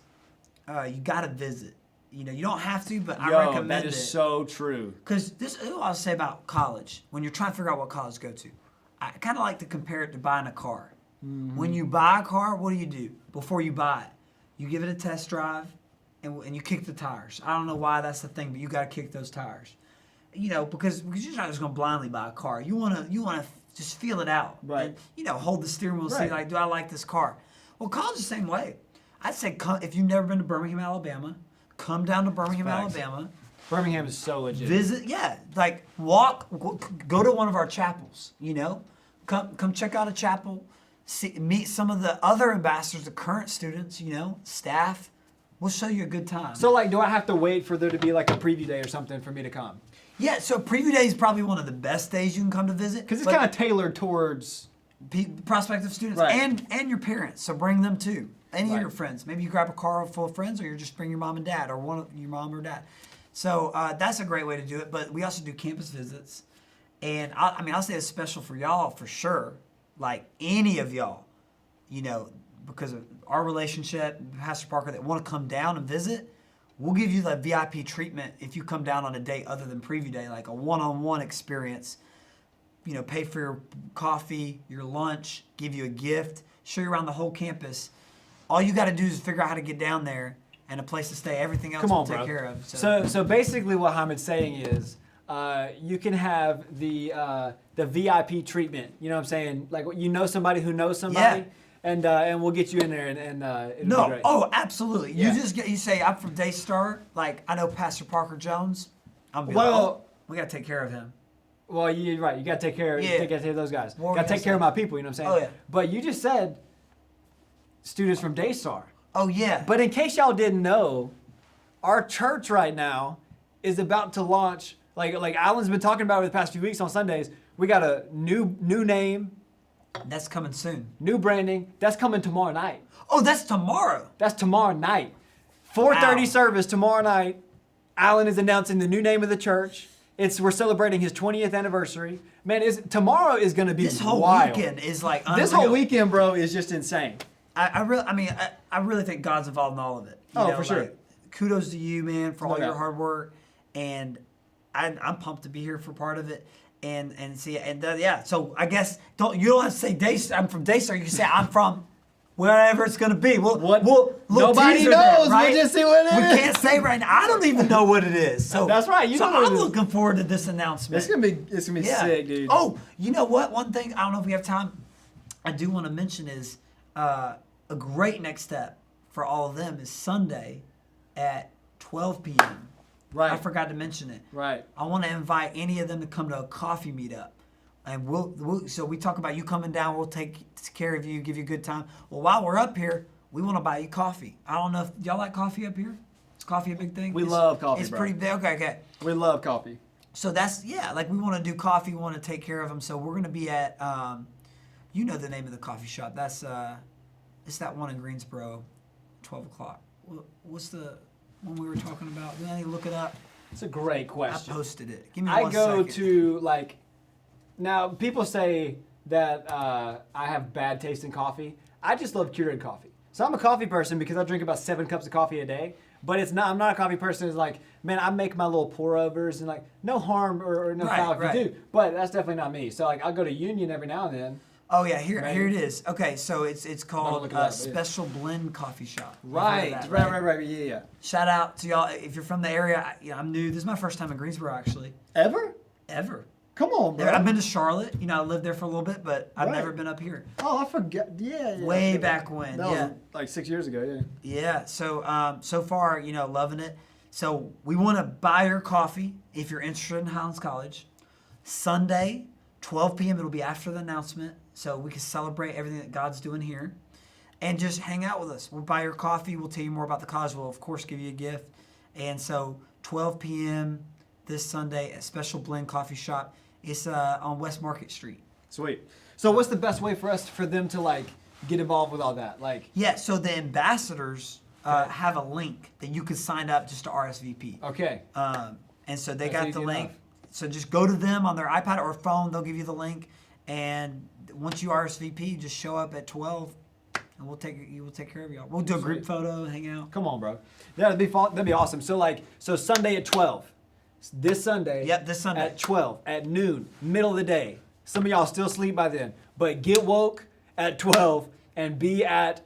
you got to visit. You don't have to, but I recommend that it. is so true. Because this is what I'll say about college. When you're trying to figure out what college to go to, I kind of like to compare it to buying a car. When you buy a car, what do? Before you buy it? You give it a test drive, and you kick the tires. I don't know why that's the thing, but you got to kick those tires. Because you're not just going to blindly buy a car. You want to just feel it out. Right. And, hold the steering wheel, see, Right. like, do I like this car? Well, college is the same way. I'd say if you've never been to Birmingham, Alabama, come down to Birmingham, Facts. Alabama. Birmingham is so legit. Visit, go to one of our chapels, come check out a chapel, meet some of the other ambassadors, the current students, staff. We'll show you a good time. So, like, do I have to wait for there to be like a preview day or something for me to come? yeah, so preview day is probably one of the best days you can come to visit. Because it's but kind of tailored towards. prospective students Right. and your parents, so bring them too. Any Right. of your friends. Maybe you grab a car full of friends, or you just bring your mom and dad, or one of your mom or dad. So that's a great way to do it. But we also do campus visits, and I'll say it's special for y'all for sure. Like any of y'all, because of our relationship, Pastor Parker, that want to come down and visit, we'll give you the VIP treatment if you come down on a day other than preview day, like a one-on-one experience. Pay for your coffee, your lunch, give you a gift, show you around the whole campus. All you got to do is figure out how to get down there and a place to stay. Everything else Come on, we'll take bro. care of. So basically, what Hamid's saying is, you can have the VIP treatment. You know what I'm saying? Like somebody who knows somebody, Yeah. and we'll get you in there, and it'll be great. Absolutely. Yeah. You say I'm from Daystar. Like I know Pastor Parker Jones. I'm be Well- like, oh, we got to take care of him. Well, you're right. You got to take care. Yeah. You got to take care of those guys. What were Got we to take gonna care of say? my people. You know what I'm saying? Oh, yeah. But you just said students from Daystar. Oh yeah. But in case y'all didn't know, our church right now is about to launch. Like Alan's been talking about it the past few weeks on Sundays. We got a new name, that's coming soon. new branding. That's coming tomorrow night. Oh, that's tomorrow. That's tomorrow night. 4:30 Wow. service tomorrow night. Alan is announcing the new name of the church. We're celebrating his 20th anniversary. Man, tomorrow is going to be This whole wild. weekend is like unreal. This whole weekend, bro, is just insane. I really think God's involved in all of it. For sure. Kudos to you, man, for No all your doubt. hard work, and I'm pumped to be here for part of it. And see, So I guess you don't have to say Daystar. I'm from Daystar. You can say I'm from wherever it's gonna be. We'll Nobody teaser knows. That, right? We'll just see what it We is. can't say right now. I don't even know what it is. So That's right. You so know what I'm it is. looking forward to this announcement. It's gonna be sick, dude. Oh, you know what? One thing I don't know if we have time. I do want to mention is a great next step for all of them is Sunday at 12 p.m. Right. I forgot to mention it. Right. I want to invite any of them to come to a coffee meetup. And so we talk about you coming down. We'll take care of you, give you a good time. Well, while we're up here, we want to buy you coffee. I don't know if y'all like coffee up here. Is coffee a big thing? We love coffee, It's bro. pretty big. Okay. We love coffee. So that's like we want to do coffee. We want to take care of them. So we're gonna be at you know the name of the coffee shop. That's it's that one in Greensboro, 12 o'clock. What's the one we were talking about? Did I look it up? It's a great I question. posted it. Give me I one go second. to like, now people say that I have bad taste in coffee. I just love Keurig coffee. So I'm a coffee person because I drink about 7 cups of coffee a day. But I'm not a coffee person who's like, man, I make my little pour overs and like no harm or no foul if you do. But that's definitely not me. So like I'll go to Union every now and then. Oh yeah, here it is. Okay, so it's called look it up, yeah. Special Blend Coffee Shop. You've Right, heard of that, right. Yeah. Shout out to y'all if you're from the area. I'm new. This is my first time in Greensboro actually. Ever? Ever. Come on, bro. I've been to Charlotte. I lived there for a little bit, but I've Right. never been up here. Oh, I forget. Yeah. Way back when. That Yeah. was like 6 years ago. Yeah. Yeah. So so far, loving it. So we want to buy your coffee if you're interested in Highlands College. Sunday, 12 p.m. It'll be after the announcement, so we can celebrate everything that God's doing here, and just hang out with us. We'll buy your coffee. We'll tell you more about the college. We'll of course give you a gift. And so 12 p.m. this Sunday at Special Blend Coffee Shop. It's on West Market Street. Sweet. So what's the best way for them to like get involved with all that? Like, Yeah. So the ambassadors have a link that you can sign up just to RSVP. okay. And so they That's got easy the link. enough. So just go to them on their iPad or phone. They'll give you the link. And once you RSVP, just show up at 12, and we'll take care of y'all. We'll do a group Sweet. photo, hang out. Come on, bro. Yeah, that'd be awesome. So Sunday at 12. This Sunday. Yep, this Sunday. At 12, at noon, middle of the day. Some of y'all still sleep by then. But get woke at 12 and be at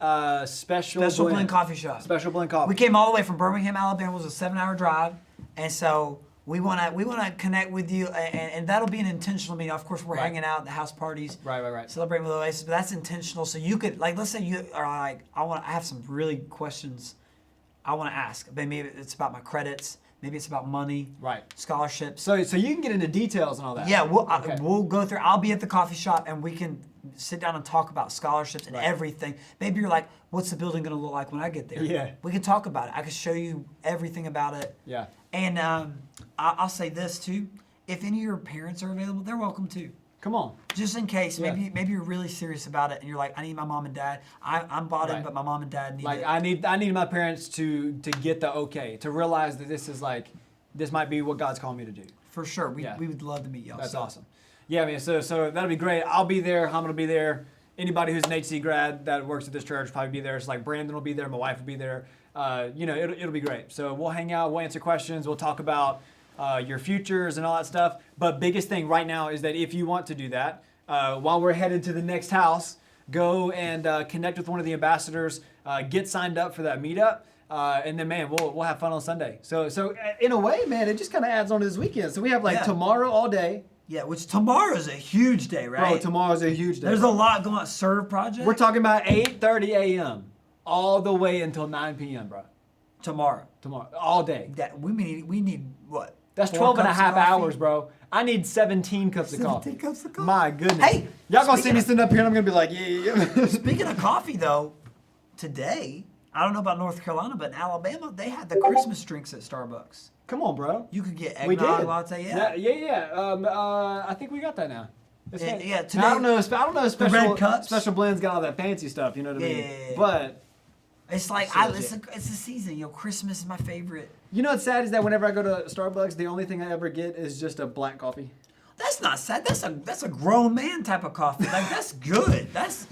Special Blend Coffee Shop. Special Blend Coffee. We came all the way from Birmingham, Alabama. It was a 7-hour drive, and so we wanna connect with you, and that'll be an intentional meeting. Of course, we're Right. hanging out at the house parties, Right. celebrating with Oasis, but that's intentional. So you could let's say you are like, I have some really questions I want to ask. Maybe it's about my credits. Maybe it's about money. Right. Scholarships. So you can get into details and all that. Yeah, Okay. we'll go through. I'll be at the coffee shop, and we can sit down and talk about scholarships and Right. everything. Maybe you're like, what's the building going to look like when I get there? Yeah. We can talk about it. I can show you everything about it. Yeah. And I'll say this too. If any of your parents are available, they're welcome too. Come on. Just in case, Yeah. maybe you're really serious about it, and you're like, I need my mom and dad. I'm bought in, Right. but my mom and dad need Like it. I need my parents to get the okay, to realize that this might be what God's calling me to do. For sure. We Yeah. would love to meet y'all. That's So- awesome. Yeah, man. So that'll be great. I'll be there. I'm gonna be there. Anybody who's an HC grad that works at this church will probably be there. It's like Brandon will be there. My wife will be there. It'll be great. So we'll hang out. We'll answer questions. We'll talk about your futures and all that stuff. But biggest thing right now is that if you want to do that, while we're headed to the next house, go and connect with one of the ambassadors. Get signed up for that meetup. And then, man, we'll have fun on Sunday. So in a way, man, it just kind of adds on to this weekend. So we have Yeah. tomorrow all day. Yeah, which tomorrow's a huge day, right? Bro, tomorrow's a huge day. There's a lot going on. Serve project. We're talking about 8:30 a.m. all the way until 9 p.m., bro. tomorrow. Tomorrow, all day. That we need what? That's 4 12 and a cups of half coffee? hours, bro. I need 17 cups of 17 coffee. cups of coffee. My goodness. Hey, y'all gonna see speaking me of- sitting up here and I'm gonna be like, yeah. Speaking of coffee, though, today I don't know about North Carolina, but in Alabama they had the Christmas drinks at Starbucks. Come on, bro. You could get We eggnog did. latte. Yeah. Yeah. I think we got that now. It's Yeah, fine. yeah, Now, today- I don't know if red special cups. special blends got all that fancy stuff. You know what I mean? Yeah. But It's like So it's a season. Christmas is my favorite. you know what's sad is that whenever I go to Starbucks, the only thing I ever get is just a black coffee. That's not sad. That's a grown man type of coffee. Like that's good. That's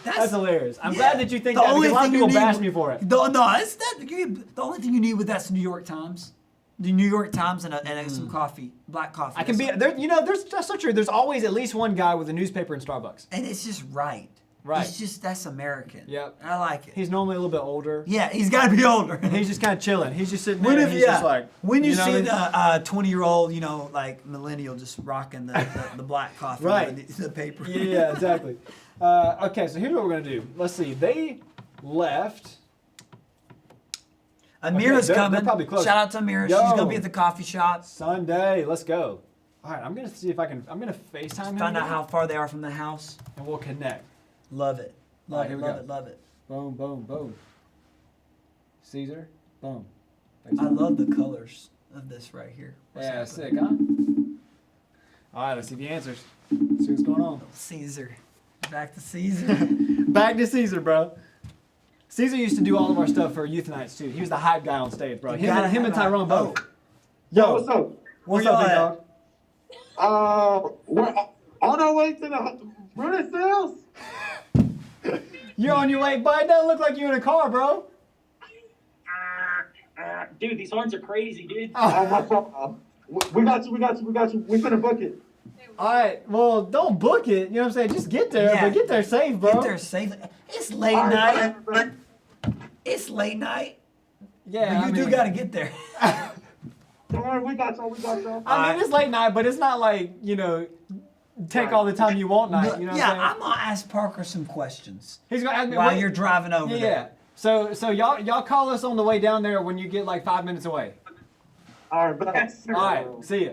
That's hilarious. I'm yeah. glad that you think The that only because a lot of thing you people need- bash me for it. No, it's that. The only thing you need with that's New York Times. The New York Times and some coffee, black coffee. I can be there. You know, that's so true. There's always at least one guy with a newspaper in Starbucks. and it's just right. Right. It's just that's American. Yep. I like it. He's normally a little bit older. Yeah, he's got to be older. He's just kind of chilling. He's just sitting there. And he's just like when you know see what I mean? the 20-year-old, like millennial, just rocking the black coffee, Right. with the paper. Yeah, exactly. Okay, so here's what we're gonna do. Let's see. They left. Amira's they're coming. probably close. Shout out to Amira. Yo. She's gonna be at the coffee shop. Sunday. Let's go. All right, I'm gonna see if I can. I'm gonna FaceTime him. Find out again, how far they are from the house. and we'll connect. Love it. All right, here we go. Love it. Boom, boom, boom. Caesar, boom. I love the colors of this right here. What's Yeah, happening? sick, huh? All right, let's see the answers. See what's going on. Caesar. Back to Caesar. Back to Caesar, bro. Caesar used to do all of our stuff for youth nights too. He was the hype guy on stage, bro. You Him gotta and have Tyrone that. both. Yo, What's up? what's Where up, big y'all dog? We're on our way to the British sales. You're on your way, but it doesn't look like you're in a car, bro. Dude, these horns are crazy, dude. Oh, my fault. We got you. We finna book it. All right, well, don't book it. You know what I'm saying? Just get there, Yeah. but get there safe, bro. Get there safely. It's late All night. right, It's late night. Yeah, But you do got to get there. don't worry, we got y'all. I mean, it's late night, but it's not like, take all the time you want night. You know what yeah, I'm I'm going to ask Parker some questions He's gonna ask me while wait- you're driving over Yeah. there. So y'all call us on the way down there when you get like 5 minutes away. All right, bet. All right, see ya.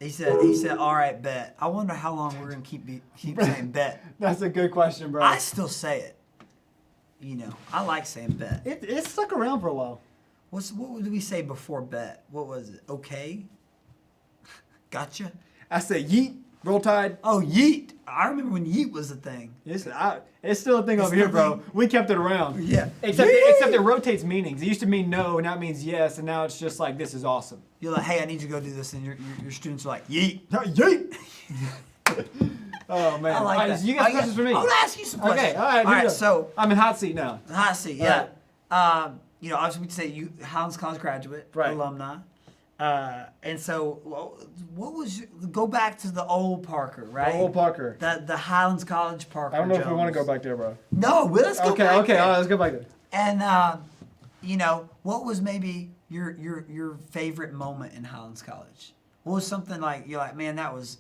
He said, all right, bet. I wonder how long we're going to keep saying bet. That's a good question, bro. I still say it. I like saying bet. It stuck around for a while. What did we say before bet? What was it? Okay? Gotcha? I said yeet, roll tide. Oh, yeet. I remember when yeet was a thing. It's still a thing over here, still a bro. thing. We kept it around. Yeah. Except Yeet! it rotates meanings. It used to mean no, and now it means yes, and now it's just like this is awesome. You're like, hey, I need you to go do this, and your students are like, yeet. Yeet. Oh man. I like All right, that. so you got questions for me. I'm gonna ask you some questions. Okay. All right. Here we go. So I'm in hot seat now. hot seat, yeah. Obviously we'd say you Highlands College graduate, Right. alumni. And so, what was go back to the old Parker, right? Old Parker. The Highlands College Parker. I don't know if we want to Jones. go back there, bro. No, well, let's go Okay. back Okay. there. All right. Let's go back there. And what was maybe your favorite moment in Highlands College? What was something like you're like, man, that was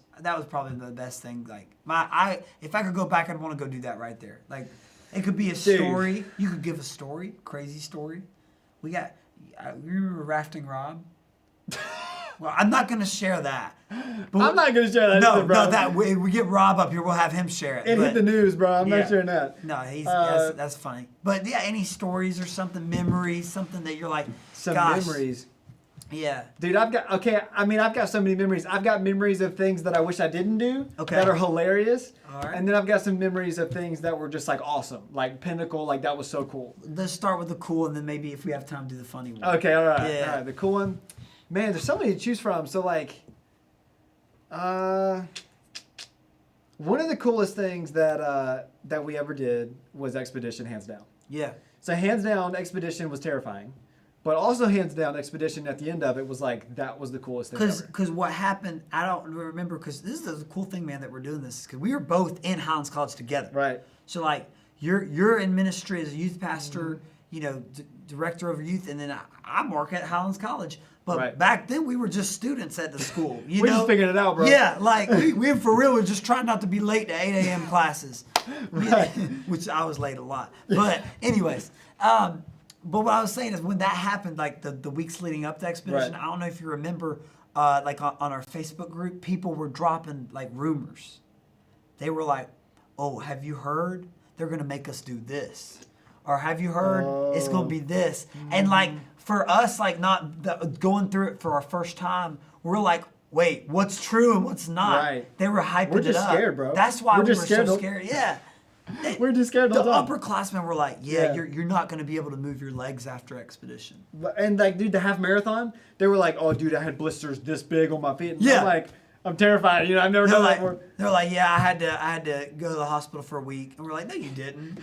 probably the best thing. Like if I could go back, I'd want to go do that right there. Like it could be a story. You could give a story, crazy story. You remember Rafting Rob? Well, I'm not gonna share that. But I'm not gonna share that. No, either, bro. no, that we get Rob up here, we'll have him share it. It but- hit the news, bro. I'm Yeah. not sharing that. No, Uh, that's funny. But yeah, any stories or something, memories, something that you're like, Some gosh, memories. Yeah. Dude, I've got so many memories. I've got memories of things that I wish I didn't do Okay. that are hilarious. All right. And then I've got some memories of things that were just like awesome, like pinnacle, like that was so cool. Let's start with the cool, and then maybe if we have time, do the funny one. Okay, all right. Yeah. All right, the cool one. Man, there's so many to choose from. So like one of the coolest things that we ever did was Expedition, hands down. Yeah. So hands down, Expedition was terrifying. But also hands down, Expedition at the end of it was like, that was the coolest thing ever. Because what happened, I don't remember, because this is the cool thing, man, that we're doing this, because we were both in Highlands College together. Right. So like, you're in ministry as a youth pastor, Mm-hmm. director of youth, and then I work at Highlands College. But Right. back then, we were just students at the school. We're just figuring it out, bro. Yeah, like we for real were just trying not to be late to 8 a.m. classes, Right. which I was late a lot. But anyways, but what I was saying is when that happened, like the weeks leading up to Expedition, Right. I don't know if you remember, like on our Facebook group, people were dropping like rumors. They were like, "Oh, have you heard? They're gonna make us do this." Or have you heard it's gonna be this? And like for us, like going through it for our first time, we're like, wait, what's true and what's not? Right. They were hyping We're just it up. scared, bro. That's why We're we just were scared. so scared. Yeah. We're just scared The all the time. upperclassmen were like, yeah, Yeah. you're not gonna be able to move your legs after Expedition. And like, dude, the half marathon, they were like, "Oh, dude, I had blisters this big on my feet." And Yeah. I'm like, I'm terrified. I've never They're done that like, before. they're like, yeah, I had to go to the hospital for a week, and we're like, no, you didn't.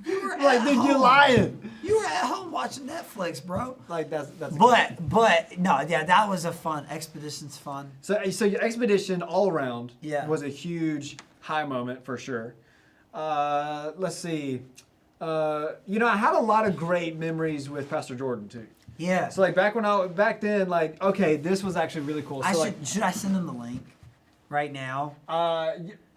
You were Like, at dude, you home. lying. You were at home watching Netflix, bro. Like that's. But no, yeah, that was a fun. Expedition's fun. So your Expedition all around Yeah. was a huge high moment for sure. Let's see. I had a lot of great memories with Pastor Jordan too. Yeah. So like back then, like, okay, this was actually really cool. So should I send him the link right now?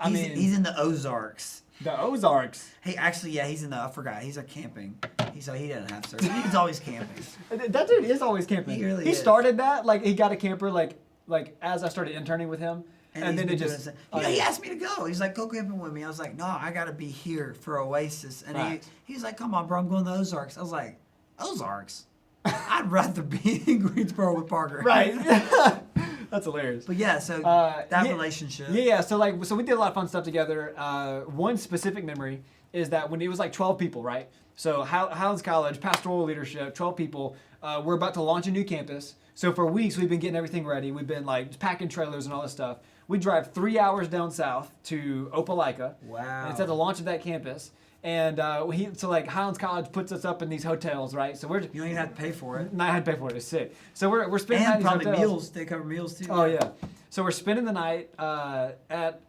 he's in the Ozarks. the Ozarks. Hey, actually, yeah, he's in the. I forgot. He's a camping. He doesn't have service. He's always camping. That dude is always camping. He really He is. started that, like, he got a camper, like, like as I started interning with him, and then it just he asked me to go. He's like, go camping with me. I was like, no, I gotta be here for Oasis. And Right. he's like, come on, bro, I'm going to Ozarks. I was like, Ozarks? I'd rather be in Greensboro with Parker. right. That's hilarious. But yeah, so that yeah, relationship. Yeah, so we did a lot of fun stuff together. One specific memory is that when it was like 12 people, right? So Highlands College, pastoral leadership, 12 people. We're about to launch a new campus. So for weeks we've been getting everything ready. We've been like packing trailers and all this stuff. We drive 3 hours down south to Opelika. Wow. And it's at the launch of that campus. And so Highlands College puts us up in these hotels, right? So we're You don't even have to pay for it. not had to pay for it. It's sick. So we're spending And night in these probably hotels. meals. They cover meals too. Oh yeah. So we're spending the night at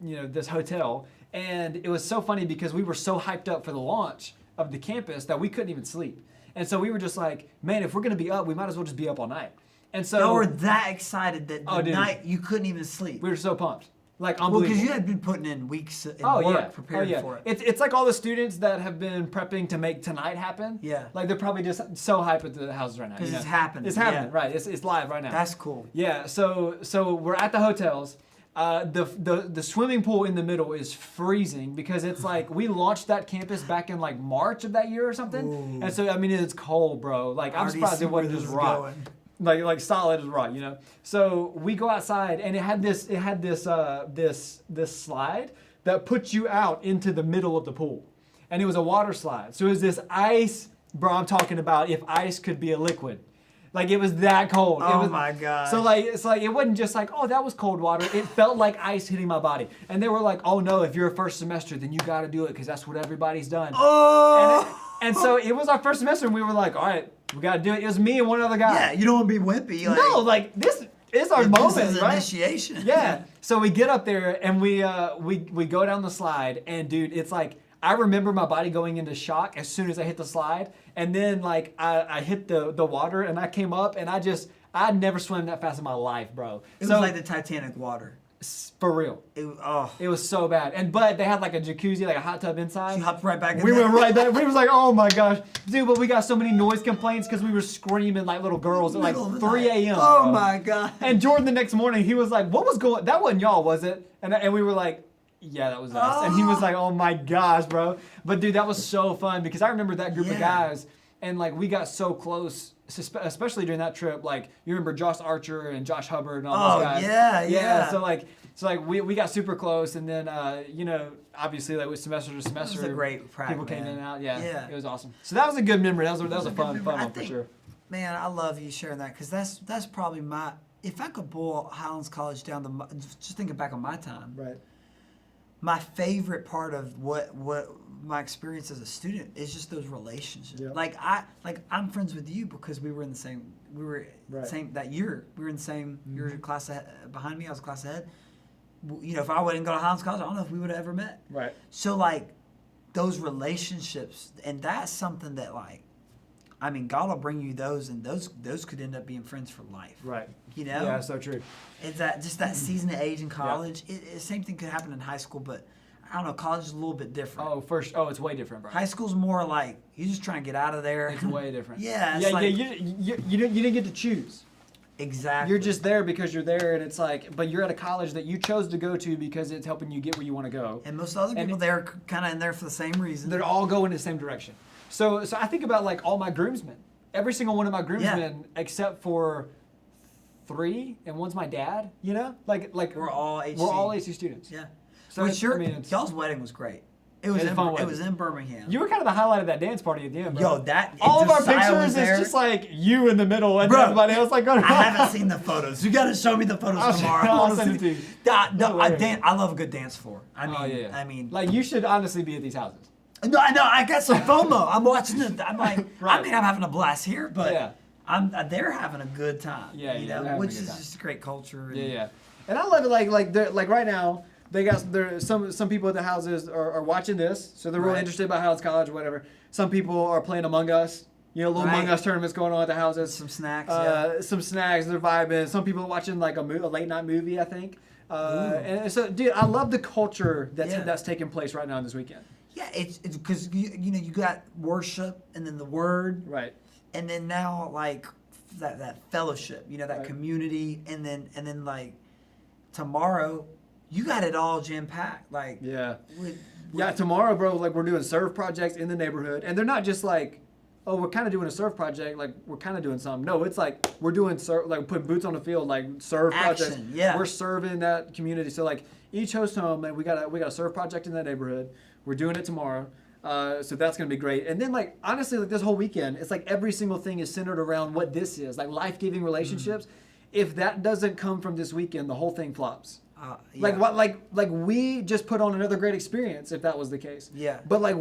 this hotel, and it was so funny because we were so hyped up for the launch of the campus that we couldn't even sleep. And so we were just like, man, if we're gonna be up, we might as well just be up all night. And so Y'all were that excited that the dude. night you couldn't even sleep. we were so pumped, like Well, unbelievable. because you had been putting in weeks in Oh work yeah, preparing for it. It's like all the students that have been prepping to make tonight happen. Yeah. Like they're probably just so hyped at the houses right now. 'Cause you it's know? happening, It's happening, yeah. right? It's live right now. That's cool. Yeah, so we're at the hotels. The swimming pool in the middle is freezing because it's like we launched that campus back in like March of that year or something, Ooh. and so I mean it's cold, bro. Like I'm Already surprised see it wasn't where just this is rock, going. like solid as rock, you know. So we go outside and it had this slide that puts you out into the middle of the pool, and it was a water slide. So it was this ice, bro. I'm talking about if ice could be a liquid. Like it was that cold. Oh it was, my gosh. So it's like it wasn't just like, oh, that was cold water. It felt like ice hitting my body. And they were like, oh no, if you're a first semester, then you got to do it because that's what everybody's done. Oh! And so it was our first semester, and we were like, all right, we got to do it. It was me and one other guy. Yeah, you don't want to be wimpy. Like, No, like this is our this moment, is right? initiation. Yeah. So we get up there and we go down the slide, and dude, it's like I remember my body going into shock as soon as I hit the slide, and then like I hit the water and I came up, and I'd never swam that fast in my life, bro. It was like the Titanic water. For real. It was so bad. But they had like a jacuzzi, like a hot tub inside. You hopped right back in We there. went right back. We was like, oh my gosh. Dude, but we got so many noise complaints because we were screaming like little girls at like Middle of the 3 night. a.m. Oh bro. my God. And Jordan the next morning, he was like, what was going, that wasn't y'all, was it? And we were like, yeah, that was us. And he was like, oh my gosh, bro. But dude, that was so fun because I remember that group of guys, and like we got so close, especially during that trip. Like you remember Josh Archer and Josh Hubbard and all those guys. yeah. So we got super close, and then obviously like with semester to semester, It was a great practice. people came in and out. Yeah, it was awesome. So that was a good memory. That was a fun one for sure. Man, I love you sharing that because that's probably my. If I could boil Highlands College down to just thinking back on my time. Right. My favorite part of what my experience as a student is just those relationships. Yeah. Like I'm friends with you because we were in the same same that year. We were in the same you were a class behind me. I was a class ahead. You know, if I wouldn't go to Highlands College, I don't know if we would have ever met. Right. So like those relationships, and that's something that like, I mean, God will bring you those, and those could end up being friends for life. Right. You know. Yeah, so true. It's that season of age in college. Same thing could happen in high school, but I don't know. College is a little bit different. Oh, it's way different, bro. High school's more like you're just trying to get out of there. It's way different. Yeah, it's like, You didn't get to choose. Exactly. You're just there because you're there, and it's like, but you're at a college that you chose to go to because it's helping you get where you want to go. And most other people there are kind of in there for the same reason. They're all going in the same direction. So I think about like all my groomsmen. Every single one of my groomsmen, except for 3, and one's my dad. You know, like We're all HC. We're all HC students. Yeah. So Which y'all's wedding was great. It was in Birmingham. You were kind of the highlight of that dance party at the end, bro. Yo, all of our Josiah pictures was there. is just like you in the middle, and Bro, everybody else like going I haven't seen the photos. You got to show me the photos tomorrow. I'll send it to you. I love a good dance floor. I mean, like you should honestly be at these houses. No, I know. I got some FOMO. I'm watching it. I'm like, Right. I mean, I'm having a blast here, but Yeah. they're having a good time. Yeah, you yeah, know, they're having which a good is time. just a great culture. And Yeah. And I love it. Like right now, they got there. Some people at the houses are watching this, so they're really Right. interested about Highlands College or whatever. Some people are playing Among Us. You know, little Right. Among Us tournaments going on at the houses. Some snacks. Some snacks. They're vibing. Some people are watching like a late night movie, I think. And so, dude, I love the culture that's taking place right now this weekend. Yeah, it's because you know you got worship and then the word, Right. and then now like that fellowship, that Right. community, and then like tomorrow, you got it all jam packed. Like Yeah. with- Yeah, tomorrow, bro, like we're doing serve projects in the neighborhood. And they're not just like, oh, we're kind of doing a serve project, like we're kind of doing something. No, it's like we're doing like putting boots on the field, like serve projects. Action, yeah. We're serving that community. So like each host home, and we got a serve project in that neighborhood. We're doing it tomorrow. So that's gonna be great. And then like honestly, like this whole weekend, it's like every single thing is centered around what this is, like life-giving relationships. If that doesn't come from this weekend, the whole thing flops. Like yeah. what? Like we just put on another great experience if that was the case. Yeah. But like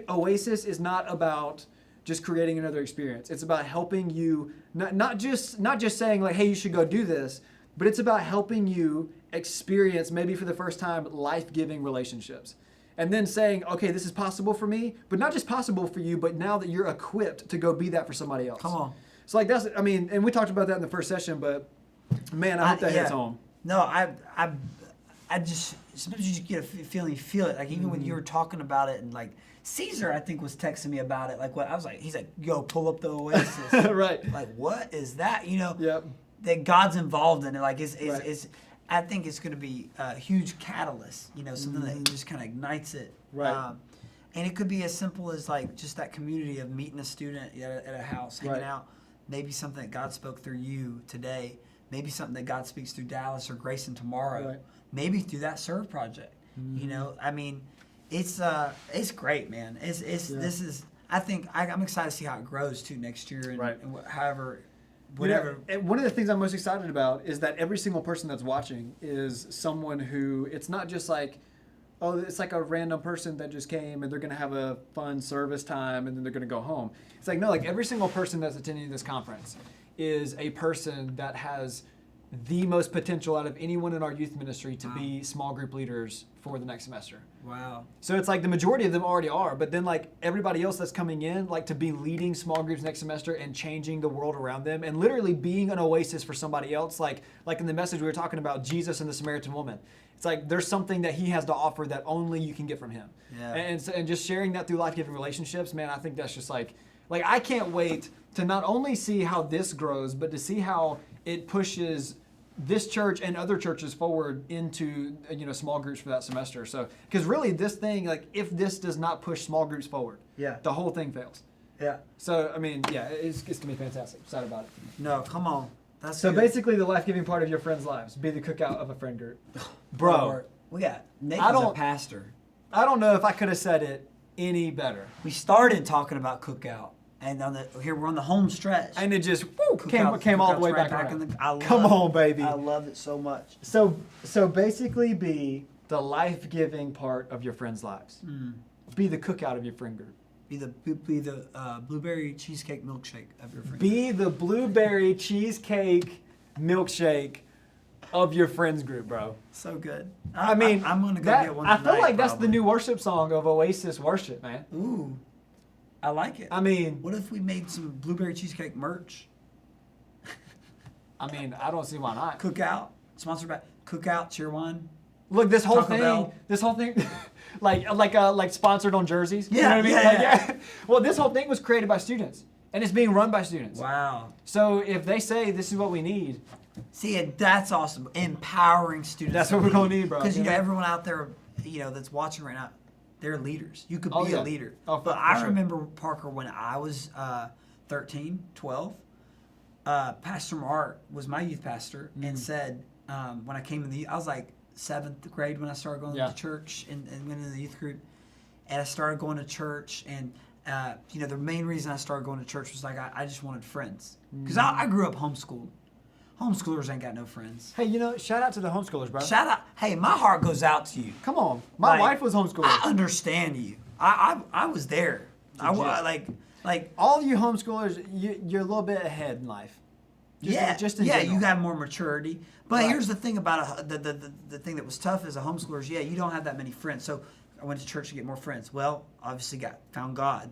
Oasis is not about just creating another experience. It's about helping you not just saying like, hey, you should go do this, but it's about helping you experience maybe for the first time life-giving relationships. And then saying, okay, this is possible for me, but not just possible for you, but now that you're equipped to go be that for somebody else. Come on. So like that's, I mean, and we talked about that in the first session, but man, I hope that hits home. No, I just sometimes you just get a feeling, you feel it. Like even when you were talking about it, and like Caesar, I think was texting me about it. Like what I was like, he's like, "Yo, pull up the Oasis." Right. Like what is that? You know, Yep. that God's involved in it. Like Right. is I think it's going to be a huge catalyst. You know, something that just kind of ignites it. Right. And it could be as simple as like just that community of meeting a student at a house, hanging Right. out. Maybe something that God spoke through you today. Maybe something that God speaks through Dallas or Grayson tomorrow. Right. Maybe through that serve project. You know, I mean, it's great, man. This is. I think I'm excited to see how it grows too next year and, Right. and however, You know, whatever. and one of the things I'm most excited about is that every single person that's watching is someone who, it's not just like, oh, it's like a random person that just came and they're going to have a fun service time and then they're going to go home. It's like, no, like every single person that's attending this conference is a person that has the most potential out of anyone in our youth ministry to be small group leaders for the next semester. Wow. So it's like the majority of them already are, but then like everybody else that's coming in, like to be leading small groups next semester and changing the world around them and literally being an oasis for somebody else. Like in the message we were talking about Jesus and the Samaritan woman. It's like there's something that he has to offer that only you can get from him. Yeah. And just sharing that through life-giving relationships, man, I think that's just like I can't wait to not only see how this grows, but to see how it pushes this church and other churches forward into small groups for that semester. So because really this thing, like if this does not push small groups forward, Yeah. the whole thing fails. Yeah. So I mean, yeah, it's gonna be fantastic. Excited about it. No, come on. That's So good. basically, the life-giving part of your friends' lives, be the cookout of a friend group, bro. Lord, we got Nathan's a don't- pastor. I don't know if I could have said it any better, We started talking about cookout, and here we're on the home stretch. and it just Cookout- came all the cookout's way right back in around. I love Come it. on, baby. I love it so much. So basically, be the life-giving part of your friends' lives. Be the cookout of your friend group. Be the blueberry cheesecake milkshake of your friend. Be the blueberry cheesecake milkshake of your friends group, bro. So good. I mean, I'm gonna go that- get one. I feel tonight, like that's the probably. new worship song of Oasis worship, man. Ooh, I like it. I mean, What if we made some blueberry cheesecake merch? I don't see why not. Cookout, sponsored by Cookout, Cheer One. Look, this whole Taco thing, like sponsored on jerseys. You Yeah, know what I mean? yeah, Like, yeah. Well, this whole thing was created by students, and it's being run by students. Wow. So if they say this is what we need, See, and that's awesome. Empowering students. That's what we're gonna need, bro. Because Yeah. everyone out there, that's watching right now, they're leaders. You could Oh, be yeah. a leader. Oh, but for I sure. remember, Parker, when I was 13, 12, Pastor Mark was my youth pastor Mm-hmm. and said, when I came in I was like 7th grade when I started going Yeah. to church and went into the youth group. And I started going to church, and the main reason I started going to church was like I just wanted friends. Because Mm-hmm. I grew up homeschooled. Homeschoolers ain't got no friends. hey, shout out to the homeschoolers, bro. Shout out! Hey, my heart goes out to you. Come on, my Like, wife was homeschooled. I understand you. I was there. Like All you homeschoolers, you're a little bit ahead in life. Just in general. you got more maturity. But Right. here's the thing about the thing that was tough as a homeschooler is you don't have that many friends. So I went to church to get more friends. Well, obviously found God,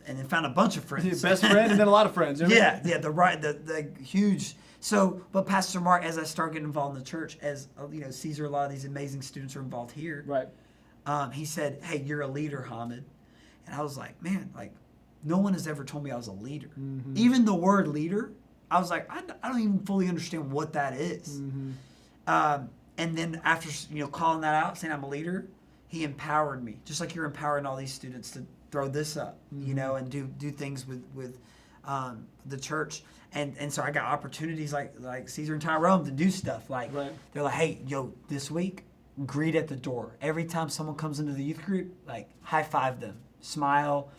and then found a bunch of friends. Best friend and then a lot of friends. You know what I mean? Yeah, the huge. So, but Pastor Mark, as I started getting involved in the church, as Caesar, a lot of these amazing students are involved here. Right. He said, "Hey, you're a leader, Hamid," and I was like, "Man, like, no one has ever told me I was a leader. Mm-hmm. Even the word leader I was like, I don't even fully understand what that is. And then after calling that out, saying I'm a leader, he empowered me, just like you're empowering all these students to throw this up, and do things with the church. And so I got opportunities like Caesar and Tyrone to do stuff. Like they're like, hey, this week, greet at the door. Every time someone comes into the youth group, like high five them, smile.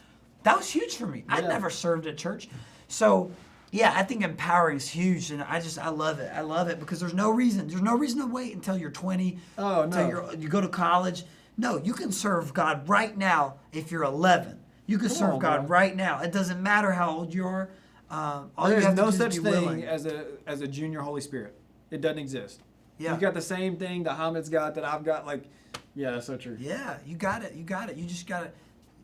That was huge for me. I'd never served at church. So yeah, I think empowering is huge, and I love it. I love it because there's no reason to wait until you're 20, until you go to college. No, you can serve God right now if you're 11. You can serve God right now. It doesn't matter how old you are. There's no such thing as a junior Holy Spirit. It doesn't exist. Yeah. You got the same thing that Hamid's got, that I've got. Like, yeah, that's so true. Yeah, you got it. You just got to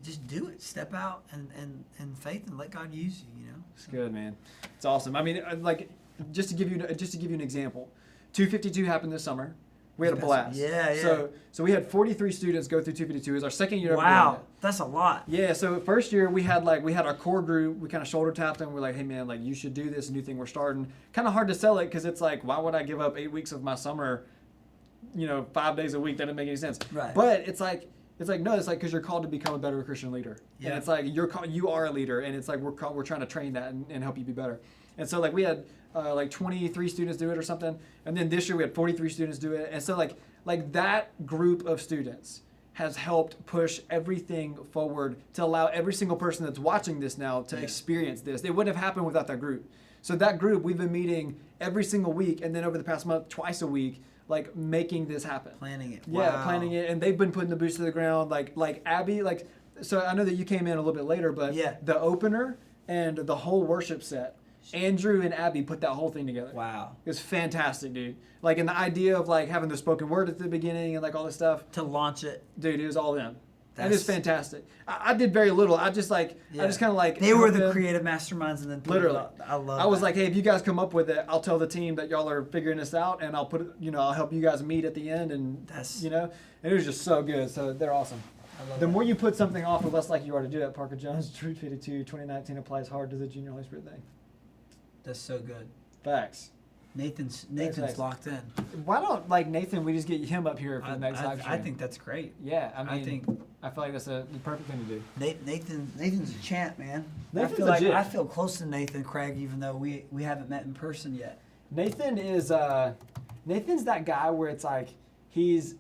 just do it. Step out and faith and let God use you. It's good, man. It's awesome. I mean, like, just to give you an example, 252 happened this summer. We had a blast. Yeah. So we had 43 students go through 252. It was our second year. Wow, that's a lot. Yeah. So first year we had our core group. We kind of shoulder tapped them. We're like, hey man, like you should do this new thing we're starting. Kind of hard to sell it because it's like, why would I give up 8 weeks of my summer? 5 days a week. That doesn't make any sense. Right. But it's like no, it's like because you're called to become a better Christian leader. Yeah. And it's like you are a leader, and it's like we're trying to train that and help you be better. And so like we had like 23 students do it or something, and then this year we had 43 students do it. And so like that group of students has helped push everything forward to allow every single person that's watching this now to experience this. It wouldn't have happened without that group. So that group, we've been meeting every single week, and then over the past month, twice a week, like making this happen. Planning it. Yeah, Wow. planning it, and they've been putting the boots to the ground. Like Abby, like, so I know that you came in a little bit later, but the opener and the whole worship set, Andrew and Abby put that whole thing together. Wow. It was fantastic, dude. Like, and the idea of like having the spoken word at the beginning and like all this stuff. To launch it. Dude, it was all them. That is fantastic. I did very little. I just kind of like. They were the creative masterminds, and then literally. I was like, hey, if you guys come up with it, I'll tell the team that y'all are figuring this out, and I'll put it, I'll help you guys meet at the end, and and it was just so good. So they're awesome. The more you put something off, the less likely you are to do it. Parker Jones, Truth 52, 2019 applies hard to the Junior Holy Spirit thing. That's so good. Facts. Nathan's locked in. Why don't Nathan? We just get him up here for the next live stream. I think that's great. Yeah, I feel like that's the perfect thing to do. Nathan's a champ, man. Nathan's I feel close to Nathan Craig, even though we haven't met in person yet. Nathan is Nathan's that guy where it's like he's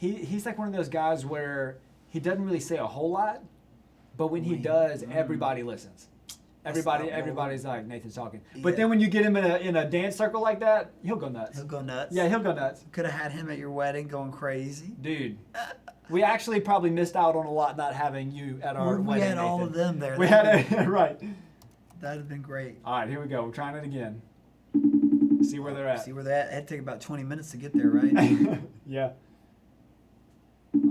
like one of those guys where he doesn't really say a whole lot, but when he does, everybody listens. Everybody's like, Nathan's talking. But then when you get him in a dance circle like that, he'll go nuts. He'll go nuts. Yeah, he'll go nuts. Could have had him at your wedding going crazy. Dude, we actually probably missed out on a lot not having you at our wedding. We had Nathan. all of them there. We had it, right. That'd have been great. All right, here we go. We're trying it again. See where they're at. See where they're at. It'd take about 20 minutes to get there, right? Yeah.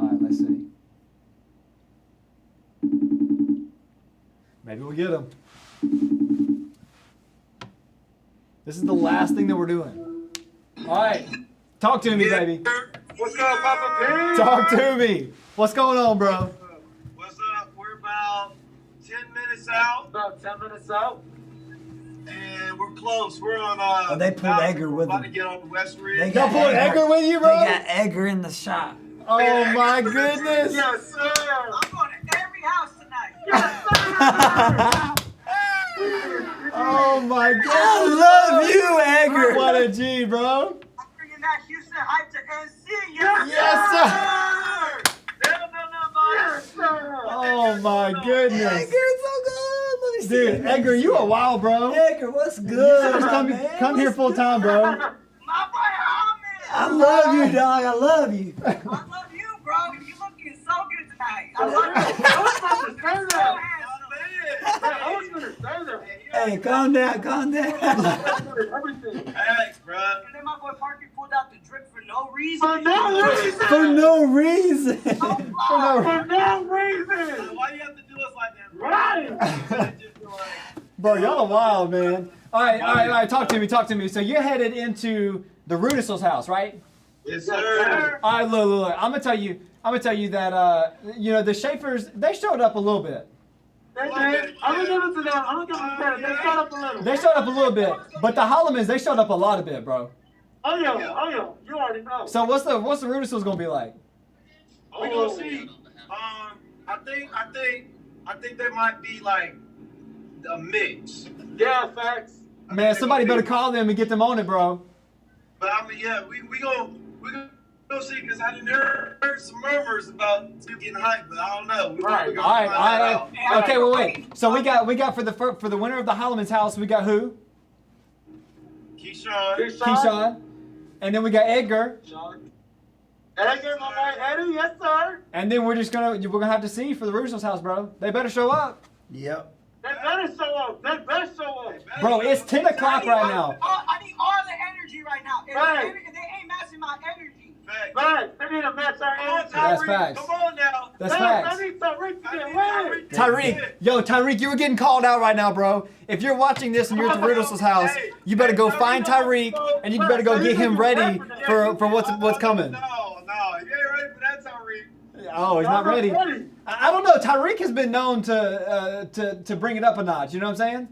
All right, let's see. Maybe we'll get them. This is the last thing that we're doing. All right. Talk to me, baby. What's up, Papa P? Talk to me. What's going on, bro? What's up? We're about 10 minutes out. About 10 minutes out. And we're close. We're on they pulled Edgar with about them. to get on the West Ridge. Y'all pulled Edgar with you, bro? They got Edgar in the shop. Oh, my goodness. Yes, sir. I'm going to every house tonight. Yes, sir. Oh, my goodness. I love you, Edgar. What a G, bro. I'm bringing that Houston hype to NC. Yes, Yes, sir. Yes, sir. Oh, my goodness. Edgar's so good. Let me see. Dude, Edgar, you a wild, bro. Edgar, what's good? Come here full time, bro. My boy, I love you, dog. I love you. I love you, bro. You looking so good tonight. I love you. I was going to say that. Hey, calm down. Everything. Thanks, bro. And then my boy Parker pulled out the drip for no reason. For no reason. For no reason. Why you have to do us like that, bro? Right. Bro, y'all are wild, man. All right. Talk to me. So you're headed into the Rudissel's house, right? Yes, sir. All right, look. I'm gonna tell you that the Schaefers, they showed up a little bit. They did. I'm gonna give it to them. I'm gonna give them credit. They showed up a little. They showed up a little bit, but the Hollemans, they showed up a lot of bit, bro. Oh yeah. You already know. So what's the Rudisville's gonna be like? We gonna see. I think they might be like a mix. Yeah, facts. Man, somebody better call them and get them on it, bro. But I mean, yeah, we gonna see, because I didn't heard some murmurs about getting hyped, but I don't know. We Right. gonna All right. find out. Okay, well, wait. So we got for the winner of the Holleman's house, we got who? Keyshawn. And then we got Edgar. Edgar, my man, Eddie, yes sir. And then we're gonna have to see for the Rudisville's house, bro. They better show up. Yep. They better show up. Bro, it's 10 o'clock right now. I need all the energy right now. If Right. they ain't matching my energy. Right. They need to match our energy. That's facts. Come on now. That's facts. I need Tariq to get win. Tyreek, you were getting called out right now, bro. If you're watching this and you're at the Rudisville's house, you better go find Tyreek and you better go get him ready for what's coming. No, you ain't ready for that, Tyreek. Oh, he's not ready. I don't know. Tyreek has been known to bring it up a notch. You know what I'm saying?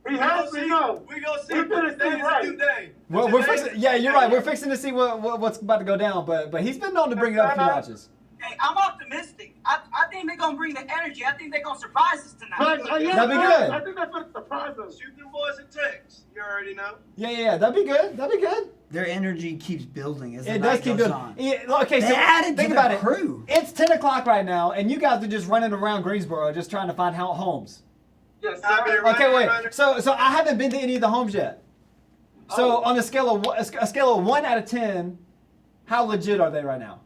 He has to know. We gonna see. We're gonna Today's see a right. new day. Well, we're fixing. Yeah, you're right. We're fixing to see what's about to go down. But he's been known to bring it up a few notches. Hey, I'm optimistic. I think they're gonna bring the energy. I think they're gonna surprise us tonight. That'd be good. I think that's what surprised us. Shoot them boys a text. You already know. Yeah. That'd be good. Their energy keeps building as the It does night keep goes doing. on. Yeah, okay, They so added think to about the it. crew. It's 10 o'clock right now, and you guys are just running around Greensboro just trying to find homes. Yes, I've been sir. running, Okay, wait. running. So I haven't been to any of the homes yet. So on a scale of 1 out of 10, how legit are they right now?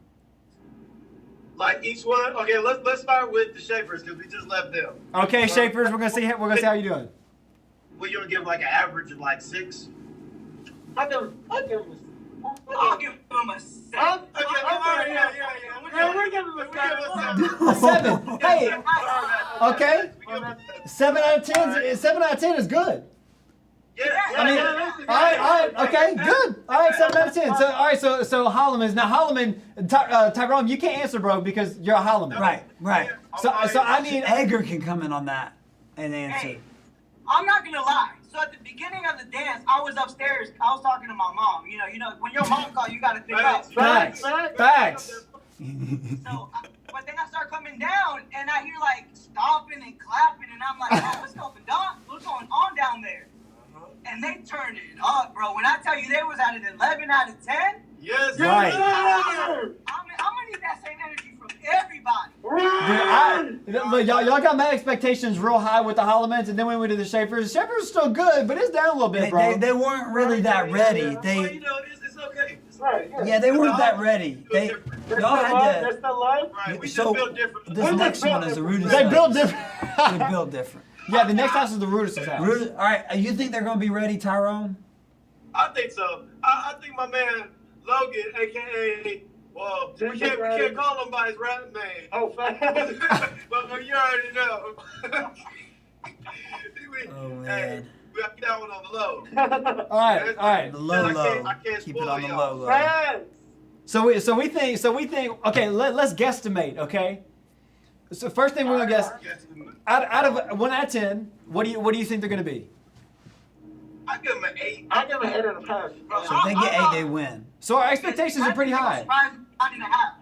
Like each one. Okay, let's start with the Shapers, because we just left them. Okay, Shapers, we're gonna see how you're doing. Well, you gonna give like an average of like 6? I give him I'll give them a 7. Yeah, we're giving him a A 7. Hey, okay. 7 out of 10. 7 out of 10 is good. I mean, all right, okay, good. All right, 7 out of 10. So Holleman. Now Holleman, Tyrone, you can't answer, bro, because you're a Holleman. Right. So I need. Edgar can come in on that and answer. Hey, I'm not gonna lie. So at the beginning of the dance, I was upstairs. I was talking to my mom. You know, when your mom calls, you gotta think up. Facts. So, but then I start coming down, and I hear like stomping and clapping, and I'm like, oh, what's going on down there? And they turned it up, bro. When I tell you they was at an 11 out of 10, Yes. Right. I'm gonna need that same energy from everybody. Look, y'all got my expectations real high with the Hollemans, and then we went to the Shapers. The Shapers are still good, but it's down a little bit, bro. They weren't really that ready. Well, you know, it's okay. Yeah, they weren't that ready. Y'all had That's to. the love. Right, we just So built different. this next one is the Rudis. They built different. They built different. Yeah, the next house is the Rudis' house. All right, you think they're gonna be ready, Tyrone? I think so. I think my man Logan, aka, well, we can't call him by his rap name. Oh, fast. but you already know. Oh, man. Hey, we got that one on the low. All right. The low. I can't Keep it spoil on the y'all. low. Fast. So we think. Okay, let's guesstimate. Okay. So first thing we're gonna guess. Out of 1 out of 10, what do you think they're gonna be? I give him an 8. I give him an 8.5. So if they get 8, they win. So our expectations are pretty high. 9.5.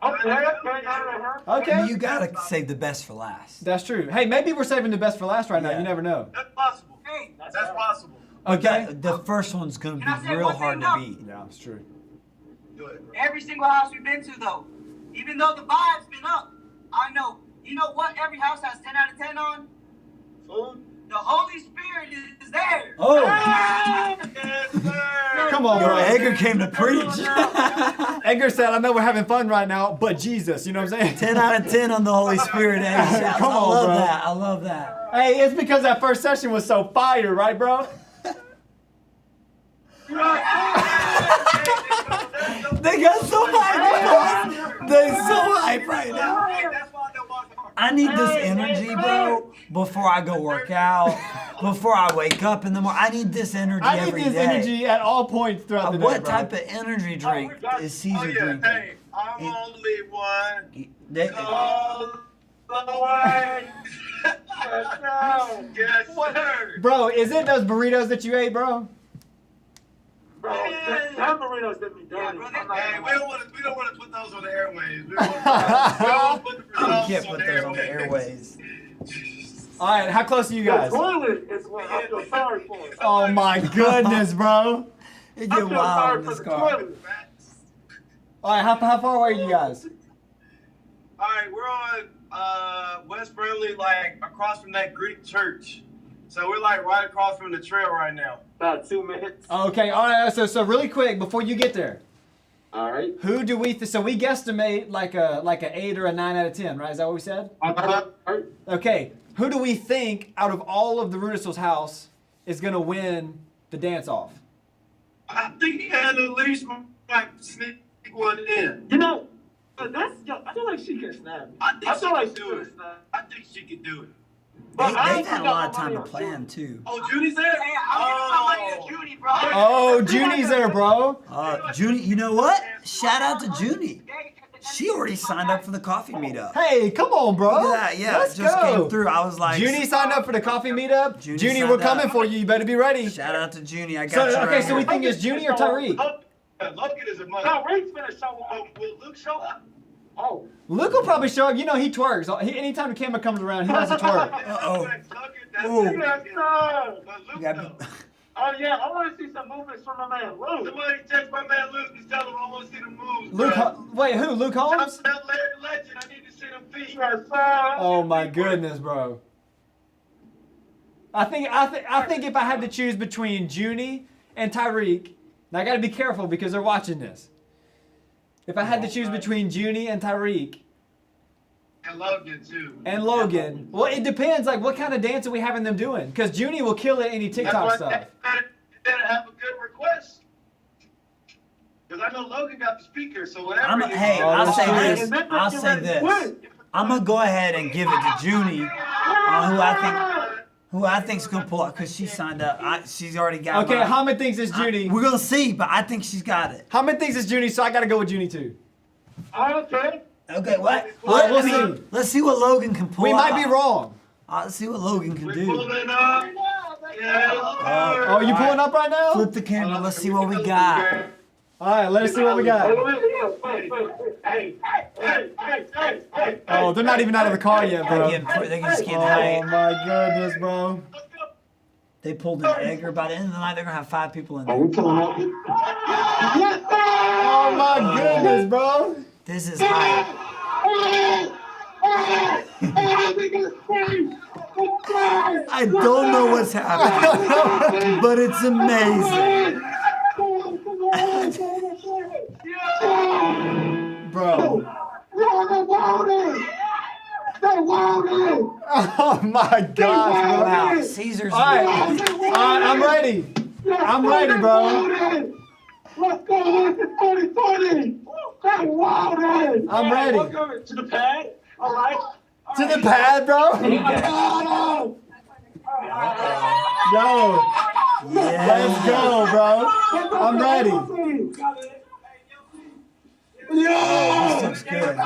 Okay, 9.5. I Okay. mean, you gotta save the best for last. That's true. Hey, maybe we're saving the best for last right now. Yeah. You never know. That's possible. Hey, That's possible. Okay. The first one's gonna Can I be say real one hard thing, to though? beat. Yeah, it's true. Do it, bro. every single house we've been to, though, even though the vibe's been up, I know. You know what every house has 10 out of 10 on? Food. The Holy Spirit is there. Oh, Yes, sir. Come on, yo, bro. Edgar came to preach. Edgar said, "I know we're having fun right now, but Jesus." You know what I'm saying? 10 out of 10 on the Holy Spirit. Hey, Come I on, love bro. that. I love that. Hey, it's because that first session was so fire, right, bro? They got so hype. They're so hype right now. Hey, that's why I don't watch hard. I need this energy, bro, before I go work out, before I wake up in the morning. I need this energy I need every this day. energy at all points throughout the day, What bro. type of energy drink is Caesar Oh, yeah. drinking? Hey, I'm only one. They- Call away. Yes, sir. Bro, is it those burritos that you ate, bro? Bro, them burritos did me dirty. Hey, we don't want to put those on the airwaves. We don't put the You results can't on put the those on the airwaves. airways. All right, how close are you The guys? toilet is what I feel sorry for. Oh my goodness, bro. It I get feel wild sorry in for this the car. toilet. All right, how far away are you guys? All right, we're on West Friendly, like across from that Greek church. So we're like right across from the trail right now. About 2 minutes. Okay, all right. So really quick before you get there, All right. who do we? So we guesstimate like a 8 or a 9 out of 10, right? Is that what we said? Okay. Who do we think out of all of the Rudisel's house is gonna win the dance off? I think he had at least like sneak one in. You know, I feel like she can snap. I feel like she she could do can it. snap. I think she could do it. They've had a lot of time to plan too. Oh, Judy's there? Hey, I'm giving my money to Judy, bro. Oh, Junie's there, bro. Junie, you know what? Shout out to Junie. She already signed up for the coffee meetup. Hey, come on, bro. Look at that, yeah, Let's it just go. came through. I was like, Junie signed up for the coffee meetup. Junie Junie, signed we're coming up. for you. You better be ready. shout out to Junie. I got So you. okay, right so we here. think it's Junie or Tyreek. Logan is a mother. No, Rick's gonna show up. Oh, will Luke show up? Oh. Luke will probably show up. You know he twerks. Anytime the camera comes around, he wants to twerk. Uh-oh. Ooh. Yes, sir. You got- Oh, yeah, I want to see some movements from my man, Luke. Somebody text my man Luke and tell him I want to see the moves. Luke, wait, who? Luke Holmes? Tell Larry Legend I need to see them feet. Yes, sir. Oh my goodness, bro. I think if I had to choose between Junie and Tyreek, now I got to be careful because they're watching this. If I had to choose between Junie and Tyreek And Logan, too. and Logan, well, it depends. Like, what kind of dance are we having them doing? Because Junie will kill it any TikTok stuff. You better have a good request. Because I know Logan got the speaker, so whatever. Hey, Oh, I'll say that's this. true. I'll say this. I'm gonna go ahead and give it to Junie, who I think's gonna pull out because she signed up. She's already got. Okay, mine. Hamid thinks it's Junie. We're gonna see, but I think she's got it. Hamid thinks it's Junie, so I got to go with Junie too. Okay. Okay, what? All right, we'll see. Let's see what Logan can pull. We out. might be wrong. Let's see what Logan can We do. pulling up. Yeah. Oh, you pulling up right now? Flip the camera. Let's see what we got. All right, let's see what we got. Hey. Oh, they're not even out of the car yet, bro. They're just getting Oh hype. my goodness, bro. They pulled an Edgar. By the end of the night, they're gonna have 5 people in there. We pulling up. Oh my goodness, bro. This is hype. I don't know what's happening, but it's amazing. Bro. Oh my gosh, Wow, bro. Caesar's. All right, I'm ready. I'm ready, bro. Let's go with the 2020. I'm ready. Welcome to the pad. All right. To the pad, bro. Yo, let's go, bro. I'm ready. This looks good.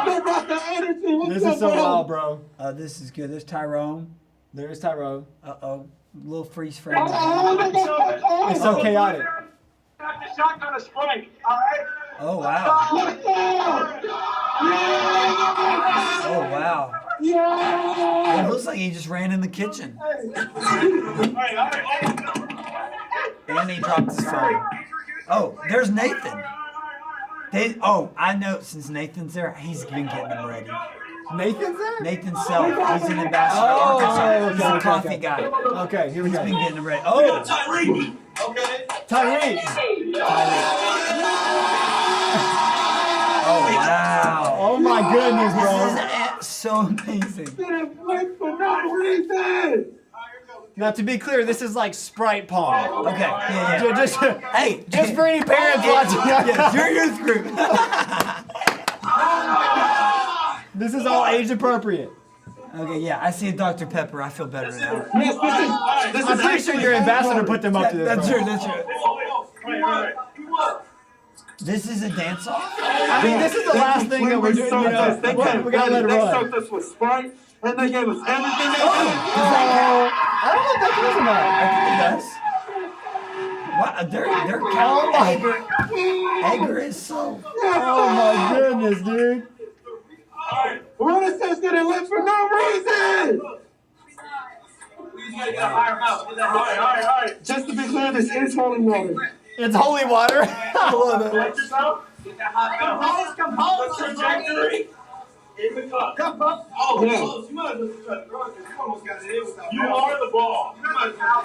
This is so wild, bro. This is good. There's Tyrone. There's Tyrone. Uh-oh. Little freeze frame. It's so chaotic. The shotgun is spring. All right. Oh, wow. Oh, wow. It looks like he just ran in the kitchen. And he dropped his phone. Oh, there's Nathan. I know since Nathan's there, he's been getting them ready. Nathan's there? Nathan Self, he's an ambassador Oh, of Arkansas. He's okay, a coffee okay. guy. Okay, here we He's go. been getting them ready. Oh, Tyreek. Okay. Tyreek. oh wow. Oh my goodness, This bro. is so amazing. Now, to be clear, this is like Sprite Pong. Okay, yeah. Just Hey, for any parents watching. yeah, your youth group. This is all age appropriate. Okay, yeah, I see a Dr. Pepper. I feel better now. I'm pretty sure your ambassador put them up to this. That's bro. true, that's true. This is a dance-off? I mean, this is the last thing that we're doing. You know, we gotta let it run. They soaked us with Sprite, And they gave us everything they I don't know if that goes or not. I think it does. What? They're counting. Egger is so. Oh my goodness, dude. What is this getting lit for no reason? Just to be clear, this is holy water. It's holy water. I love it. Compose trajectory in the cup. Oh, Yeah. close. You might as well try to run because you almost got it in without. You are the ball. You might as well.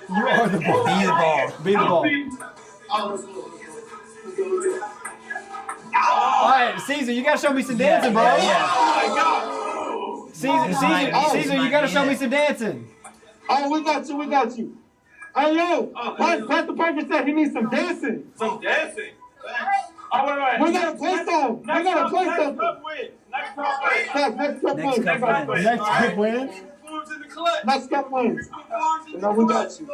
You are the ball. Be the ball. Be the ball. All right, Caesar, you gotta show me some dancing, bro. Yeah. Caesar, you gotta show me some dancing. Oh, we got you. Hey, yo, Pastor Parker said he needs some dancing. Some dancing. Oh, wait. We gotta play something. Next cup win. Next cup wins. Next cup wins. Next cup wins. Moves in the clutch. Next cup wins. No, we got you.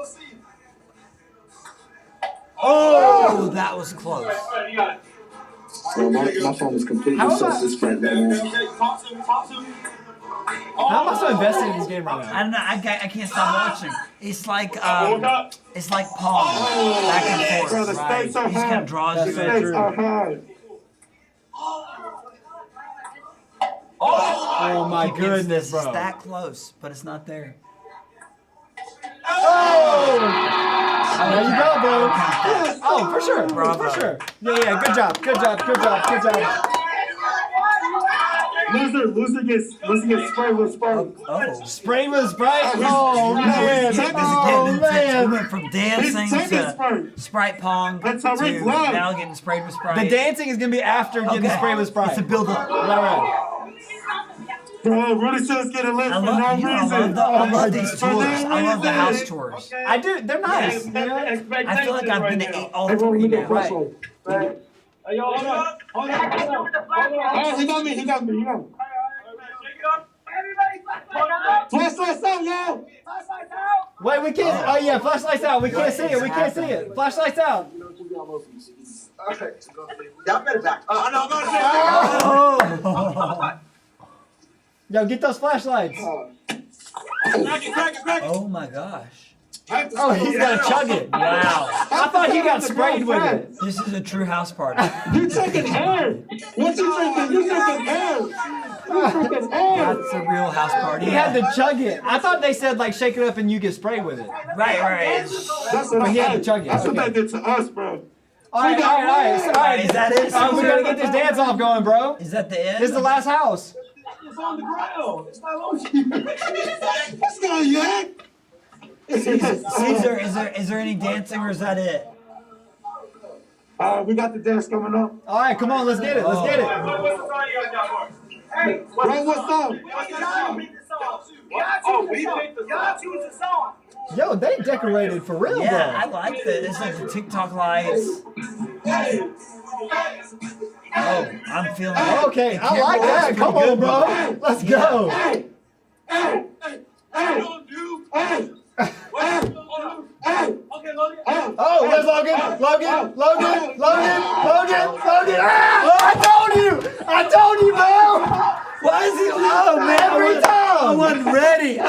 Oh, that was close. You got it. Well, my phone is completely How am I- self-destruct. Talk to him. How am I so invested in this game right I now? don't know. I can't stop watching. It's like Hold up. it's like Pong, back and forth. Bro, the stakes are He just kind high. of draws That's you so in. Stakes true. are high. Oh my He gets goodness, this. It's bro. that close, but it's not there. Oh! There you go, bro. Oh, for sure. Bravo. For sure. Yeah. Good job. Loser gets sprayed with spark. Oh. Spray with Sprite. Oh man. This is Oh getting intense. We man. went from dancing Take it, to Sprite. Sprite Pong That's how to Rick loves. now getting sprayed with Sprite. The dancing is gonna be after getting sprayed with Sprite. It's a build up. Right. Bro, Rudy Show's getting lit I for no love reason. I love these tours. I love the house tours. I do. They're nice. I feel like I've been to all Hey, bro, let me three get now. fresh Right. one. Hey, yo, hold on. Oh, he got me. Flashlights out, yo. Wait, we can't. Oh yeah, flashlights out. We can't see it. Flashlights out. Y'all better back. No. Oh. Yo, get those flashlights. Crack it. Oh my gosh. Oh, he's gonna chug it. Wow. I thought he got sprayed with it. This is a true house party. You drinking air. What you drinking? You drinking air. That's a real house party. He had to chug it. I thought they said like shake it up and you get sprayed with it. Right. That's what But he had to I chug it. That's what Okay. they did to us, bro. All right. Is that it? All right, we gotta get this dance off going, bro. Is that the end? This is the last house. It's on the ground. It's not on Let's go, yak. Caesar, is there any dancing or is that it? We got the dance coming up. All right, come on, let's get it. What's the song you got down for? Hey, Bro, what's up? What's the song? Oh, we picked the song. Y'all choose the song. Yo, they decorated for real, Yeah, I bro. like that. It's like the TikTok lights. Oh, I'm feeling it. Okay, I like that. Come on, bro. Let's go. Okay, Logan. Oh, where's Logan? Logan. I told you, bro. Why is he? Oh man, Every time. I wasn't ready.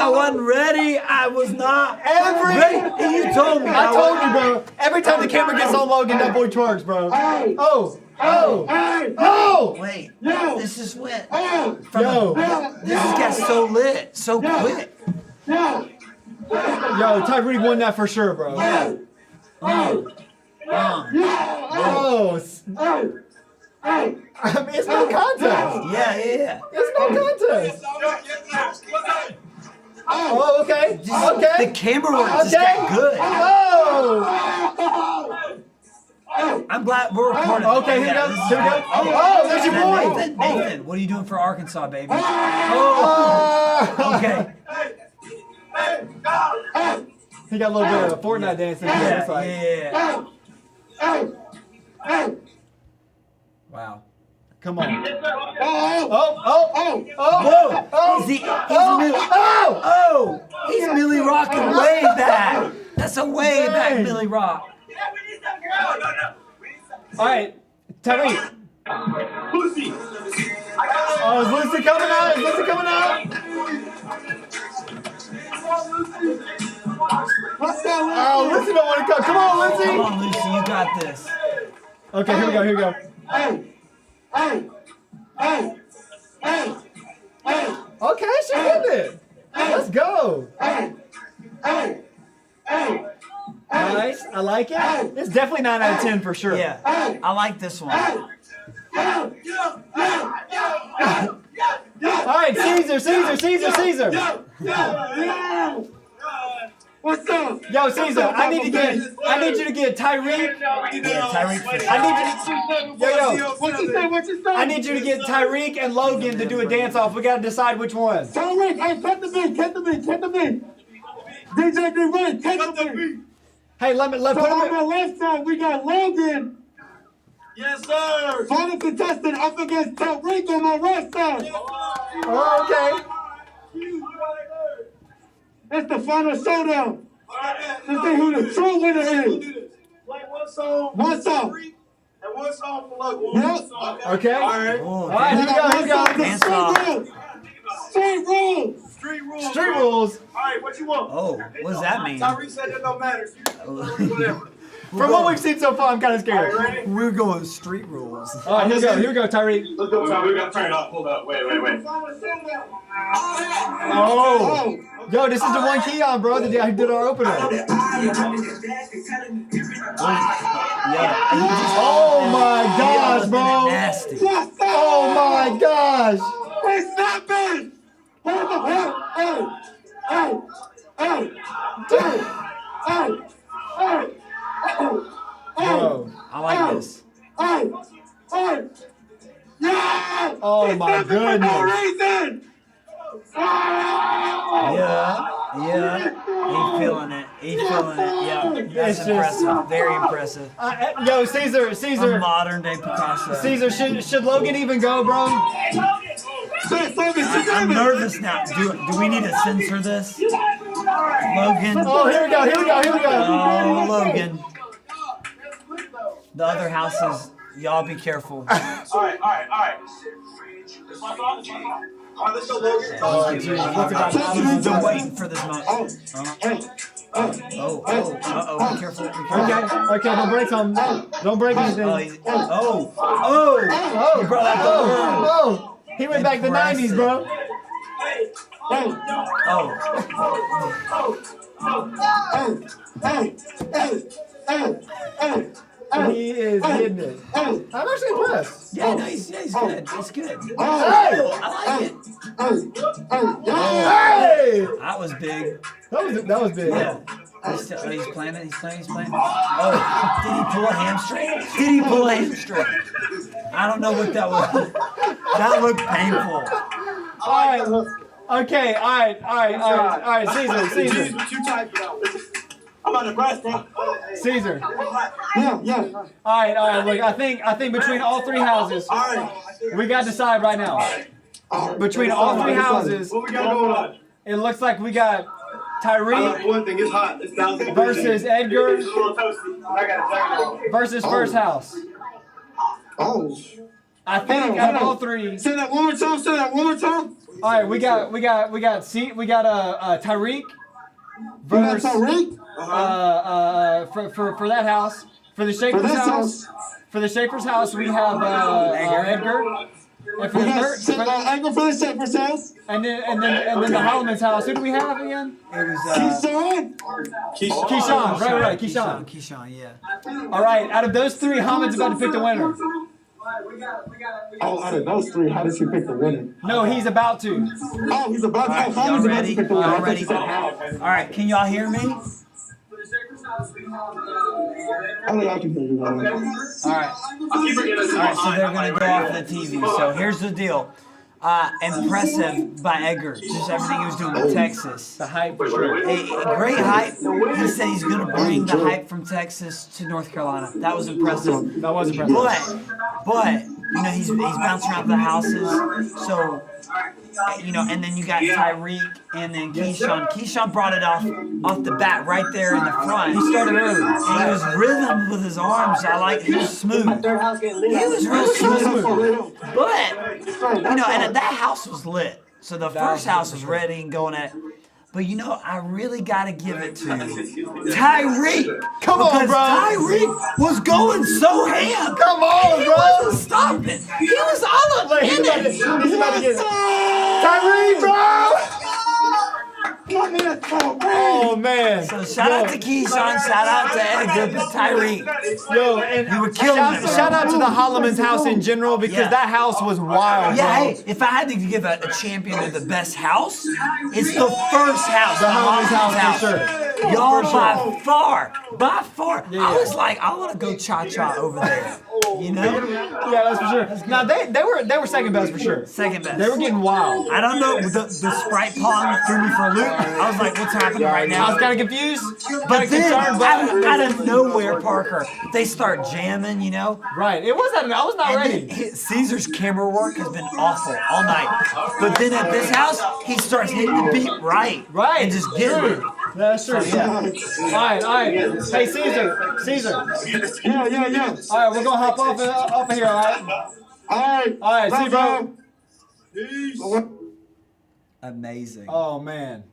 I was not ready. And you told me. I told you, bro. Every time the camera gets on Logan, that boy twerks, bro. Oh. Wait, Yo. this just went. Yo. This just got so lit, so quick. Yeah. Yo, Tyreek won that for sure, bro. Oh. I mean, it's no contest. Yeah. It's no contest. Oh, okay. The camera work just got good. Oh. I'm glad we're recording. Okay, here we go. Oh, there's your boy. Nathan, what are you doing for Arkansas, baby? Oh, okay. He got a little bit of Fortnite dancing. Yeah. Wow. Come on. Whoa! He's Millie rocking way back. That's a way back Millie Rock. All right, Tyreek. Lucy. Oh, is Lucy coming out? it come. Come on, Lindsay. Come on, Lucy, you got this. Okay, here we go. Here we go. Okay, she's getting it. Let's go. Nice. I like it. It's definitely 9 out of 10 for sure. Yeah, I like this one. All right, Caesar. What's up? Yo, Caesar, I need you to get Tyreek. What you say? I need you to get Tyreek and Logan to do a dance off. We gotta decide which one. Tyreek, hey, cut the beat. DJ D-Ray, cut the beat. Hey, let So put on him. the left side, we got Logan, Yes, sir. final contestant up against Tyreek on my right side. Oh, okay. It's the final showdown. Let's see who the true winner is. Play one song. One song. And one song for Logan. Yep. Okay. All right. All right, here we go. Dance off. Street rules. Street rules. Street rules. All right, what you want? Oh, what does that mean? Tyreek said it don't matter. Whatever. From what we've seen so far, I'm kind of scared. Ready? We're going street rules. All right, here we go, Tyreek. Let's go, Tyreek. We got to turn it up. Hold up. Wait. Oh. Yo, this is the one Keon, bro, that I did our opener. Yeah. Oh my gosh, bro. Nasty. Oh my gosh. It's not bad. Bro. I like this. Yeah! Oh my goodness. Reason! Yeah. He's feeling it. Yeah, that's It's just- impressive. Very impressive. Yo, Caesar. A modern day Picasso. Caesar, should Logan even go, bro? I'm nervous now. Do we need to censor this? Logan. Oh, here we go. Oh, Logan. The other houses, y'all be careful. All right. It's my song. All right, let's go, Logan. Oh, geez. I've been waiting for this moment. Be careful. Okay, don't break something. Don't break anything. He brought out the word. Oh, he went back to the 90s, bro. He is hitting it. I'm actually impressed. Yeah, no, he's good. It's good. Hey! I like it. Hey! That was big. That was big. Yeah. He's playing it. He's playing. Oh, did he pull a hamstring? I don't know what that was. That looked painful. All right. Okay. All right. Caesar. Too tight for that. I'm on the brush, bro. Caesar. Yeah. All right. Look, I think between all three houses, All right. we got to decide right now. Between all three houses, What we got going on? it looks like we got I like Tyreek one thing. It's hot. It's 1,000 versus Edgar It's a little toasty. I got a jacket on. versus First House. Oh. I think out of all three. Say that one more time. All right, we got Tyreek versus for that house. For the Schaefer's house. For the Schaefer's house, we have Edgar. And for the third, Angle for the Schaefer's house. and then the Holloman's house. Who do we have again? It was Keyshawn. Right. Keyshawn. Keyshawn, yeah. All right. Out of those three, Hamid's about to pick the winner. Oh, out of those three, how did you pick the winner? No, he's about to. Oh, he's about to. All right, How y'all is he about ready? to pick the winner? Y'all ready? All right, can y'all hear me? Only I can hear you. All right. All right, so they're going to go off the TV. So here's the deal. Impressive by Edgar. Just everything he was doing with Texas. The hype for sure. A great hype. He said he's going to bring the hype from Texas to North Carolina. That was impressive. That was impressive. But you know, he's bouncing around the houses. So, you know, and then you got Tyreek and then Keyshawn. Keyshawn brought it off the bat right there in the front. He started early. And he was rhythm with his arms. He was smooth. He was real smooth. But, you know, and that house was lit. So the first house was ready and going at it. But you know, I really gotta give it to Tyreek. Come on, Because bro. Tyreek was going so ham. Come on, He bro. wasn't stopping. He was all up He's in about to it. get Tyreek, bro. Come here, bro. Oh man. So shout out to Keyshawn, shout out to Edgar, but Tyreek. Yo, and You were killing it, bro. shout out to the Holloman's house in general because Yeah. that house was wild. Yeah, bro. hey, if I had to give a champion of the best house, it's the first house, the Holman's Holman's house, for house. sure. Y'all, For sure. by far. Yeah. I was like, I want to go cha-cha over there. You know? Yeah, that's for sure. Now they were second best for sure. Second best. They were getting wild. I don't know, the Sprite pong threw me for a loop. I was like, what's happening right I now? was kind of confused, But then, concerned, out of nowhere, Parker, they start jamming, you know? right. It was that. I was not And ready. then Caesar's camera work has been awful all night. But then at this house, he starts hitting the beat right. Right. And just getting it. That's true. Yeah. All right. Hey, Caesar. Yeah. All right, we're gonna hop off of here. All right. All right. See you, bro. Peace. Amazing. Oh man,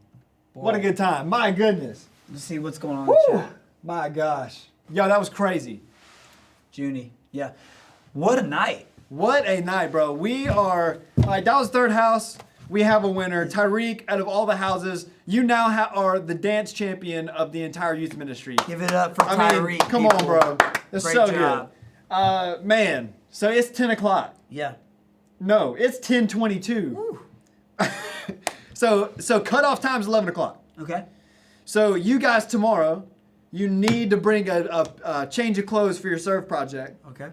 what a good time. My goodness. Let's see what's going on in Woo. the chat. My gosh. Yo, that was crazy. Junie. Yeah. What a night. What a night, bro. We are, all right, that was third house. We have a winner. Tyreek, out of all the houses, you now are the dance champion of the entire youth ministry. Give it up for I Tyreek. mean, come on, people. bro. That's Great so job. good. Man, so it's 10 o'clock. Yeah. No, it's 10:22. So cutoff time's 11 o'clock. Okay. So you guys tomorrow, you need to bring a change of clothes for your serve project. Okay.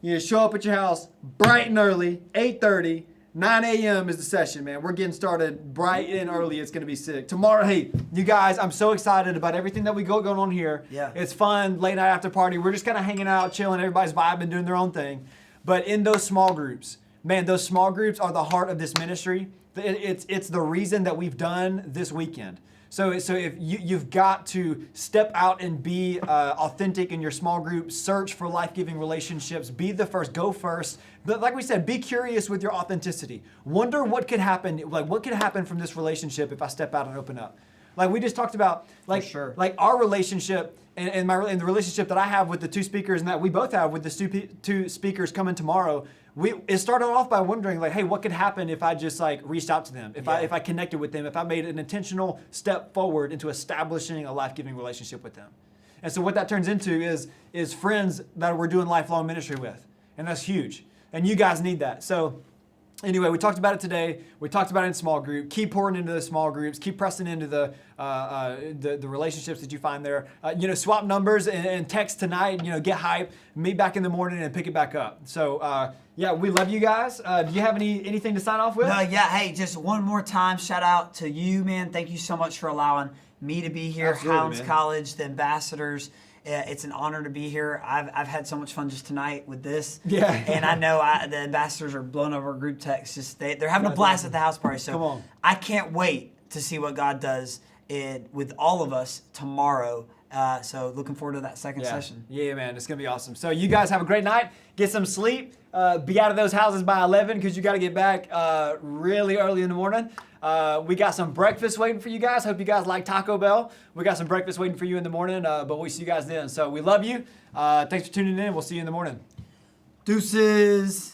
You show up at your house bright and early, 8:30, 9 a.m. is the session, man. We're getting started bright and early. It's going to be sick. Tomorrow, hey, you guys, I'm so excited about everything that we got going on here. Yeah. It's fun, late night after party. We're just kind of hanging out, chilling. Everybody's vibing, doing their own thing. But in those small groups, man, those small groups are the heart of this ministry. It's the reason that we've done this weekend. So if you've got to step out and be authentic in your small group, search for life-giving relationships, be the first, go first. But like we said, be curious with your authenticity. Wonder what could happen, like what could happen from this relationship if I step out and open up. Like we just talked about, like, sure. like our relationship and the relationship that I have with the two speakers and that we both have with the two speakers coming tomorrow. It started off by wondering, like, hey, what could happen if I just like reached out to them, if I connected with them, if I made an intentional step forward into establishing a life-giving relationship with them. And so what that turns into is friends that we're doing lifelong ministry with, and that's huge. And you guys need that. So anyway, we talked about it today. We talked about it in small group. Keep pouring into the small groups. Keep pressing into the relationships that you find there. Swap numbers and text tonight. Get hype. Meet back in the morning and pick it back up. So yeah, we love you guys. Do you have anything to sign off with? No, yeah. Hey, just one more time, shout out to you, man. Thank you so much for allowing me to be here. Absolutely, Highlands man. College, the ambassadors. It's an honor to be here. I've had so much fun just tonight with this. Yeah. And I know the ambassadors are blowing over group text. Just they're having a blast at the house party. So Come on. I can't wait to see what God does with all of us tomorrow. So looking forward to that second session. Yeah, man, it's gonna be awesome. So you guys have a great night. Get some sleep. Be out of those houses by 11 because you got to get back really early in the morning. We got some breakfast waiting for you guys. Hope you guys like Taco Bell. We got some breakfast waiting for you in the morning, but we'll see you guys then. So we love you. Thanks for tuning in. We'll see you in the morning. Deuces.